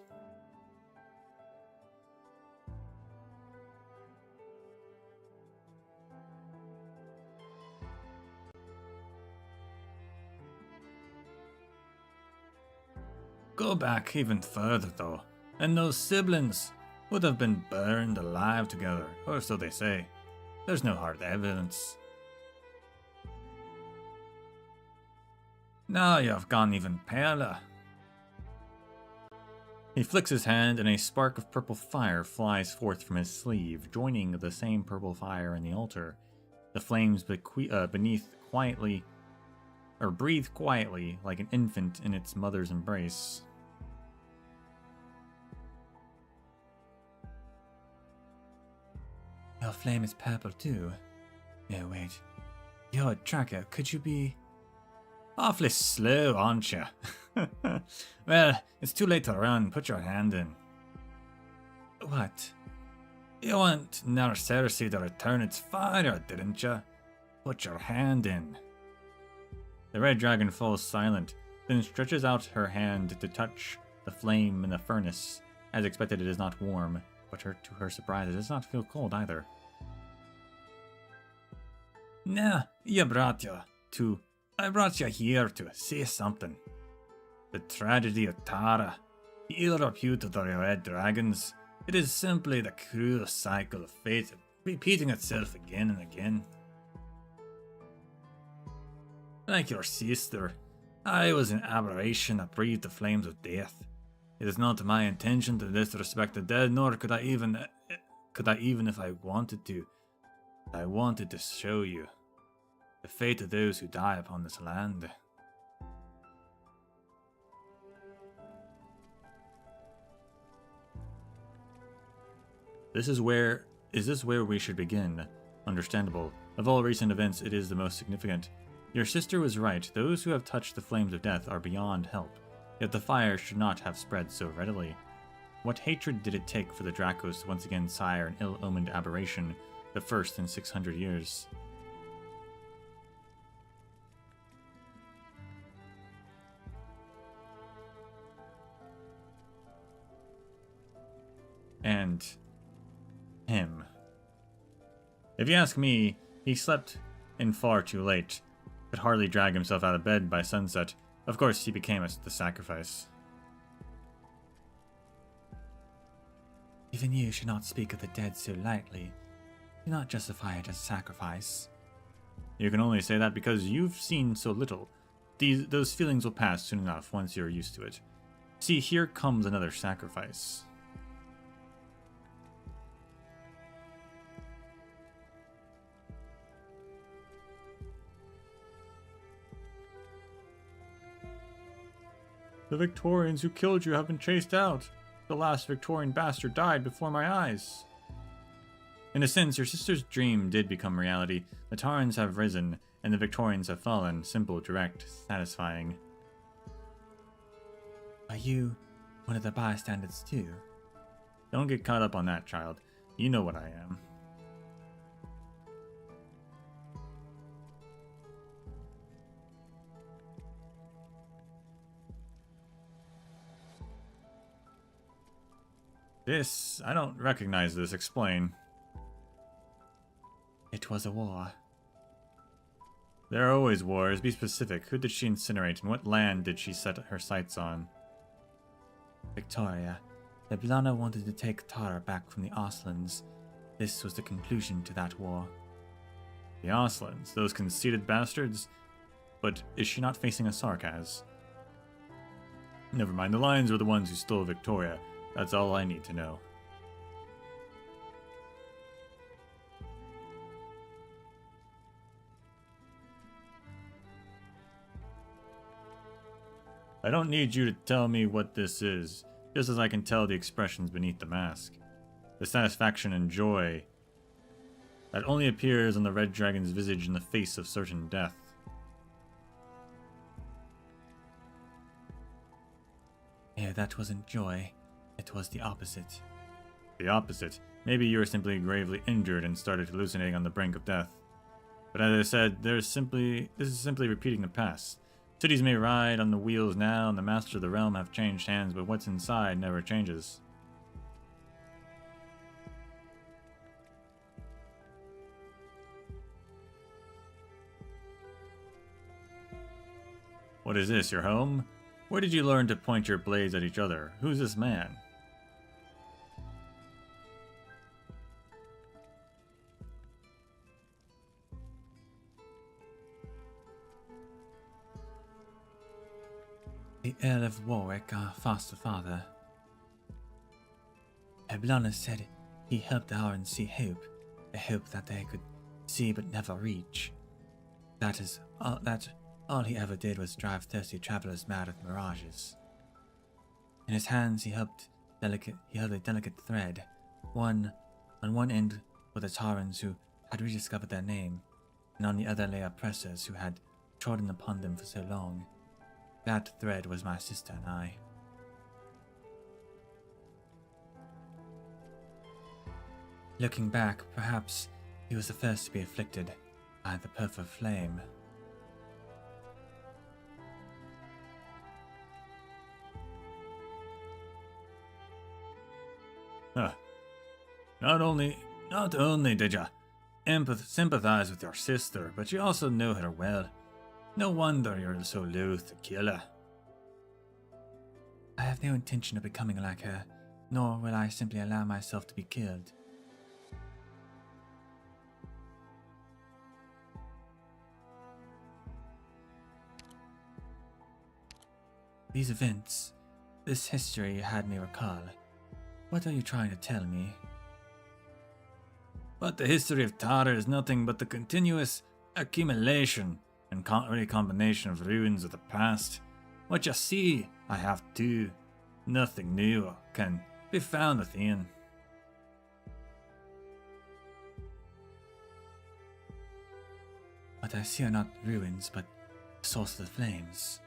Go back even further though, and those siblings would have been burned alive together, or so they say. There's no hard evidence. Now you've gone even paler. He flicks his hand and a spark of purple fire flies forth from his sleeve, joining the same purple fire in the altar. The flames beneath quietly, or breathe quietly like an infant in its mother's embrace. Your flame is purple too. No, wait. You're a tracker. Could you be awfully slow, aren't you? Well, it's too late to run. Put your hand in. What? You want Narration to return its fire, didn't you? Put your hand in. The red dragon falls silent, then stretches out her hand to touch the flame in the furnace. As expected, it is not warm, but to her surprise, it does not feel cold either. Nah, I brought you here to say something. The tragedy of Terra, the ill repute of the red dragons, it is simply the cruel cycle of fate repeating itself again and again. Like your sister, I was an aberration that breathed the flames of death. It is not my intention to disrespect the dead, nor could I even if I wanted to. I wanted to show you the fate of those who die upon this land. Is this where we should begin? Understandable. Of all recent events, it is the most significant. Your sister was right. Those who have touched the flames of death are beyond help. Yet the fire should not have spread so readily. What hatred did it take for the Dracos to once again sire an ill-omened aberration, the first in 600 years? And him. If you ask me, he slept in far too late. Could hardly drag himself out of bed by sunset. Of course, he became the sacrifice. Even you should not speak of the dead so lightly. Do not justify it as a sacrifice. You can only say that because you've seen so little. Those feelings will pass soon enough once you're used to it. See, here comes another sacrifice. The Victorians who killed you have been chased out. The last Victorian bastard died before my eyes. In a sense, your sister's dream did become reality. The Tarans have risen, and the Victorians have fallen. Simple, direct, satisfying. Are you one of the bystanders too? Don't get caught up on that, child. You know what I am. I don't recognize this. Explain. It was a war. There are always wars. Be specific. Who did she incinerate, and what land did she set her sights on? Victoria. Leblana wanted to take Terra back from the Arslands. This was the conclusion to that war. The Arslands? Those conceited bastards? But is she not facing a Sarkaz? Never mind, the Lions were the ones who stole Victoria. That's all I need to know. I don't need you to tell me what this is, just as I can tell the expressions beneath the mask. The satisfaction and joy that only appears on the Red Dragon's visage in the face of certain death. Yeah, that wasn't joy. It was the opposite. The opposite? Maybe you were simply gravely injured and started hallucinating on the brink of death. But as I said, this is simply repeating the past. Cities may ride on the wheels now, and the masters of the realm have changed hands, but what's inside never changes. What is this, your home? Where did you learn to point your blades at each other? Who's this man? The Earl of Warwick, our foster father. Leblana said he helped the Aran see hope, a hope that they could see but never reach. That all he ever did was drive thirsty travelers mad with mirages. In his hands he held a delicate thread. On one end were the Tarans who had rediscovered their name, and on the other lay oppressors who had trodden upon them for so long. That thread was my sister and I. Looking back, perhaps he was the first to be afflicted by the purple flame. Huh. Not only did you sympathize with your sister, but you also know her well. No wonder you're so loath to kill her. I have no intention of becoming like her, nor will I simply allow myself to be killed. These events, this history had me recall. What are you trying to tell me? But the history of Terra is nothing but the continuous accumulation and combination of ruins of the past. What you see, I have too. Nothing new can be found within. What I see are not ruins, but the source of the flames.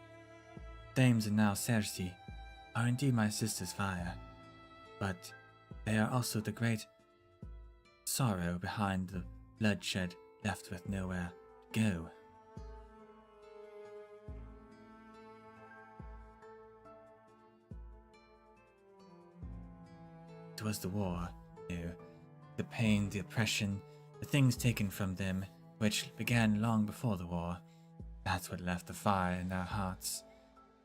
Flames and now Cersei are indeed my sister's fire, but they are also the great sorrow behind the bloodshed left with nowhere to go. It was the war, the pain, the oppression, the things taken from them, which began long before the war. That's what left the fire in their hearts.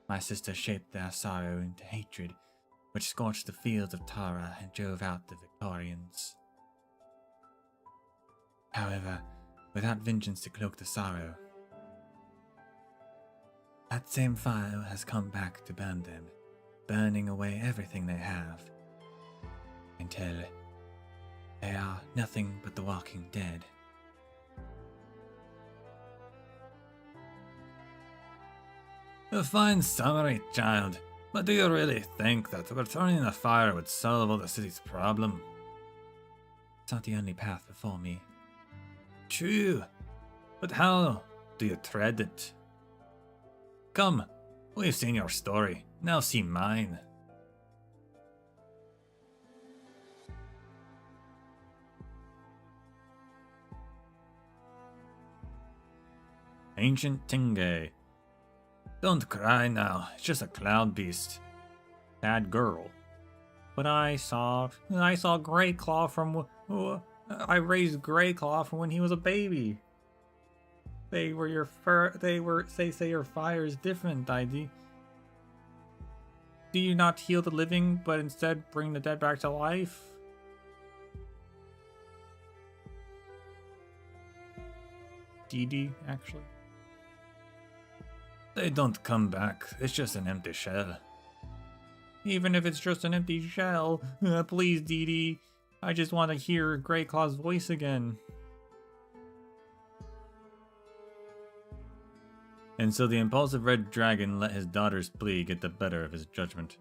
My sister shaped their sorrow into hatred, which scorched the fields of Terra and drove out the Victorians. However, without vengeance to cloak the sorrow, that same fire has come back to burn them, burning away everything they have, until they are nothing but the walking dead. A fine summary, child. But do you really think that returning the fire would solve all the city's problem? It's not the only path before me. True. But how do you tread it? Come, we've seen your story. Now see mine. Ancient Tingay. Don't cry now, it's just a cloud beast. Sad girl. But I saw Greyclaw from... I raised Greyclaw from when he was a baby. They say your fire is different, ID. Do you not heal the living, but instead bring the dead back to life? DD, actually. They don't come back. It's just an empty shell. Even if it's just an empty shell, please, Dee Dee. I just want to hear Greyclaw's voice again. And so the impulsive red dragon let his daughter's plea get the better of his judgment.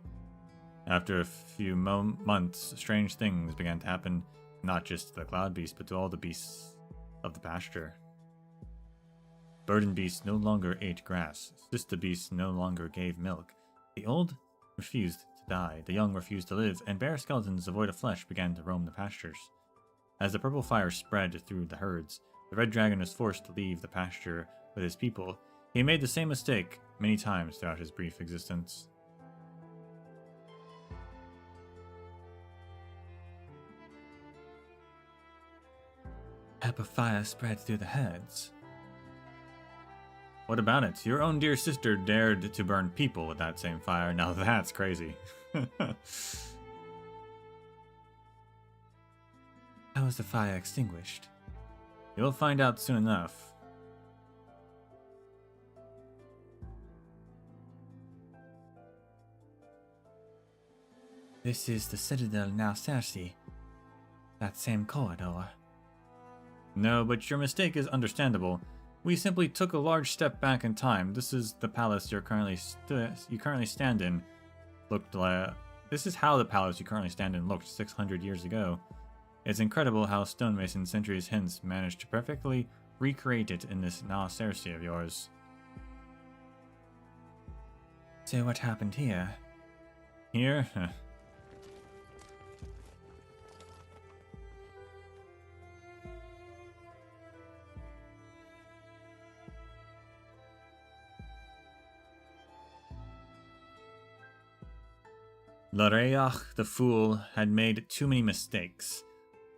After a few months, strange things began to happen, not just to the cloud beast, but to all the beasts of the pasture. Burden beasts no longer ate grass. Sister beasts no longer gave milk. The old refused to die, the young refused to live, and bare skeletons devoid of flesh began to roam the pastures. As the purple fire spread through the herds, the red dragon was forced to leave the pasture with his people. He made the same mistake many times throughout his brief existence. Pepper fire spread through the herds. What about it? Your own dear sister dared to burn people with that same fire. Now that's crazy. How was the fire extinguished? You'll find out soon enough. This is the Citadel now, Cersei. That same corridor. No, but your mistake is understandable. We simply took a large step back in time. This is the palace you currently stand in. This is how the palace you currently stand in looked 600 years ago. It's incredible how stonemasons centuries hence managed to perfectly recreate it in this now Cersei of yours. So what happened here? Here? Lareach the Fool had made too many mistakes,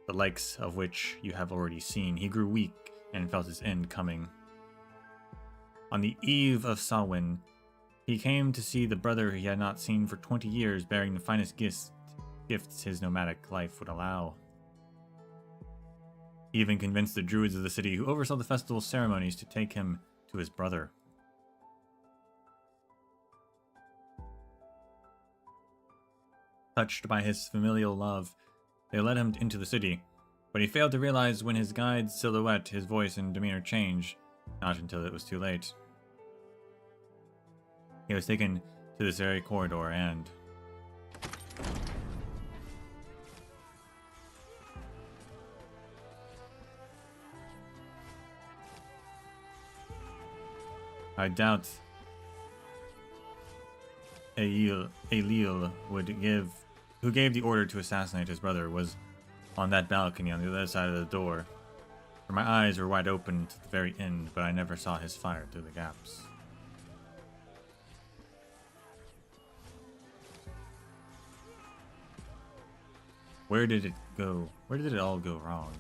the likes of which you have already seen. He grew weak and felt his end coming. On the eve of Samhain, he came to see the brother he had not seen for 20 years, bearing the finest gifts his nomadic life would allow. He even convinced the druids of the city who oversaw the festival ceremonies to take him to his brother. Touched by his familial love, they led him into the city, but he failed to realize when his guide's silhouette, his voice, and demeanor changed, not until it was too late. He was taken to this very corridor and... I doubt Aelil who gave the order to assassinate his brother, was on that balcony on the other side of the door. For my eyes were wide open to the very end, but I never saw his fire through the gaps. Where did it go? Where did it all go wrong?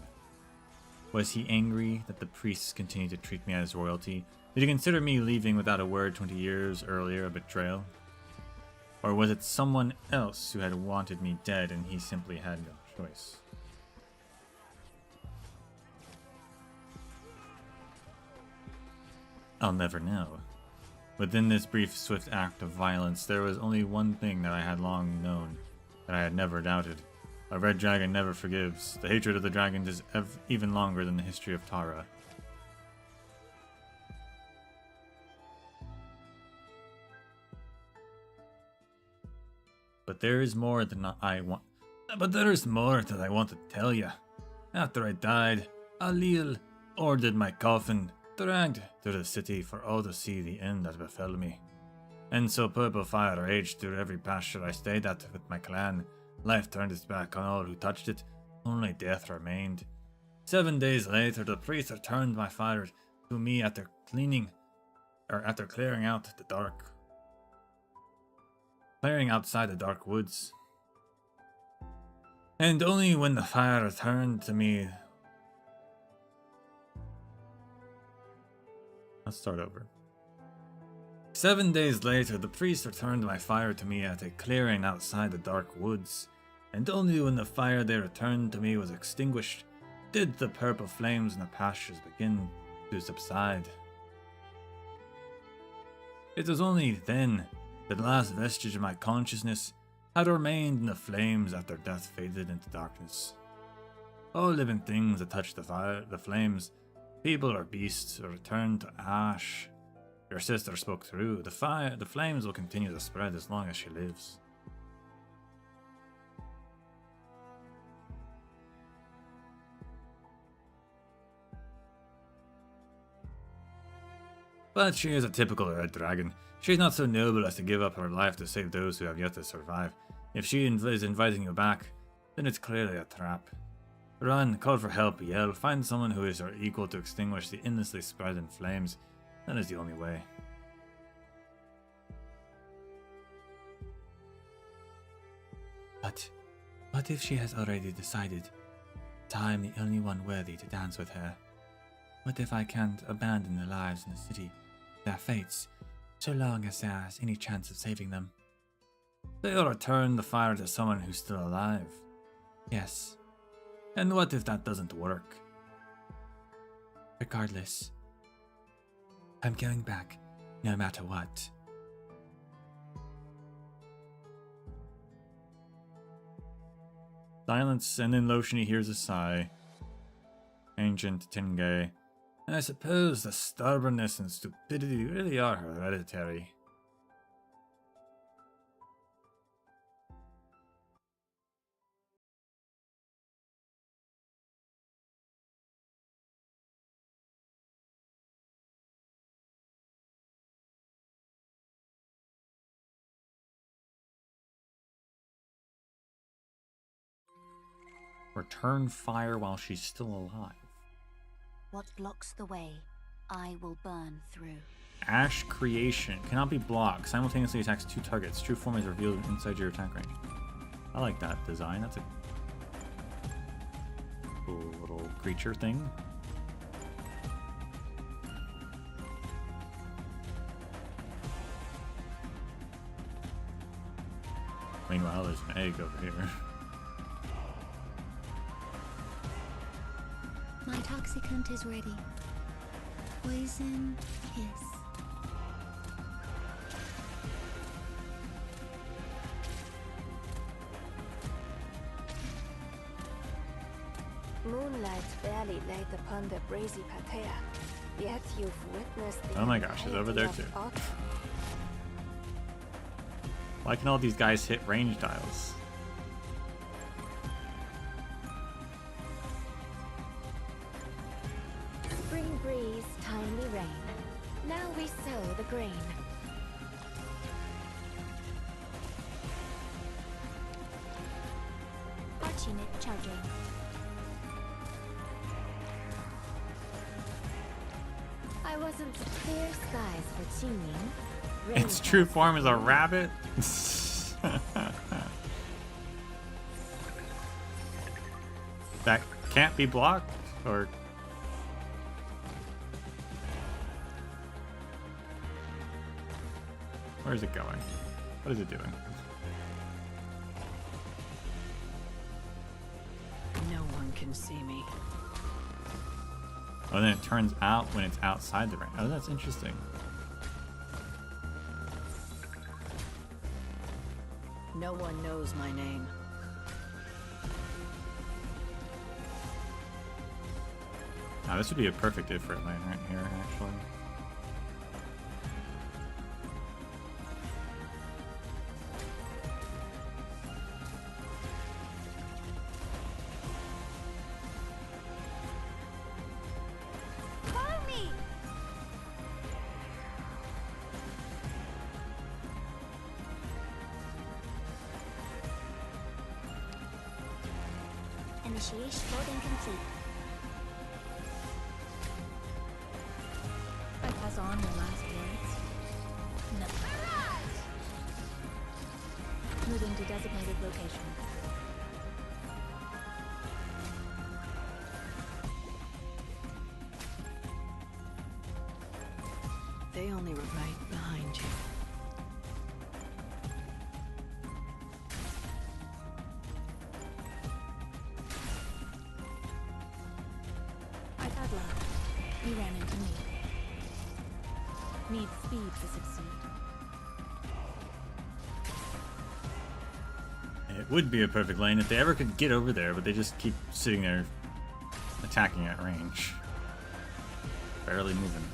Was he angry that the priests continued to treat me as royalty? Did he consider me leaving without a word 20 years earlier a betrayal? Or was it someone else who had wanted me dead and he simply had no choice? I'll never know. Within this brief, swift act of violence, there was only one thing that I had long known, that I had never doubted. A red dragon never forgives. The hatred of the dragons is even longer than the history of Terra. But there is more than I want. But there is more that I want to tell you. After I died, Alil ordered my coffin dragged to the city for all to see the end that befell me. And so purple fire raged through every pasture I stayed at with my clan. Life turned its back on all who touched it. Only death remained. 7 days later, the priest returned my fire to me after clearing out the dark. Clearing outside the dark woods. And only when the fire returned to me... Let's start over. 7 days later, the priest returned my fire to me at a clearing outside the dark woods. And only when the fire they returned to me was extinguished, did the purple flames in the pastures begin to subside. It was only then that the last vestige of my consciousness had remained in the flames after death faded into darkness. All living things that touch the flames, people or beasts, will return to ash. Your sister spoke through. The flames will continue to spread as long as she lives. But she is a typical red dragon. She is not so noble as to give up her life to save those who have yet to survive. If she is inviting you back, then it's clearly a trap. Run, call for help, yell, find someone who is your equal to extinguish the endlessly spreading flames. That is the only way. But what if she has already decided that I am the only one worthy to dance with her? What if I can't abandon their lives in the city, their fates, so long as there is any chance of saving them? They'll return the fire to someone who's still alive. Yes. And what if that doesn't work? Regardless, I'm going back, no matter what. Silence, and then Loshini hears a sigh. Ancient Tingay. I suppose the stubbornness and stupidity really are hereditary. Return fire while she's still alive. What blocks the way, I will burn through. Ash creation cannot be blocked. Simultaneously attacks 2 targets. True form is revealed inside your attack range. I like that design. That's a cool little creature thing. Meanwhile, there's an egg over here. My toxicant is ready. Poison kiss. Moonlight barely laid upon the brazy patea, yet you've witnessed the Oh my gosh, she's over there entirety too. of autumn. Why can all these guys hit range dials? Spring breeze, timely rain. Now we sow the grain. Arch unit charging. I wasn't clear skies for Qingming. Its true form is a rabbit? That can't be blocked? Or... where is it going? What is it doing? No one can see me. Oh, then it turns out when it's outside the range. Oh, that's interesting. No one knows my name. Now, this would be a perfect Ifrit lane right here, actually. Initiation loading complete. I pass on your last words. No. Moving to designated location. They only were right behind you. I bad luck. You ran into me. Need speed to succeed. It would be a perfect lane if they ever could get over there, but they just keep sitting there attacking at range. Barely moving.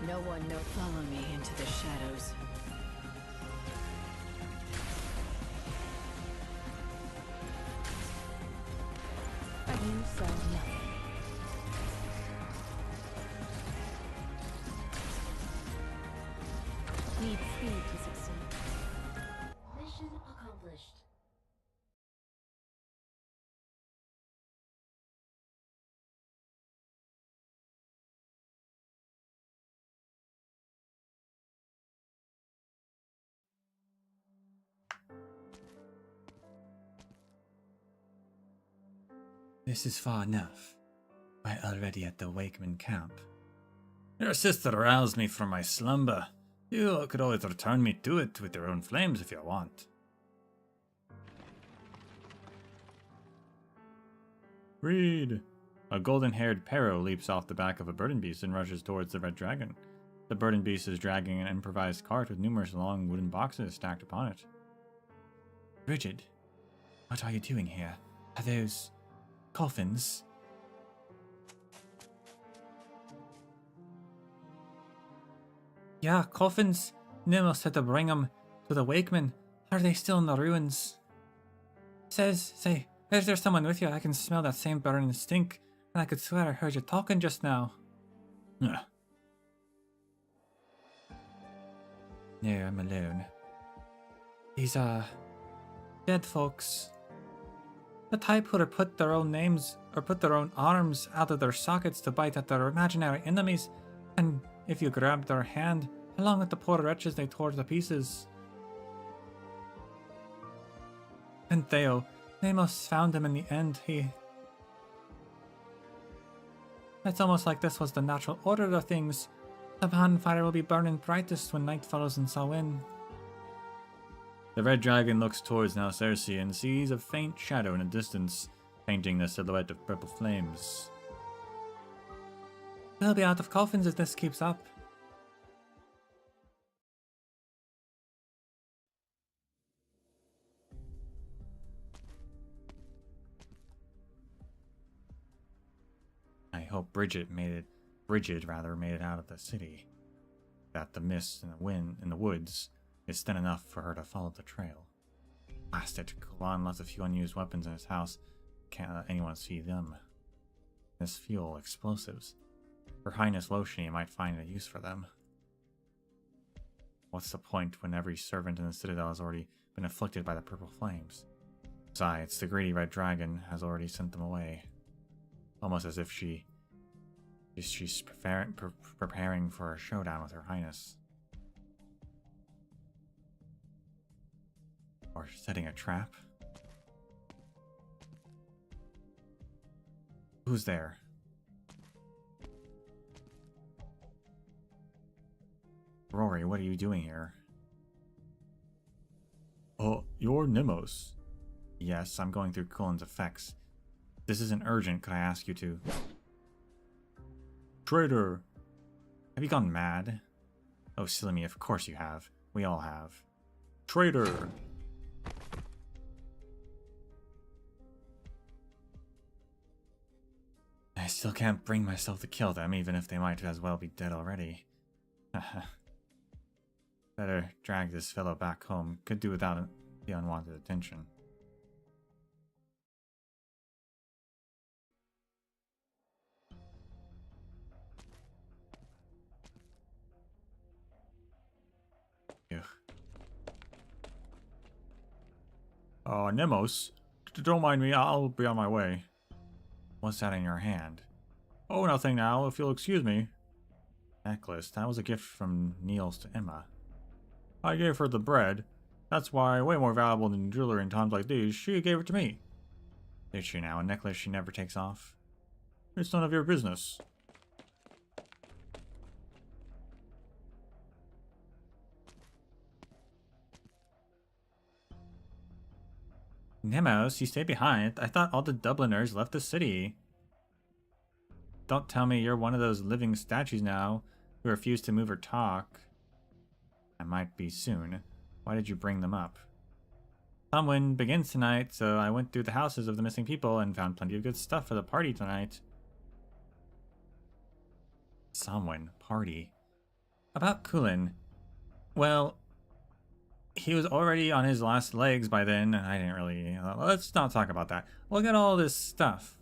No one knows. Follow me into the shadows. You saw nothing. Need speed to succeed. Mission accomplished. This is far enough. We're already at the Wakeman camp. Your sister roused me from my slumber. You could always return me to it with your own flames if you want. Read! A golden-haired Perro leaps off the back of a burden beast and rushes towards the red dragon. The burden beast is dragging an improvised cart with numerous long wooden boxes stacked upon it. Bridget, what are you doing here? Are those coffins? Yeah, coffins. Nemo said to bring them to the Wakeman. Are they still in the ruins? Say, is there someone with you? I can smell that same burning stink, and I could swear I heard you talking just now. No, I'm alone. These dead folks. The type who would put their own names or put their own arms out of their sockets to bite at their imaginary enemies, and if you grabbed their hand, along with the poor wretches they tore to pieces. And Theo, Nemos found him in the end. It's almost like this was the natural order of things. The bonfire will be burning brightest when night follows in Samhain. The red dragon looks towards now Cersei and sees a faint shadow in the distance, painting the silhouette of purple flames. We'll be out of coffins if this keeps up. I hope Bridget made it out of the city. That the mist and the wind in the woods is thin enough for her to follow the trail. Blast it, Kulan left a few unused weapons in his house. Can't let anyone see them. This fuel, explosives. Her Highness Loshini might find a use for them. What's the point when every servant in the Citadel has already been afflicted by the purple flames? Besides, the greedy red dragon has already sent them away. Almost as if she's preparing for a showdown with Her Highness. Or setting a trap. Who's there? Rory, what are you doing here? Oh, you're Nemos. Yes, I'm going through Cullen's effects. This isn't urgent, could I ask you to... Traitor! Have you gone mad? Oh, silly me, of course you have. We all have. Traitor! still can't bring myself to kill them, even if they might as well be dead already. Better drag this fellow back home. Could do without the unwanted attention. Ugh. Oh, Nemos. Don't mind me, I'll be on my way. What's that in your hand? Oh, nothing now, if you'll excuse me. Necklace, that was a gift from Niels to Emma. I gave her the bread. That's why, way more valuable than jewelry in times like these, she gave it to me. Did she now? A necklace she never takes off? It's none of your business. Nemos, you stayed behind. I thought all the Dubliners left the city. Don't tell me you're one of those living statues now who refuse to move or talk. I might be soon. Why did you bring them up? Samhain begins tonight, so I went through the houses of the missing people and found plenty of good stuff for the party tonight. Samhain, party. About Kulin. Well, he was already on his last legs by then, and I didn't really... let's not talk about that. Look at all this stuff.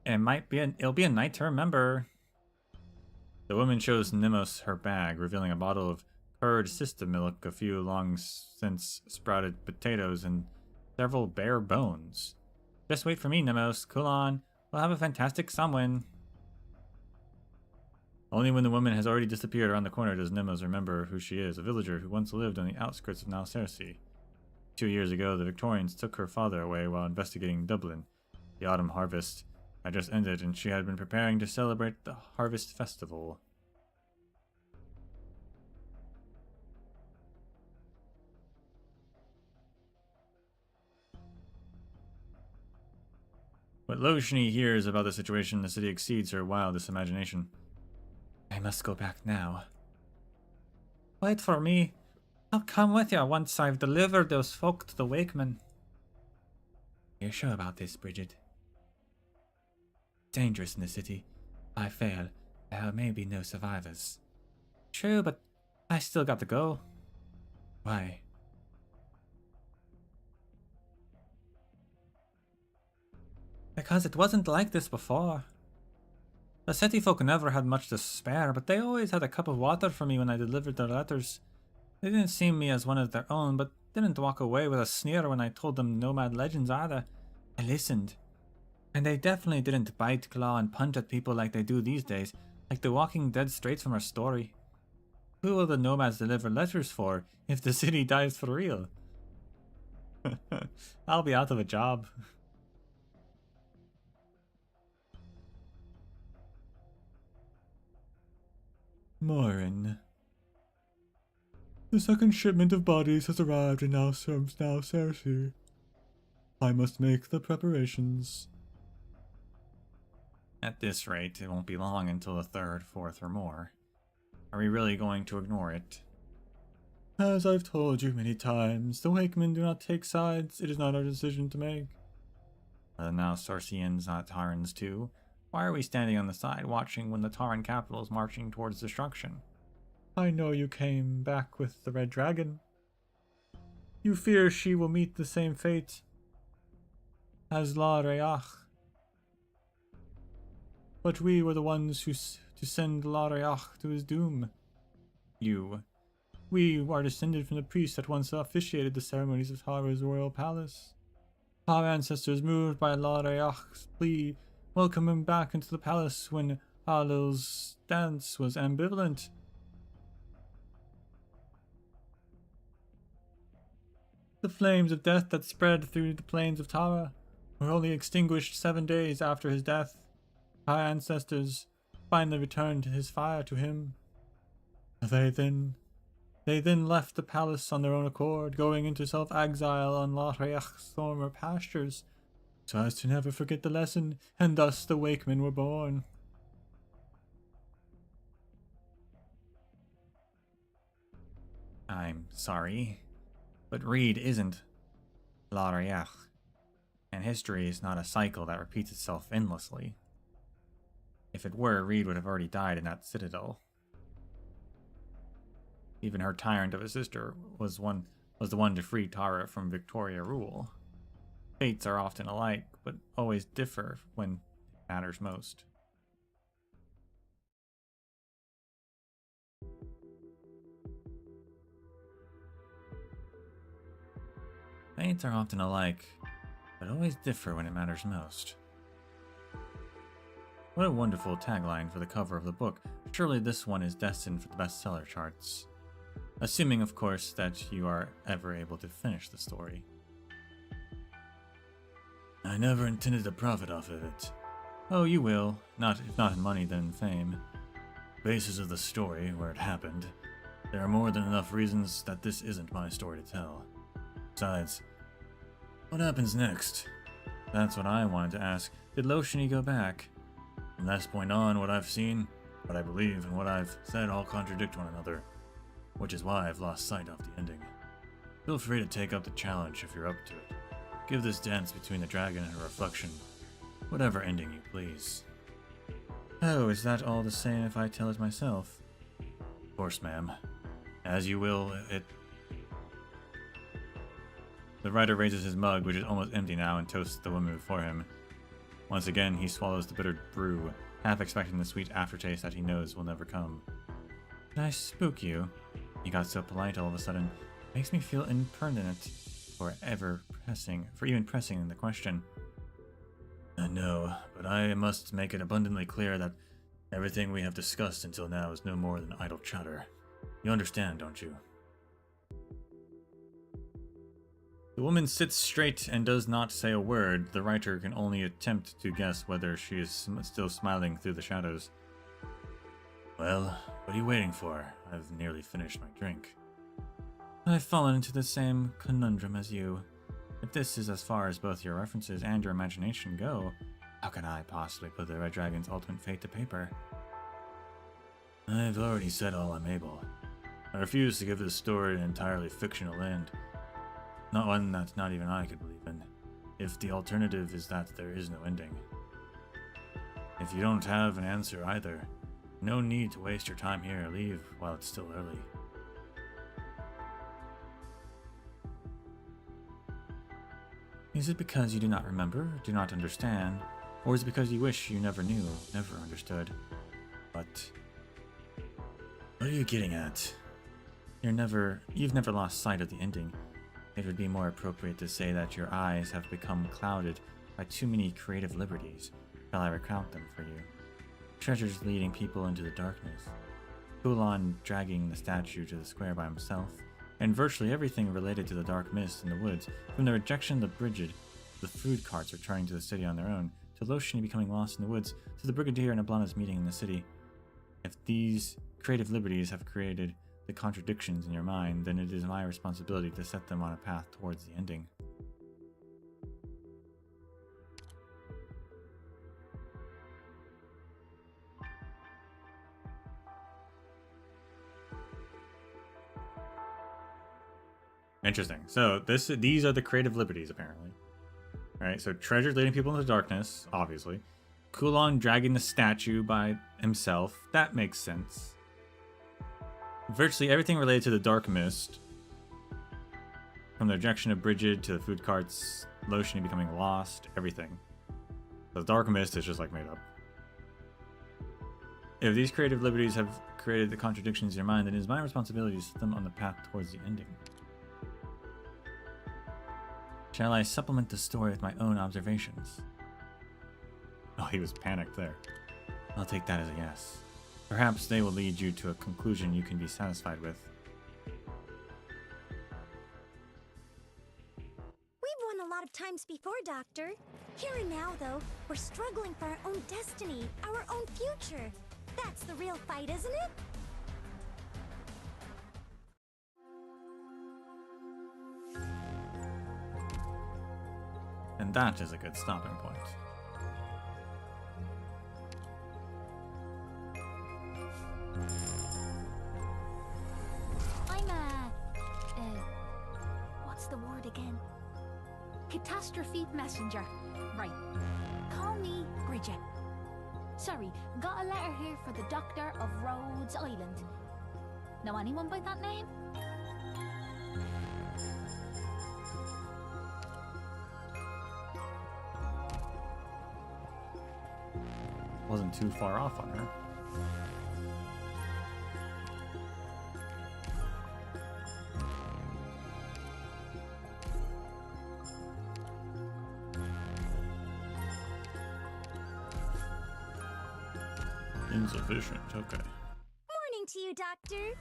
It'll be a night to remember. The woman shows Nemos her bag, revealing a bottle of curd sister milk, a few long since sprouted potatoes, and several bare bones. Just wait for me, Nemos. Cool on. We'll have a fantastic Samhain. Only when the woman has already disappeared around the corner does Nemos remember who she is, a villager who once lived on the outskirts of Nalcersi. 2 years ago, the Victorians took her father away while investigating Dublin. The autumn harvest had just ended, and she had been preparing to celebrate the harvest festival. What Loshni hears about the situation in the city exceeds her wildest imagination. I must go back now. Wait for me. I'll come with you once I've delivered those folk to the Wakeman. You're sure about this, Bridget? Dangerous in the city. If I fail, there may be no survivors. True, but I still got to go. Why? Because it wasn't like this before. The city folk never had much to spare, but they always had a cup of water for me when I delivered their letters. They didn't see me as one of their own, but didn't walk away with a sneer when I told them nomad legends either. I listened. And they definitely didn't bite, claw, and punch at people like they do these days, like the Walking Dead straight from our story. Who will the nomads deliver letters for if the city dies for real? I'll be out of a job. Morin. The second shipment of bodies has arrived in Nalcersi. I must make the preparations. At this rate, it won't be long until the 3rd, 4th, or more. Are we really going to ignore it? As I've told you many times, the Wakemen do not take sides. It is not our decision to make. Are the Nalcersians not Tarans too? Why are we standing on the side watching when the Taran capital is marching towards destruction? I know you came back with the Red Dragon. You fear she will meet the same fate as La Reach. But we were the ones who to send La Reach to his doom. We are descended from the priest that once officiated the ceremonies of Tara's royal palace. Our ancestors, moved by La Reach's plea, welcomed him back into the palace when Alil's stance was ambivalent. The flames of death that spread through the plains of Tara were only extinguished 7 days after his death. Our ancestors finally returned his fire to him. They then left the palace on their own accord, going into self-exile on La Reach's former pastures, so as to never forget the lesson, and thus the Wakemen were born. I'm sorry, but Reed isn't La Reach, and history is not a cycle that repeats itself endlessly. If it were, Reed would have already died in that citadel. Even her tyrant of a sister was the one to free Terra from Victoria rule. Fates are often alike, but always differ when it matters most. Fates are often alike, but always differ when it matters most. What a wonderful tagline for the cover of the book. Surely this one is destined for the bestseller charts. Assuming, of course, that you are ever able to finish the story. I never intended to profit off of it. Oh, you will. If not in money, then in fame. Basis of the story, where it happened. There are more than enough reasons that this isn't my story to tell. Besides, what happens next? That's what I wanted to ask. Did Loshini go back? From this point on, what I've seen, what I believe, and what I've said all contradict one another, which is why I've lost sight of the ending. Feel free to take up the challenge if you're up to it. Give this dance between the dragon and her reflection whatever ending you please. Oh, is that all the same if I tell it myself? Of course, ma'am. As you will, it... The writer raises his mug, which is almost empty now, and toasts the woman before him. Once again, he swallows the bitter brew, half expecting the sweet aftertaste that he knows will never come. Did I spook you? He got so polite all of a sudden. Makes me feel impertinent for even pressing the question. No, but I must make it abundantly clear that everything we have discussed until now is no more than idle chatter. You understand, don't you? The woman sits straight and does not say a word. The writer can only attempt to guess whether she is still smiling through the shadows. Well, what are you waiting for? I've nearly finished my drink. I've fallen into the same conundrum as you. If this is as far as both your references and your imagination go, how can I possibly put the Red Dragon's ultimate fate to paper? I've already said all I'm able. I refuse to give this story an entirely fictional end. Not one that not even I could believe in, if the alternative is that there is no ending. If you don't have an answer either, no need to waste your time here. Leave while it's still early. Is it because you do not remember, do not understand, or is it because you wish you never knew, never understood? But what are you getting at? You've never lost sight of the ending. It would be more appropriate to say that your eyes have become clouded by too many creative liberties. Shall I recount them for you? Treasures leading people into the darkness, Kulon dragging the statue to the square by himself, and virtually everything related to the dark mist in the woods, from the rejection of the Brigid, the food carts returning to the city on their own, to Loshini becoming lost in the woods, to the Brigadier and Ablana's meeting in the city. If these creative liberties have created the contradictions in your mind, then it is my responsibility to set them on a path towards the ending. Interesting. So these are the creative liberties, apparently. Alright, so treasure leading people into darkness, obviously. Kulon dragging the statue by himself, that makes sense. Virtually everything related to the dark mist, from the rejection of Brigid to the food carts, Loshini becoming lost, everything. The dark mist is just like made up. If these creative liberties have created the contradictions in your mind, then it is my responsibility to set them on the path towards the ending. Shall I supplement the story with my own observations? Oh, he was panicked there. I'll take that as a yes. Perhaps they will lead you to a conclusion you can be satisfied with. We've won a lot of times before, Doctor. Here and now, though, we're struggling for our own destiny, our own future. That's the real fight, isn't it? And that is a good stopping point. I'm what's the word again? Catastrophe messenger. Right. Call me Bridget. Sorry, got a letter here for the Doctor of Rhodes Island. Know anyone by that name? Wasn't too far off on her. Insufficient, okay. Morning to you, Doctor.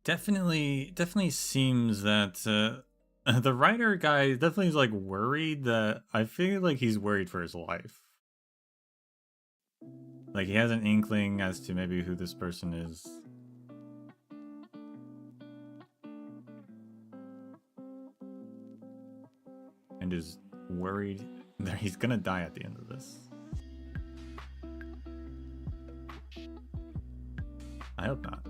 Definitely seems that the writer guy definitely is like worried that I feel like he's worried for his life. Like he has an inkling as to maybe who this person is. And is worried that he's gonna die at the end of this. I hope not.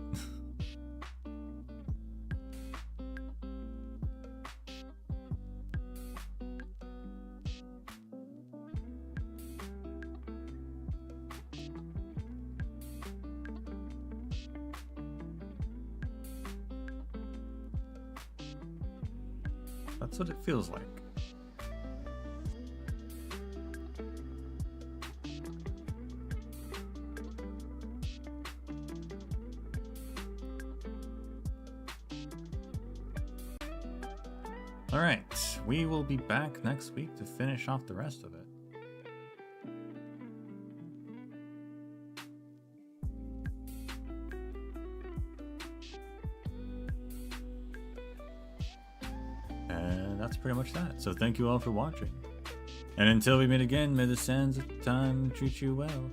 That's what it feels like. Alright, we will be back next week to finish off the rest of it. And that's pretty much that. So thank you all for watching. And until we meet again, may the sands of time treat you well.